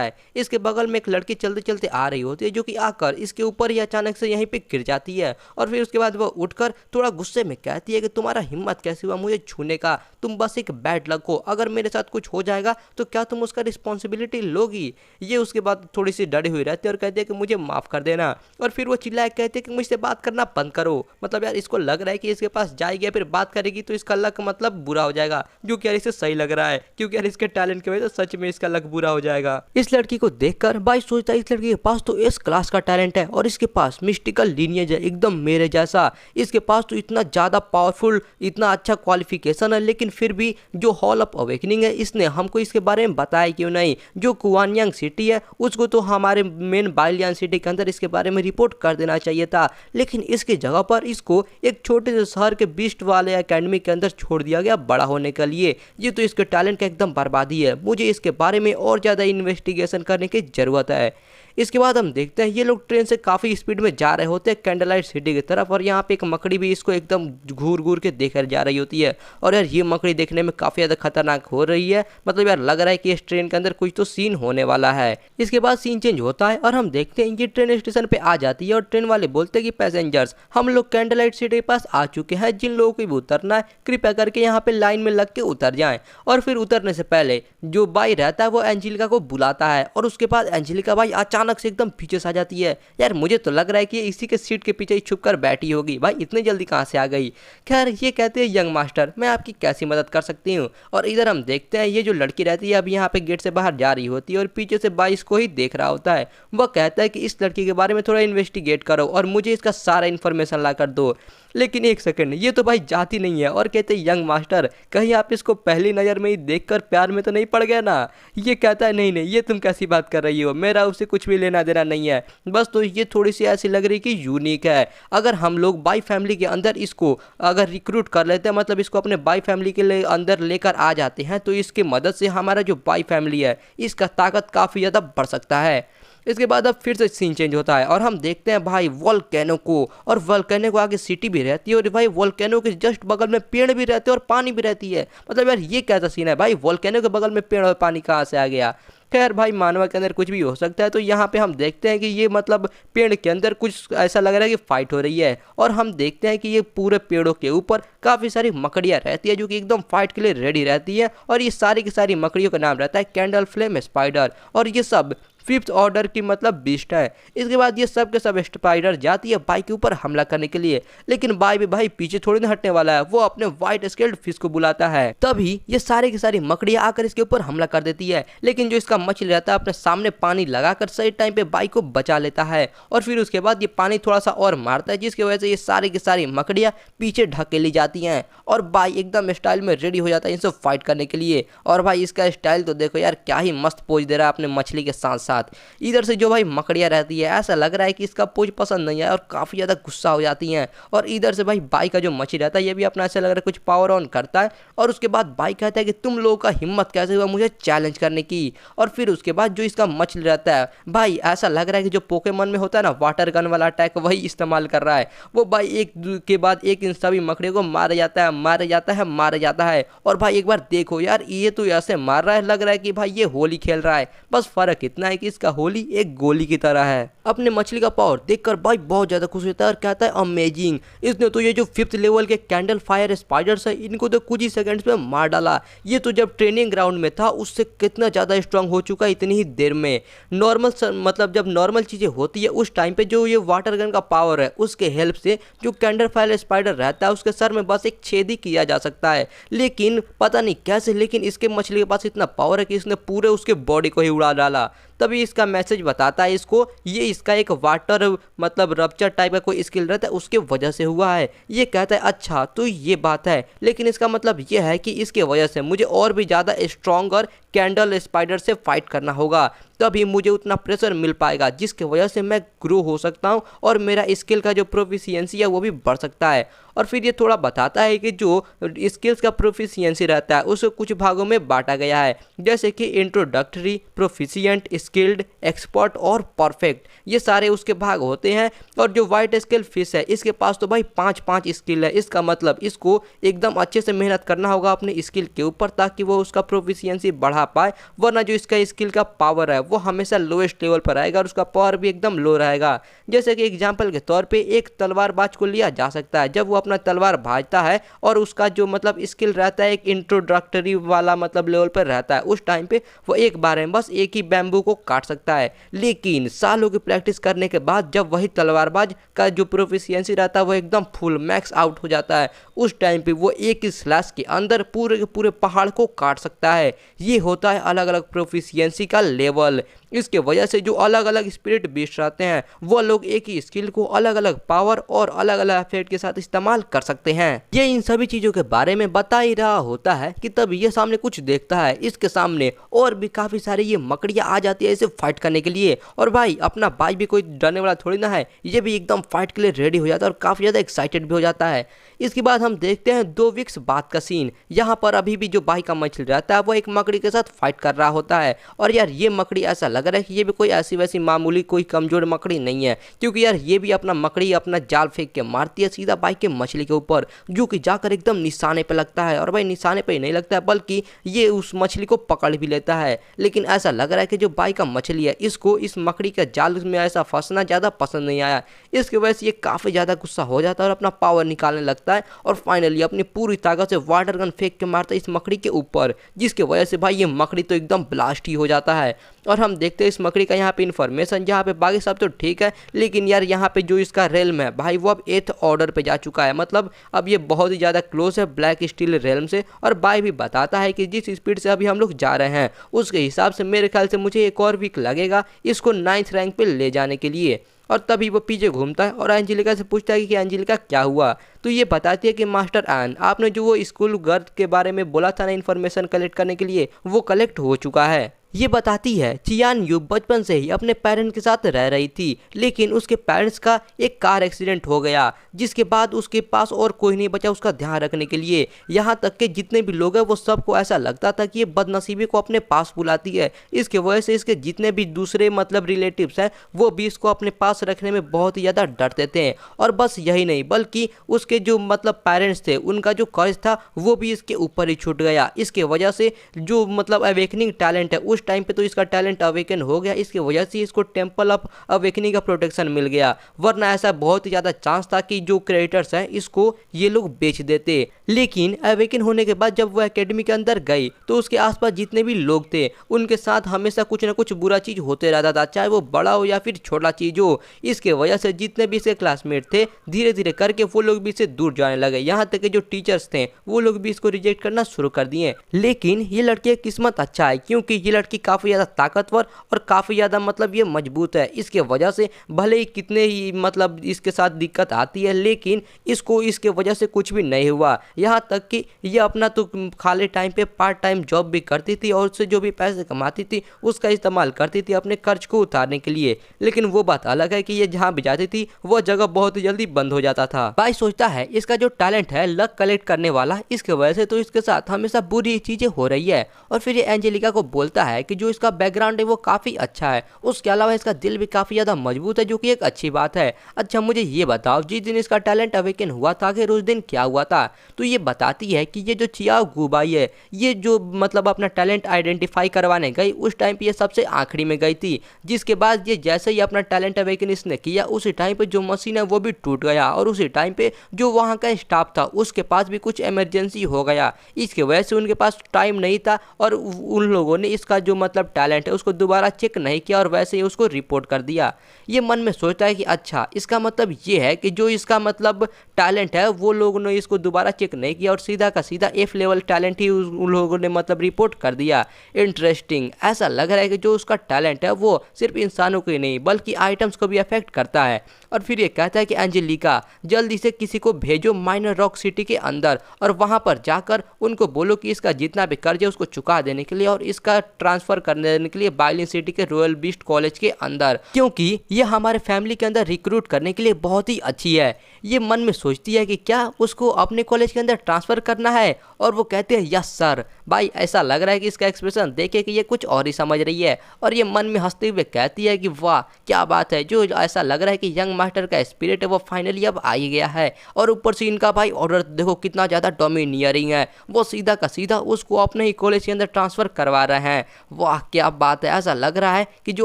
है। इसके बगल में एक लड़की चलते चलते आ रही होती है जो कि आकर इसके ऊपर ही अचानक से यहीं पे गिर जाती है। और फिर उसके बाद वो उठकर थोड़ा गुस्से में कहती है कि तुम्हारा हिम्मत कैसे हुआ मुझे छूने का, तुम बस एक बैड लक हो, अगर मेरे साथ कुछ हो जाएगा तो क्या तुम उसका रिस्पॉन्सिबिलिटी लोगी। ये उसके बाद थोड़ी सी डरी हुई रहती है और कहती है कि मुझे माफ़ कर देना। और फिर वो चिल्लाए कहती है कि मुझसे बात करना बंद करो। मतलब यार इसको लग रहा है कि इसके पास जाएगी फिर बात करेगी तो इसका लक मतलब बुरा हो जाएगा, जो कि यार इसे सही लग रहा है क्योंकि यार इसके टैलेंट की वजह से सच में इसका लक बुरा हो जाएगा। इस लड़की को देखकर भाई सोचता है इस लड़की के पास तो एस क्लास का टैलेंट है और इसके पास मिस्टिकल लीनियज है एकदम मेरे जैसा, इसके पास तो इतना ज़्यादा पावरफुल इतना अच्छा क्वालिफिकेशन है, लेकिन फिर भी जो हॉल ऑफ अवेकनिंग है इसने हमको इसके बारे में बताया क्यों नहीं। जो कुआनयांग सिटी है उसको तो हमारे मेन बाइलियन सिटी के अंदर इसके बारे में रिपोर्ट कर देना चाहिए था, लेकिन इसकी जगह पर इसको एक छोटे से शहर के बीस्ट वाले एकेडमी के अंदर छोड़ दिया गया बड़ा होने के लिए। ये तो इसके टैलेंट का एकदम बर्बादी है, मुझे इसके बारे में और ज़्यादा इन्वेस्टिगेशन करने की ज़रूरत है। इसके बाद हम देखते हैं ये लोग ट्रेन से काफ़ी स्पीड में जा रहे होते हैं कैंडललाइट सिटी की तरफ और यहाँ पे एक मकड़ी भी इसको एकदम घूर घूर के देख जा रही होती है। और यार ये मकड़ी देखने में काफ़ी ज़्यादा खतरनाक हो रही है, मतलब यार लग रहा है कि इस ट्रेन के अंदर कुछ तो सीन होने वाला है। इसके बाद सीन चेंज होता है और हम देखते हैं ये ट्रेन स्टेशन पे आ जाती है और ट्रेन वाले बोलते हैं कि पैसेंजर पैसेंजर्स, हम लोग कैंडल लाइट सिटी पास आ चुके हैं। जिन लोगों को भी उतरना है कृपया करके यहाँ पे लाइन में लग के उतर जाएं। और फिर उतरने से पहले जो बाई रहता है वो एंजेलिका को बुलाता है और उसके बाद एंजेलिका भाई अचानक से एकदम पीछे से आ जाती है। यार मुझे तो लग रहा है कि इसी के सीट के पीछे ही छुप कर बैठी होगी, भाई इतनी जल्दी कहाँ से आ गई। खैर ये कहते हैं यंग मास्टर मैं आपकी कैसी मदद कर सकती हूँ। और इधर हम देखते हैं ये जो लड़की रहती है अब यहाँ पे गेट से बाहर जा रही होती है और पीछे से बाई इसको ही देख रहा होता है। वह कहता है कि इस लड़की के बारे में थोड़ा इन्वेस्टिगेट करो और मुझे इसका सारा इन्फॉर्मेशन ला कर दो। लेकिन एक सेकंड, ये तो भाई जाती नहीं है। और कहते यंग मास्टर कहीं आप इसको पहली नज़र में ही देखकर प्यार में तो नहीं पड़ गया ना। ये कहता है नहीं नहीं, ये तुम कैसी बात कर रही हो, मेरा उससे कुछ भी लेना देना नहीं है, बस तो ये थोड़ी सी ऐसी लग रही कि यूनिक है। अगर हम लोग बाई फैमिली के अंदर इसको अगर रिक्रूट कर लेते हैं, मतलब इसको अपने बाई फैमिली के लिए अंदर लेकर आ जाते हैं, तो इसकी मदद से हमारा जो बाई फैमिली है इसका ताकत काफ़ी ज़्यादा बढ़ सकता है। इसके बाद अब फिर से सीन चेंज होता है और हम देखते हैं भाई वोल्केनो को, और वोल्केनो को आगे सिटी भी रहती है और भाई वोल्केनो के जस्ट बगल में पेड़ भी रहते हैं और पानी भी रहती है। मतलब यार ये कैसा सीन है भाई, वोल्केनो के बगल में पेड़ और पानी कहाँ से आ गया। खैर भाई मानवा के अंदर कुछ भी हो सकता है। तो यहाँ पे हम देखते हैं कि ये मतलब पेड़ के अंदर कुछ ऐसा लग रहा है कि फाइट हो रही है और हम देखते हैं कि ये पूरे पेड़ों के ऊपर काफ़ी सारी मकड़ियाँ रहती है जो कि एकदम फाइट के लिए रेडी रहती है। और ये सारी की सारी मकड़ियों का नाम रहता है कैंडल फ्लेम स्पाइडर, और ये सब फिफ्थ ऑर्डर की मतलब बीस्ट है। इसके बाद ये सब के सब स्पाइडर जाती है बाई के ऊपर हमला करने के लिए, लेकिन बाई भी भाई पीछे थोड़ी ना हटने वाला है। वो अपने व्हाइट स्केल्ड फिश को बुलाता है, तभी ये सारे की सारी मकड़ियाँ आकर इसके ऊपर हमला कर देती है। लेकिन जो इसका मछली रहता है अपने सामने पानी लगाकर सही टाइम पे बाई को बचा लेता है और फिर उसके बाद ये पानी थोड़ा सा और मारता है, जिसकी वजह से ये सारी की सारी मकड़ियाँ पीछे ढकेली जाती हैं और बाई एकदम स्टाइल में रेडी हो जाता है इनसे फाइट करने के लिए। और भाई इसका स्टाइल तो देखो यार, क्या ही मस्त पोज दे रहा है अपने मछली के साथ साथ। इधर से जो भाई मकड़ियाँ रहती है ऐसा लग रहा है कि इसका पोज पसंद नहीं है और काफ़ी ज़्यादा गुस्सा हो जाती हैं। और इधर से भाई बाई का जो मछली रहता है ये भी अपना ऐसा लग रहा है कुछ पावर ऑन करता है और उसके बाद बाई कहता है कि तुम लोगों का हिम्मत कैसे हुआ मुझे चैलेंज करने की। और फिर उसके बाद जो इसका मछली रहता है भाई ऐसा लग रहा है कि जो पोकेमॉन में होता है ना वाटर गन वाला अटैक, वही इस्तेमाल कर रहा है। वो भाई एक के बाद एक इन सभी मकड़ियों को मारा जाता है मारा जाता है मारा जाता है। और भाई एक बार देखो यार, ये तो ऐसे मार रहा है लग रहा है कि भाई ये होली खेल रहा है, बस फर्क इतना है कि इसका होली एक गोली की तरह है। अपने मछली का पावर देखकर भाई बहुत ज्यादा खुश होता है और कहता है अमेजिंग, इसने तो ये जो 5th लेवल के कैंडल फायर स्पाइडर्स है इनको तो कुछ ही सेकंड्स में मार डाला। ये तो जब ट्रेनिंग ग्राउंड में था उससे कितना ज्यादा स्ट्रांग हो चुका है इतनी ही देर में। नॉर्मल मतलब जब नॉर्मल चीजें होती है उस टाइम पे जो ये वाटर गन का पावर है उसके हेल्प से जो कैंडल फायर स्पाइडर रहता है उसके सर में बस एक छेद ही किया जा सकता है। लेकिन पता नहीं कैसे, लेकिन इसके मछली के पास इतना पावर है कि इसने पूरे उसके बॉडी को ही उड़ा डाला। तभी इसका मैसेज बताता है इसको ये इसका एक वाटर मतलब रप्चर टाइप का कोई स्किल रहता है उसके वजह से हुआ है। ये कहता है अच्छा तो ये बात है, लेकिन इसका मतलब ये है कि इसके वजह से मुझे और भी ज़्यादा स्ट्रॉन्ग और कैंडल स्पाइडर से फाइट करना होगा, तभी मुझे उतना प्रेशर मिल पाएगा जिसके वजह से मैं ग्रो हो सकता हूँ और मेरा स्किल का जो प्रोफिशिएंसी है वो भी बढ़ सकता है। और फिर ये थोड़ा बताता है कि जो स्किल्स का प्रोफिशिएंसी रहता है उसे कुछ भागों में बांटा गया है, जैसे कि इंट्रोडक्टरी, प्रोफिशिएंट, स्किल्ड, एक्सपर्ट और परफेक्ट, ये सारे उसके भाग होते हैं। और जो वाइट स्केल फिश है इसके पास तो भाई 5-5 स्किल है। इसका मतलब इसको एकदम अच्छे से मेहनत करना होगा अपने स्किल के ऊपर ताकि वो उसका प्रोफिशिएंसी बढ़ा पाए, वरना जो इसका स्किल का पावर है वो हमेशा लोएस्ट लेवल पर आएगा और उसका पावर भी एकदम लो रहेगा। जैसे कि एग्जाम्पल के तौर पे एक तलवारबाज को लिया जा सकता है, जब वो अपना तलवार भाजता है और उसका जो मतलब स्किल रहता है एक इंट्रोडक्टरी वाला मतलब लेवल पर रहता है, उस टाइम पे वो एक बार में बस एक ही बैम्बू को काट सकता है। लेकिन सालों की प्रैक्टिस करने के बाद जब वही तलवारबाज का जो प्रोफिशिएंसी रहता है वो एकदम फुल मैक्स आउट हो जाता है, उस टाइम पे वो एक ही स्लैश के अंदर पूरे के पूरे पहाड़ को काट सकता है। ये होता है अलग अलग प्रोफिशिएंसी का लेवल। इसके वजह से जो अलग अलग स्पिरिट बीस्ट रहते हैं वो लोग एक ही स्किल को अलग अलग पावर और अलग अलग इफेक्ट के साथ इस्तेमाल कर सकते हैं। ये इन सभी चीजों के बारे में बता ही रहा होता है कि तब ये सामने कुछ देखता है, इसके सामने और भी काफी सारे ये मकड़ियां आ जाती है इसे फाइट करने के लिए। और भाई अपना भाई भी कोई डरने वाला थोड़ी ना है, ये भी एकदम फाइट के लिए रेडी हो जाता है और काफी ज्यादा एक्साइटेड भी हो जाता है। इसके बाद हम देखते हैं 2 वीक्स बाद का सीन। यहाँ पर अभी भी जो भाई का मछली रहता है वो एक मकड़ी के साथ फाइट कर रहा होता है और यार ये मकड़ी ऐसा लग रहा है कि ये भी कोई ऐसी वैसी मामूली कोई कमजोर मकड़ी नहीं है, क्योंकि यार ये भी अपना मकड़ी अपना जाल फेंक के मारती है सीधा भाई के मछली के ऊपर, जो कि जाकर एकदम निशाने पे लगता है। और भाई निशाने पे ही नहीं लगता है बल्कि ये उस मछली को पकड़ भी लेता है। लेकिन ऐसा लग रहा है कि जो भाई का मछली है इसको इस मकड़ी के जाल में ऐसा फंसना ज़्यादा पसंद नहीं आया। इसकी वजह से ये काफ़ी ज़्यादा गुस्सा हो जाता है और अपना पावर निकालने लगता है और फाइनली अपनी पूरी ताकत से वाटर गन फेंक के मारता है इस मकड़ी के ऊपर, जिसकी वजह से भाई ये मकड़ी तो एकदम ब्लास्ट ही हो जाता है। और हम देखते हैं इस मकड़ी का यहाँ पे इन्फॉर्मेशन, जहाँ पे बाकी सब तो ठीक है लेकिन यार यहाँ पे जो इसका रेल्म है भाई वो अब 8th ऑर्डर पे जा चुका है, मतलब अब ये बहुत ही ज़्यादा क्लोज है ब्लैक स्टील रेल्म से। और बाय भी बताता है कि जिस स्पीड से अभी हम लोग जा रहे हैं उसके हिसाब से मेरे ख्याल से मुझे एक और वीक लगेगा इसको 9th रैंक पे ले जाने के लिए। और तभी वो पीछे घूमता है और एंजेलिका से पूछता है कि एंजेलिका क्या हुआ, तो ये बताती है कि मास्टर एन आपने जो वो स्कूल गर्ल के बारे में बोला था ना इन्फॉर्मेशन कलेक्ट करने के लिए, वो कलेक्ट हो चुका है। ये बताती है चियान यू बचपन से ही अपने पेरेंट्स के साथ रह रही थी, लेकिन उसके पेरेंट्स का एक कार एक्सीडेंट हो गया जिसके बाद उसके पास और कोई नहीं बचा उसका ध्यान रखने के लिए। यहाँ तक कि जितने भी लोग हैं वो सबको ऐसा लगता था कि ये बदनसीबी को अपने पास बुलाती है। इसके वजह से इसके जितने भी दूसरे मतलब रिलेटिव्स हैं वो भी इसको अपने पास रखने में बहुत ही ज़्यादा डरते थे। और बस यही नहीं बल्कि उसके जो मतलब पेरेंट्स थे उनका जो कर्ज था वो भी इसके ऊपर ही छूट गया। इसके वजह से जो मतलब अवेकनिंग टैलेंट है उस टाइम पे तो इसका टैलेंट अवेकन हो गया, इसकी वजह से इसको टेंपल ऑफ अवेकनिंग का प्रोटेक्शन मिल गया, वरना ऐसा बहुत ही ज़्यादा चांस था कि जो क्रिएटर्स हैं इसको ये लोग बेच देते। लेकिन अवेकन होने के बाद जब वो एकेडमी के अंदर गई तो उसके आसपास जितने भी लोग थे उनके साथ हमेशा कुछ ना कुछ बुरा चीज़ होते रहता था, चाहे वो बड़ा हो या फिर छोटा चीज़ हो। इसके वजह से जितने भी इसके क्लासमेट थे धीरे धीरे करके वो लोग भी इससे दूर जाने लगे, यहाँ तक कि जो टीचर्स थे वो लोग भी इसको रिजेक्ट करना शुरू कर दिए। लेकिन ये लड़की की किस्मत अच्छा है क्योंकि ये लड़की काफ़ी ज़्यादा ताकतवर और काफ़ी ज़्यादा मतलब ये मजबूत है। इसके वजह से भले ही कितने ही मतलब इसके साथ दिक्कत आती है लेकिन इसको इसके वजह से कुछ भी नहीं हुआ। यहाँ तक कि ये अपना तो खाली टाइम पे पार्ट टाइम जॉब भी करती थी और उससे जो भी पैसे कमाती थी उसका इस्तेमाल करती थी अपने कर्ज को उतारने के लिए। लेकिन वो बात अलग है कि ये जहाँ भी जाती थी वो जगह बहुत ही जल्दी बंद हो जाता था। भाई सोचता है इसका जो टैलेंट है लक कलेक्ट करने वाला, इसके वजह से तो इसके साथ हमेशा बुरी चीज़ें हो रही है। और फिर ये एंजेलिका को बोलता है कि जो इसका बैकग्राउंड है वो काफ़ी अच्छा है, उसके अलावा इसका दिल भी काफ़ी ज़्यादा मजबूत है जो कि एक अच्छी बात है। अच्छा मुझे ये बताओ जिस दिन इसका टैलेंट अवेकन हुआ था आखिर उस दिन क्या हुआ था? तो ये बताती है कि ये जो चियाओ गुबाई है ये जो मतलब अपना टैलेंट आइडेंटिफाई करवाने गई उस टाइम पे ये सबसे आखिरी में गई थी, जिसके बाद ये जैसे ही अपना टैलेंट अवेकन इसने किया उसी टाइम पे जो मशीन है वो भी टूट गया और उसी टाइम पे जो वहाँ का स्टाफ था उसके पास भी कुछ इमरजेंसी हो गया। इसकी वजह से उनके पास टाइम नहीं था और उन लोगों ने इसका जो मतलब टैलेंट है उसको दोबारा चेक नहीं किया और वैसे ही उसको रिपोर्ट कर दिया। ये मन में सोचता है कि अच्छा इसका मतलब ये है कि जो इसका मतलब टैलेंट है वो लोगों ने इसको दोबारा चेक नहीं किया और सीधा का सीधा F लेवल टैलेंट ही उन लोगों ने मतलब रिपोर्ट कर दिया। इंटरेस्टिंग, ऐसा लग रहा है कि जो उसका टैलेंट है वो सिर्फ इंसानों को ही नहीं बल्कि आइटम्स को भी अफेक्ट करता है। और फिर ये कहता है कि एंजेलिका जल्दी से किसी को भेजो माइनर रॉक सिटी के अंदर और वहां पर जाकर उनको बोलो कि इसका जितना भी कर्ज है उसको चुका देने के लिए और इसका ट्रांसफर करने देने के लिए बाइलिन सिटी के रॉयल बीस्ट कॉलेज के अंदर, क्योंकि ये हमारे फैमिली के अंदर रिक्रूट करने के लिए बहुत ही अच्छी है। ये मन में सोचती है कि क्या उसको अपने कॉलेज के अंदर ट्रांसफर करना है और वो कहते हैं यस सर। भाई ऐसा लग रहा है कि इसका एक्सप्रेशन देखे कि ये कुछ और ही समझ रही है और ये मन में हंसते हुए कहती है कि वाह क्या बात है, जो ऐसा लग रहा है कि यंग मास्टर का स्पिरिट है वो फाइनली अब आ ही गया है। और ऊपर से इनका भाई ऑर्डर देखो कितना ज़्यादा डोमिनियरिंग है, वो सीधा का सीधा उसको अपने ही कॉलेज के अंदर ट्रांसफ़र करवा रहे हैं। वाह क्या बात है, ऐसा लग रहा है कि जो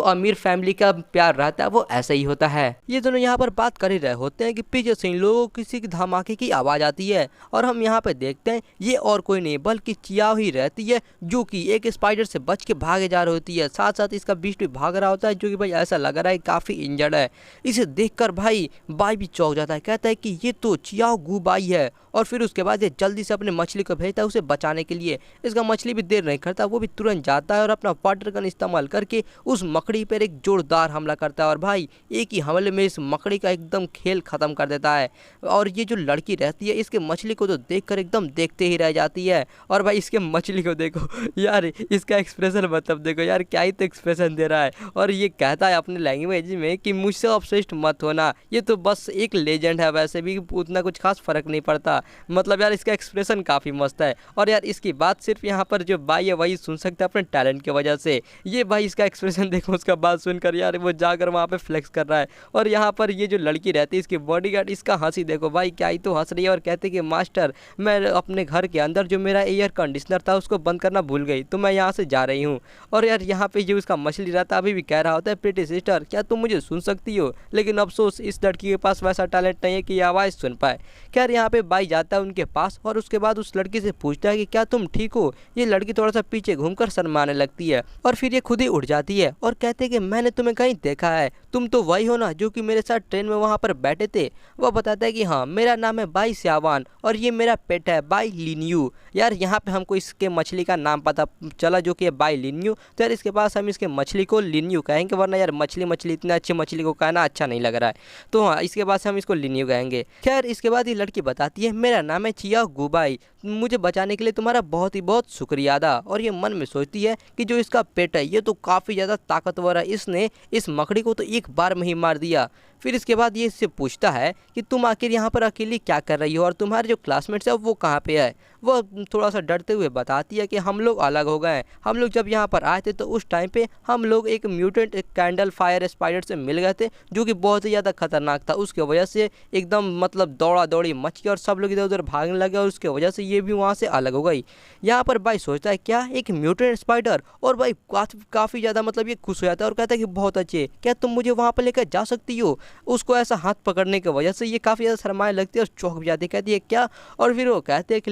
अमीर फैमिली का प्यार रहता है वो ऐसा ही होता है। ये दोनों यहाँ पर बात कर ही रहे होते हैं कि पीछे से इन लोगों को किसी की धमाके की आवाज़ आती है और हम यहाँ पे देखते हैं ये और कोई नहीं बल्कि चियाओ ही रहती है जो कि एक स्पाइडर से बच के भागे जा रही होती है। साथ साथ इसका बीस्ट भी भाग रहा होता है जो कि भाई ऐसा लग रहा है काफ़ी इंजर्ड है। इसे देखकर भाई बाई भी चौंक जाता है, कहता है कि ये तो चियाओ गुबाई है। और फिर उसके बाद ये जल्दी से अपने मछली को भेजता है उसे बचाने के लिए। इसका मछली भी देर नहीं करता, वो भी तुरंत जाता है और अपना वाटर गन इस्तेमाल करके उस मकड़ी पर एक जोरदार हमला करता है और भाई एक ही हमले में इस मकड़ी का एकदम खेल ख़त्म कर देता है। और ये जो लड़की रहती है इसके मछली को तो देखकर एकदम देखते ही रह जाती है। और भाई इसके मछली को देखो यार, इसका एक्सप्रेशन मतलब देखो यार, क्या ही तो एक्सप्रेशन दे रहा है। और ये कहता है अपने लैंग्वेज में कि मुझसे ऑब्सेस्ड मत होना, ये तो बस एक लेजेंड है, वैसे भी उतना कुछ खास फर्क नहीं पड़ता। मतलब यार इसका एक्सप्रेशन काफ़ी मस्त है। और यार इसकी बात सिर्फ यहाँ पर जो बाई है वही सुन सकते हैं अपने टैलेंट की वजह से। ये भाई इसका एक्सप्रेशन देखो, उसका बात सुनकर यार वो जाकर वहाँ पे फ्लेक्स कर रहा है। और यहाँ पर ये जो लड़की रहती है इसकी बॉडीगार्ड, इसका हंसी देखो भाई, क्या ही तो हंस रही है और कहते कि मास्टर मैं अपने घर के अंदर जो मेरा एयर कंडीशनर था उसको बंद करना भूल गई, तो मैं यहाँ से जा रही हूँ। और यार यहाँ पे जो उसका मछली रहता है अभी भी कह रहा होता है, प्रीटी सिस्टर क्या तुम मुझे सुन सकती हो? लेकिन अफसोस इस लड़की के पास वैसा टैलेंट नहीं है कि ये आवाज़ सुन पाए। खैर यहाँ पे बाई जाता है उनके पास और उसके बाद उस लड़की से पूछता है कि क्या तुम ठीक हो? ये लड़की थोड़ा सा पीछे घूमकर शर्माने लगती है और फिर ये खुद ही उठ जाती है और कहते हैं कि मैंने तुम्हें कहीं देखा है, तुम तो वही हो ना जो कि मेरे साथ ट्रेन में वहाँ पर बैठे थे। वह बताता है कि हाँ, मेरा नाम है बाई स्यावान और ये मेरा पेट है बाई लिन्यू। यार यहाँ पे हमको इसके मछली का नाम पता चला जो कि है बाई लिन्यू, तो यार इसके पास हम इसके मछली को लिन्यू कहेंगे, वरना यार मछली इतने अच्छी मछली को कहना अच्छा नहीं लग रहा है, तो हाँ इसके बाद से हम इसको लिन्यू कहेंगे। खैर इसके बाद ये लड़की बताती है मेरा नाम है चिया गुबाई, मुझे बचाने के लिए तुम्हारा बहुत ही बहुत शुक्रिया अदा। और ये मन में सोचती है कि जो इसका पेट है ये तो काफ़ी ज़्यादा ताकतवर है, इसने इस मकड़ी को तो एक बार में ही मार दिया। फिर इसके बाद ये इससे पूछता है कि तुम आखिर यहाँ पर अकेली क्या कर रही हो और तुम्हारे जो क्लासमेट्स है वो कहाँ पे है? वह थोड़ा सा डरते हुए बताती है कि हम लोग अलग हो गए हैं, हम लोग जब यहाँ पर आए थे तो उस टाइम पे हम लोग एक म्यूटेंट कैंडल फायर स्पाइडर से मिल गए थे जो कि बहुत ही ज़्यादा खतरनाक था। उसके वजह से एकदम मतलब दौड़ा दौड़ी मच गई और सब लोग इधर उधर भागने लगे और उसके वजह से ये भी वहाँ से अलग हो गई। यहाँ पर भाई सोचता है क्या एक म्यूटेंट स्पाइडर, और भाई काफ़ी ज़्यादा मतलब ये खुश हो जाता है और कहता है कि बहुत अच्छे, क्या तुम मुझे वहाँ पर लेकर जा सकती हो? उसको ऐसा हाथ पकड़ने की वजह से ये काफ़ी ज़्यादा शर्माने लगती है और चौंक भी जाती है, कहती है क्या? और फिर वो कहते हैं कि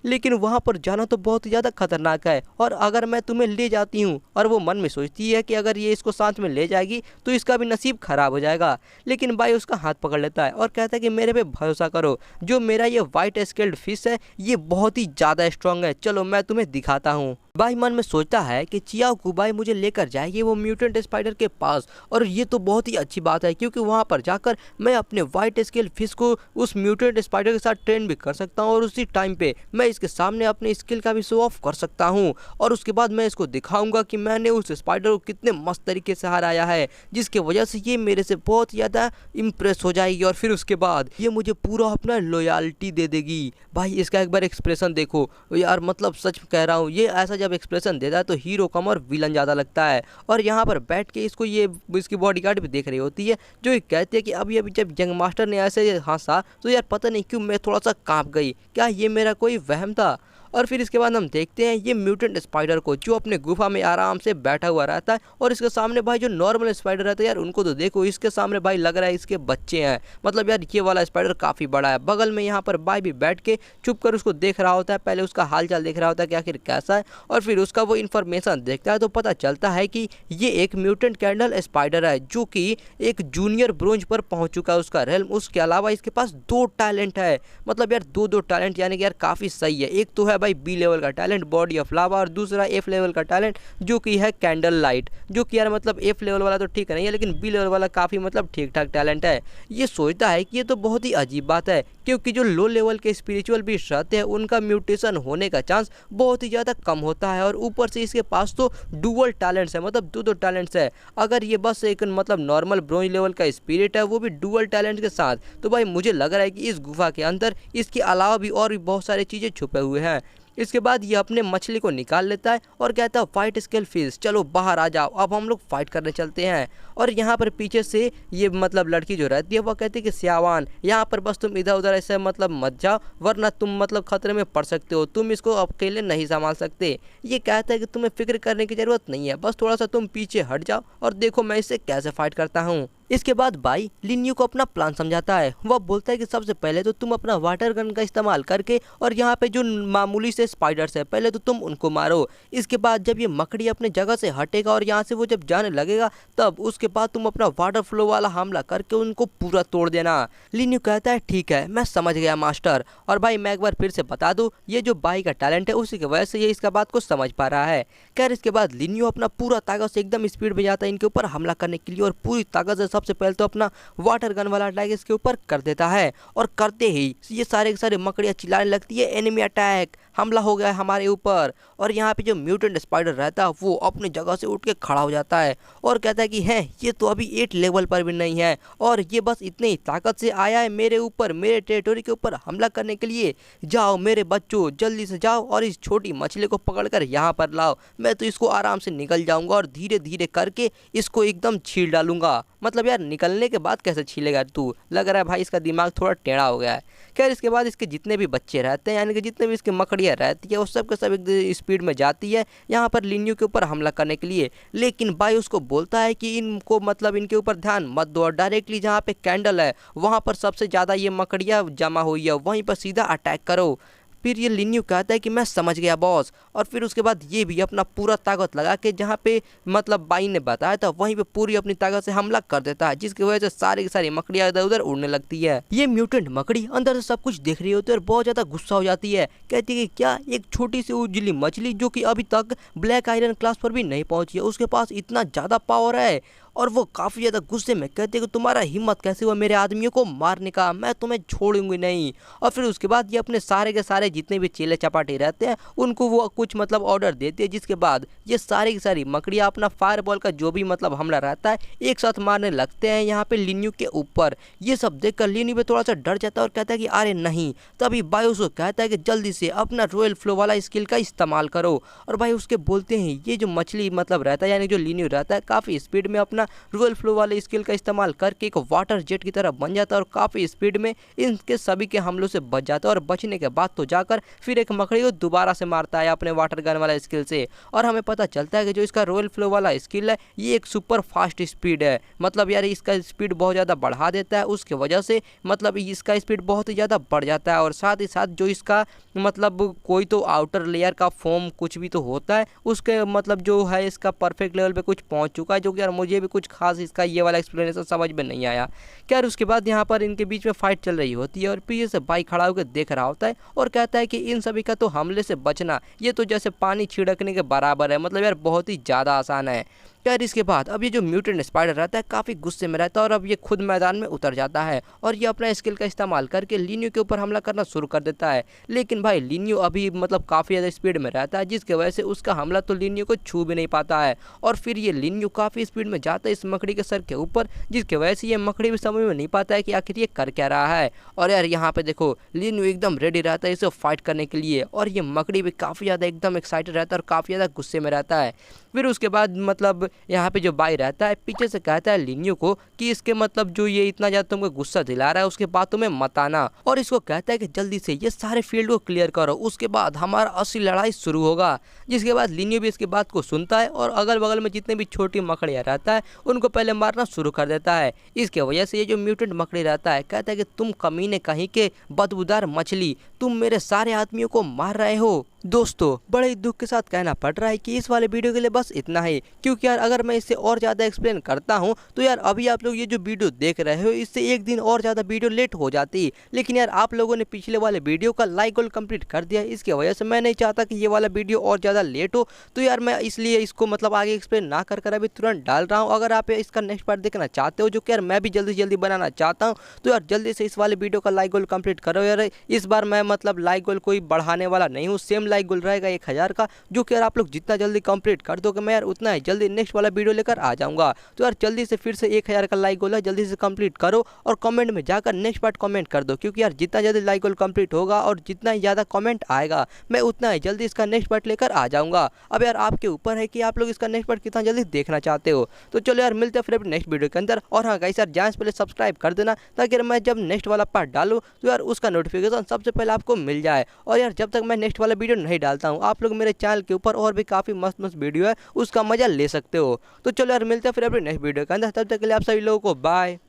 लेकिन वहाँ पर जाना तो बहुत ही ज़्यादा खतरनाक है और अगर मैं तुम्हें ले जाती हूँ, और वो मन में सोचती है कि अगर ये इसको साथ में ले जाएगी तो इसका भी नसीब खराब हो जाएगा। लेकिन भाई उसका हाथ पकड़ लेता है और कहता है कि मेरे पे भरोसा करो, जो मेरा ये वाइट स्केल्ड फिश है ये बहुत ही ज़्यादा स्ट्रांग है, चलो मैं तुम्हें दिखाता हूँ। भाई मन में सोचता है कि चिया गुबाई मुझे लेकर जाएगी वो म्यूटेंट स्पाइडर के पास, और ये तो बहुत ही अच्छी बात है क्योंकि वहाँ पर जाकर मैं अपने वाइट स्केल फिश को उस म्यूटेंट स्पाइडर के साथ ट्रेन भी कर सकता हूँ और उसी टाइम पे मैं इसके सामने अपने स्किल का भी शो ऑफ कर सकता हूँ। और उसके बाद मैं इसको दिखाऊंगा कि मैंने उस स्पाइडर को कितने मस्त तरीके से हराया है, जिसकी वजह से ये मेरे से बहुत ज़्यादा इम्प्रेस हो जाएगी और फिर उसके बाद ये मुझे पूरा अपना लॉयल्टी दे देगी। भाई इसका एक बार एक्सप्रेशन देखो यार, मतलब सच कह रहा हूँ, ये ऐसा जब एक्सप्रेशन देता है तो हीरो कम और विलन ज़्यादा लगता है। और यहाँ पर बैठ के इसको ये इसकी बॉडीगार्ड भी देख रही होती है जो ये कहती है कि अभी अभी जब यंग मास्टर ने ऐसे हंसा तो यार पता नहीं क्यों मैं थोड़ा सा कांप गई, क्या ये मेरा कोई वहम था? और फिर इसके बाद हम देखते हैं ये म्यूटेंट स्पाइडर को जो अपने गुफा में आराम से बैठा हुआ रहता है और इसके सामने भाई जो नॉर्मल स्पाइडर रहता है यार उनको तो देखो, इसके सामने भाई लग रहा है इसके बच्चे हैं, मतलब यार ये वाला स्पाइडर काफ़ी बड़ा है। बगल में यहाँ पर भाई भी बैठ के चुप कर उसको देख रहा होता है, पहले उसका हालचाल देख रहा होता है कि आखिर कैसा है, और फिर उसका वो इन्फॉर्मेशन देखता है तो पता चलता है कि ये एक म्यूटेंट कैंडल स्पाइडर है जो कि एक जूनियर ब्रोंज पर पहुँच चुका है उसका रेल्म। उसके अलावा इसके पास 2 टैलेंट है, मतलब यार दो टैलेंट, यानी कि यार काफ़ी सही है। एक तो है भाई बी लेवल का टैलेंट बॉडी ऑफ लावा और दूसरा एफ लेवल का टैलेंट जो कि है कैंडल लाइट, जो कि यार मतलब एफ लेवल वाला तो ठीक नहीं है लेकिन बी लेवल वाला काफ़ी मतलब ठीक ठाक टैलेंट है। ये सोचता है कि ये तो बहुत ही अजीब बात है क्योंकि जो लो लेवल के स्पिरिचुअल बीस्ट रहते हैं उनका म्यूटेशन होने का चांस बहुत ही ज़्यादा कम होता है, और ऊपर से इसके पास तो डुअल टैलेंट्स है, मतलब दो टैलेंट्स है। अगर ये बस एक मतलब नॉर्मल ब्रोंज लेवल का स्पिरिट है वो भी डुअल टैलेंट के साथ, तो भाई मुझे लग रहा है कि इस गुफा के अंदर इसके अलावा भी और भी बहुत सारी चीज़ें छुपे हुए हैं। इसके बाद ये अपने मछली को निकाल लेता है और कहता है फाइट स्केल फिश, चलो बाहर आ जाओ, अब हम लोग फाइट करने चलते हैं। और यहाँ पर पीछे से ये मतलब लड़की जो रहती है वह कहती है कि स्यावान यहाँ पर बस तुम इधर उधर ऐसे मतलब मत जाओ वरना तुम मतलब खतरे में पड़ सकते हो, तुम इसको अकेले नहीं संभाल सकते। ये कहता है कि तुम्हें फिक्र करने की ज़रूरत नहीं है, बस थोड़ा सा तुम पीछे हट जाओ और देखो मैं इससे कैसे फाइट करता हूँ। इसके बाद बाई लिन्यू को अपना प्लान समझाता है। वह बोलता है कि सबसे पहले तो तुम अपना वाटर गन का इस्तेमाल करके और यहाँ पे जो मामूली से स्पाइडर्स है पहले तो तुम उनको मारो। इसके बाद जब ये मकड़ी अपने जगह से हटेगा और यहाँ से वो जब जाने लगेगा तब उसके बाद तुम अपना वाटर फ्लो वाला हमला करके उनको पूरा तोड़ देना। लिन्यू कहता है ठीक है मैं समझ गया मास्टर। और भाई मैं एक बार फिर से बता दूँ, ये जो बाई का टैलेंट है उसी की वजह से ये इसका बात को समझ पा रहा है। खैर इसके बाद लिन्यू अपना पूरा ताकत से एकदम स्पीड में जाता है इनके ऊपर हमला करने के लिए और पूरी ताकत से सबसे पहले तो अपना वाटर गन वाला अटैक इसके ऊपर कर देता है। और करते ही ये सारे के सारे मकड़ियाँ चिल्लाने लगती है एनिमी अटैक, हमला हो गया है हमारे ऊपर। और यहाँ पे जो म्यूटेंट स्पाइडर रहता है वो अपनी जगह से उठ के खड़ा हो जाता है और कहता है कि है ये तो अभी 8 लेवल पर भी नहीं है और ये बस इतनी ही ताकत से आया है मेरे ऊपर, मेरे टेरिटोरी के ऊपर हमला करने के लिए। जाओ मेरे बच्चों, जल्दी से जाओ और इस छोटी मछली को पकड़कर यहाँ पर लाओ। मैं तो इसको आराम से निकल जाऊंगा और धीरे धीरे करके इसको एकदम छील डालूंगा। मतलब यार निकलने के बाद कैसे छीलेगा तू? लग रहा है भाई इसका दिमाग थोड़ा टेढ़ा हो गया है। खैर इसके बाद इसके जितने भी बच्चे रहते हैं, यानी कि जितने भी इसके मकड़ियाँ रहती है, वो सब के सब एक स्पीड में जाती है यहाँ पर लिन्यू के ऊपर हमला करने के लिए। लेकिन भाई उसको बोलता है कि इनको मतलब इनके ऊपर ध्यान मत दो और डायरेक्टली जहाँ पे कैंडल है वहाँ पर सबसे ज़्यादा ये मकड़ियाँ जमा हुई है वहीं पर सीधा अटैक करो। फिर ये लिन्यू कहता है कि मैं समझ गया बॉस। और फिर उसके बाद ये भी अपना पूरा ताकत लगा के जहाँ पे मतलब बाई ने बताया था वहीं पे पूरी अपनी ताकत से हमला कर देता है, जिसकी वजह से सारी की सारी मकड़ियाँ इधर उधर उड़ने लगती है। ये म्यूटेंट मकड़ी अंदर से सब कुछ देख रही होती है और बहुत ज्यादा गुस्सा हो जाती है। कहती है कि क्या एक छोटी सी उजली मछली जो कि अभी तक ब्लैक आयरन क्लास पर भी नहीं पहुंची है, उसके पास इतना ज्यादा पावर है। और वो काफ़ी ज़्यादा गुस्से में कहते हैं कि तुम्हारा हिम्मत कैसे हुआ मेरे आदमियों को मारने का, मैं तुम्हें छोड़ूंगी नहीं। और फिर उसके बाद ये अपने सारे के सारे जितने भी चेले चपाटे रहते हैं उनको वो कुछ मतलब ऑर्डर देते हैं, जिसके बाद ये सारी की सारी मकड़ियाँ अपना फायरबॉल का जो भी मतलब हमला रहता है एक साथ मारने लगते हैं यहाँ पे लिन्यू के ऊपर। ये सब देखकर लिन्यू पे थोड़ा सा डर जाता है और कहता है कि अरे नहीं। तभी भाई उसको कहता है कि जल्दी से अपना रॉयल फ्लो वाला स्किल का इस्तेमाल करो। और भाई उसके बोलते हैं ये जो मछली मतलब रहता है यानी जो लिन्यू रहता है काफ़ी स्पीड में अपना रॉयल फ्लो वाले स्किल का इस्तेमाल करके एक वाटर जेट की तरह बन जाता है और काफ़ी स्पीड में इनके सभी के हमलों से बच जाता है। और बचने के बाद तो जाकर फिर एक मकड़ी को दोबारा से मारता है अपने वाटर गन वाला स्किल से। और हमें पता चलता है कि जो इसका रॉयल फ्लो वाला स्किल है ये एक सुपर फास्ट स्पीड है। मतलब यार इसका स्पीड बहुत ज़्यादा बढ़ा देता है, उसके वजह से मतलब इसका स्पीड बहुत ही ज़्यादा बढ़ जाता है। और साथ ही साथ जो इसका मतलब कोई तो आउटर लेयर का फॉर्म कुछ भी तो होता है उसके मतलब जो है इसका परफेक्ट लेवल पे कुछ पहुंच चुका है, जो कि यार मुझे भी कुछ खास इसका ये वाला एक्सप्लेनेशन समझ में नहीं आया। क्या उसके बाद यहाँ पर इनके बीच में फाइट चल रही होती है और पीछे से भाई खड़ा होकर देख रहा होता है और कहता है कि इन सभी का तो हमले से बचना ये तो जैसे पानी छिड़कने के बराबर है, मतलब यार बहुत ही ज़्यादा आसान है। खैर इसके बाद अब ये जो म्यूटेंट स्पाइडर रहता है काफ़ी गुस्से में रहता है और अब ये खुद मैदान में उतर जाता है और ये अपना स्किल का इस्तेमाल करके लिन्यू के ऊपर हमला करना शुरू कर देता है। लेकिन भाई लिन्यू अभी मतलब काफ़ी ज़्यादा स्पीड में रहता है, जिसकी वजह से उसका हमला तो लिन्यू को छू भी नहीं पाता है। और फिर ये लिन्यू काफ़ी स्पीड में जाता है इस मकड़ी के सर के ऊपर, जिसकी वजह से ये मकड़ी भी समझ में नहीं पाता है कि आखिर ये कर क्या रहा है। और यार यहाँ पे देखो लिन्यू एकदम रेडी रहता है इसे फाइट करने के लिए और ये मकड़ी भी काफ़ी ज़्यादा एकदम एक्साइटेड रहता है और काफ़ी ज़्यादा गुस्से में रहता है। फिर उसके बाद मतलब यहाँ पे जो बाई रहता है पीछे से कहता है लिन्यू को कि इसके मतलब जो ये इतना ज़्यादा तुमको गुस्सा दिला रहा है उसके बाद तुम्हें मत आना। और इसको कहता है कि जल्दी से ये सारे फील्ड को क्लियर करो, उसके बाद हमारा असली लड़ाई शुरू होगा। जिसके बाद लिन्यू भी इसके बात को सुनता है और अगल बगल में जितने भी छोटी मकड़ियाँ रहता है उनको पहले मारना शुरू कर देता है। इसके वजह से ये जो म्यूटेंट मकड़ी रहता है कहता है कि तुम कमीने कहीं के बदबूदार मछली, तुम मेरे सारे आदमियों को मार रहे हो। दोस्तों बड़े ही दुख के साथ कहना पड़ रहा है कि इस वाले वीडियो के लिए बस इतना ही, क्योंकि यार अगर मैं इससे और ज़्यादा एक्सप्लेन करता हूँ तो यार अभी आप लोग ये जो वीडियो देख रहे हो इससे एक दिन और ज़्यादा वीडियो लेट हो जाती। लेकिन यार आप लोगों ने पिछले वाले वीडियो का लाइक गोल कंप्लीट कर दिया, इसकी वजह से मैं नहीं चाहता कि ये वाला वीडियो और ज़्यादा लेट हो, तो यार मैं इसलिए इसको मतलब आगे एक्सप्लेन ना कर कर अभी तुरंत डाल रहा हूँ। अगर आप इसका नेक्स्ट पार्ट देखना चाहते हो जो कि यार मैं भी जल्दी जल्दी बनाना चाहता हूँ, तो यार जल्दी से इस वाले वीडियो का लाइक गोल कंप्लीट करो। यार इस बार मैं मतलब लाइक गोल कोई बढ़ाने वाला नहीं हूँ, सेम लाइक गोल रहेगा 1000 का, जो कि यार आप लोग जितना जल्दी कंप्लीट कर दोगे मैं यार उतना ही जल्दी नेक्स्ट वाला वीडियो लेकर आ जाऊंगा। तो यार जल्दी से फिर से 1000 का लाइक गोल है, जल्दी से कंप्लीट करो और कमेंट में जाकर नेक्स्ट पार्ट कमेंट कर दो, क्योंकि यार जितना जल्दी लाइक गोल कंप्लीट होगा और जितना ही ज़्यादा कमेंट आएगा मैं उतना ही जल्दी इसका नेक्स्ट पार्ट लेकर आ जाऊंगा। अब यार आपके ऊपर है कि आप लोग इसका नेक्स्ट पार्ट कितना जल्दी देखना चाहते हो। तो चलो यार मिलते हैं फिर अपने नेक्स्ट वीडियो के अंदर। और हाँ गाइस यार जाने से पहले सब्सक्राइब कर देना, ताकि मैं जब नेक्स्ट वाला पार्ट डालूँ तो यार उसका नोटिफिकेशन सबसे पहले आपको मिल जाए। और यार जब तक मैं नेक्स्ट वाला वीडियो नहीं डालता हूँ आप लोग मेरे चैनल के ऊपर और भी काफ़ी मस्त मस्त वीडियो है उसका मजा ले सकते हो। तो चलो यार मिलते हैं फिर अपने नेक्स्ट वीडियो के अंदर, तब तक के लिए आप सभी लोगों को बाय।